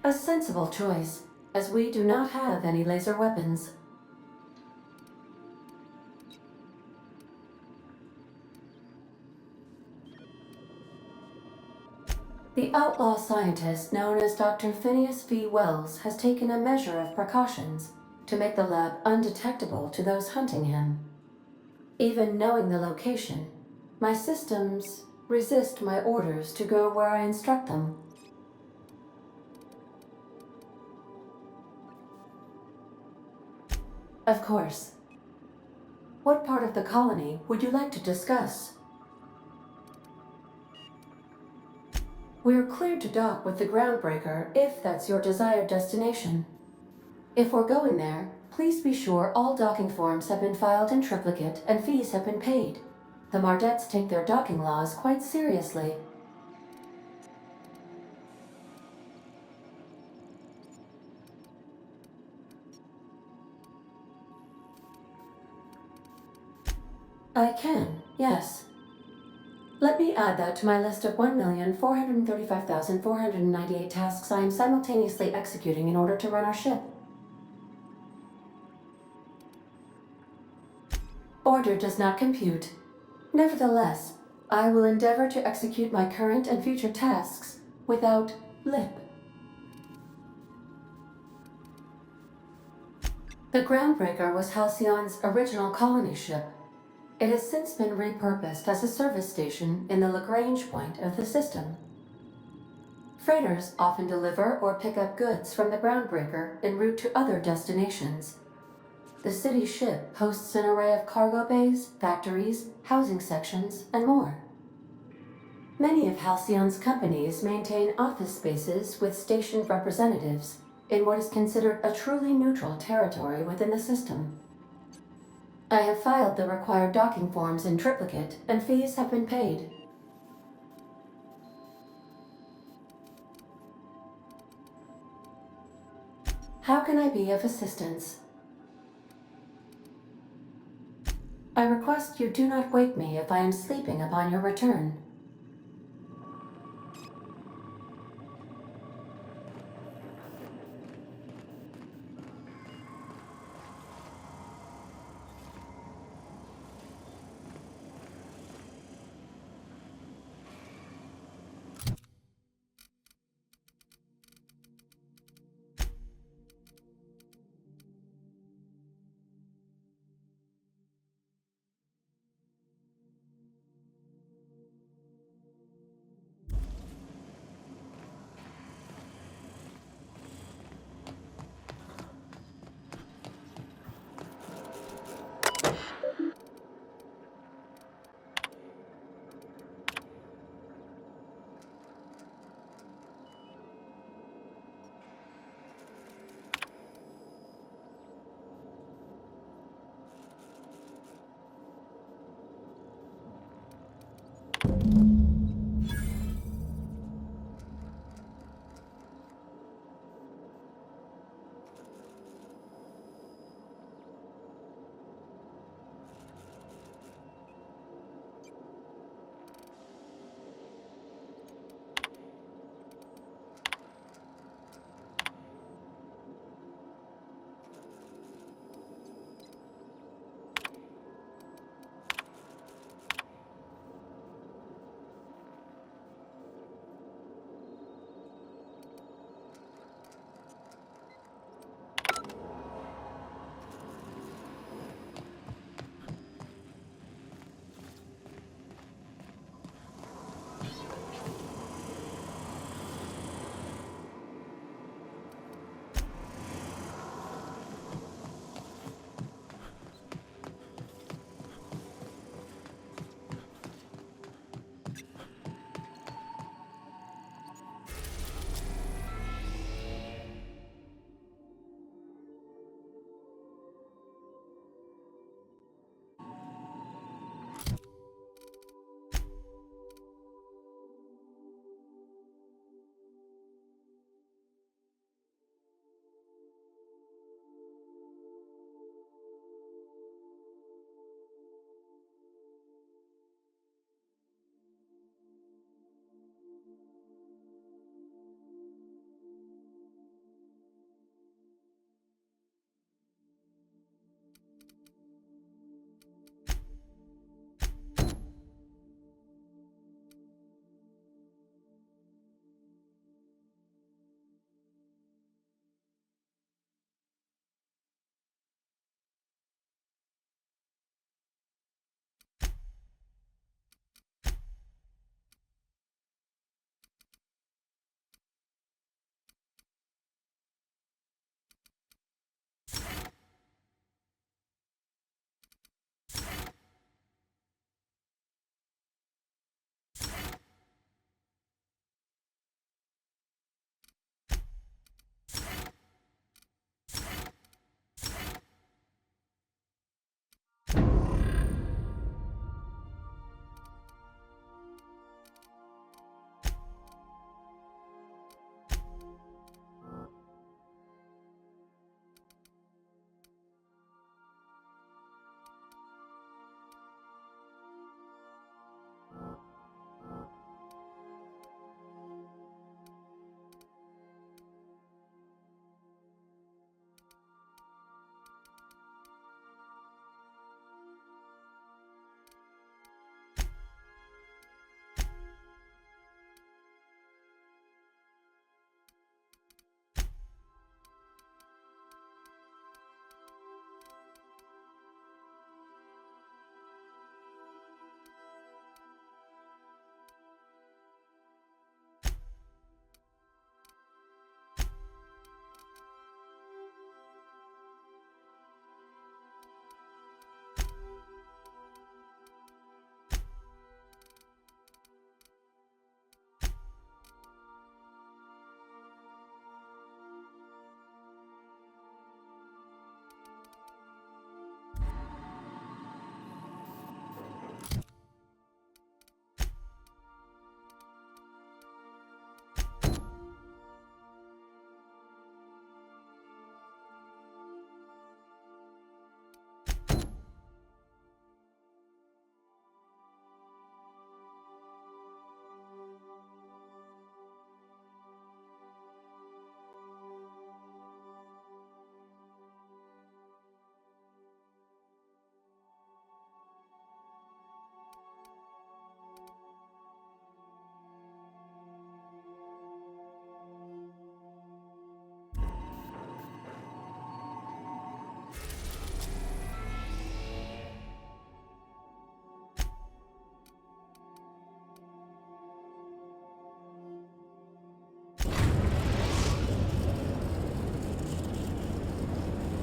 A sensible choice, as we do not have any laser weapons. The outlaw scientist known as Dr. Phineas V. Wells has taken a measure of precautions to make the lab undetectable to those hunting him. Even knowing the location, my systems resist my orders to go where I instruct them. Of course. What part of the colony would you like to discuss? We're cleared to dock with the groundbreaker if that's your desired destination. If we're going there, please be sure all docking forms have been filed in triplicate and fees have been paid. The Mardettes take their docking laws quite seriously. I can, yes. Let me add that to my list of 1,435,498 tasks I am simultaneously executing in order to run our ship. Order does not compute. Nevertheless, I will endeavor to execute my current and future tasks without lip. The Groundbreaker was Halcyon's original colony ship. It has since been repurposed as a service station in the Lagrange point of the system. Freighters often deliver or pick up goods from the Groundbreaker en route to other destinations. The city ship hosts an array of cargo bays, factories, housing sections, and more. Many of Halcyon's companies maintain office spaces with stationed representatives in what is considered a truly neutral territory within the system. I have filed the required docking forms in triplicate, and fees have been paid. How can I be of assistance? I request you do not wake me if I am sleeping upon your return.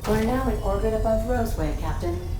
We're now in orbit above Roseway, Captain.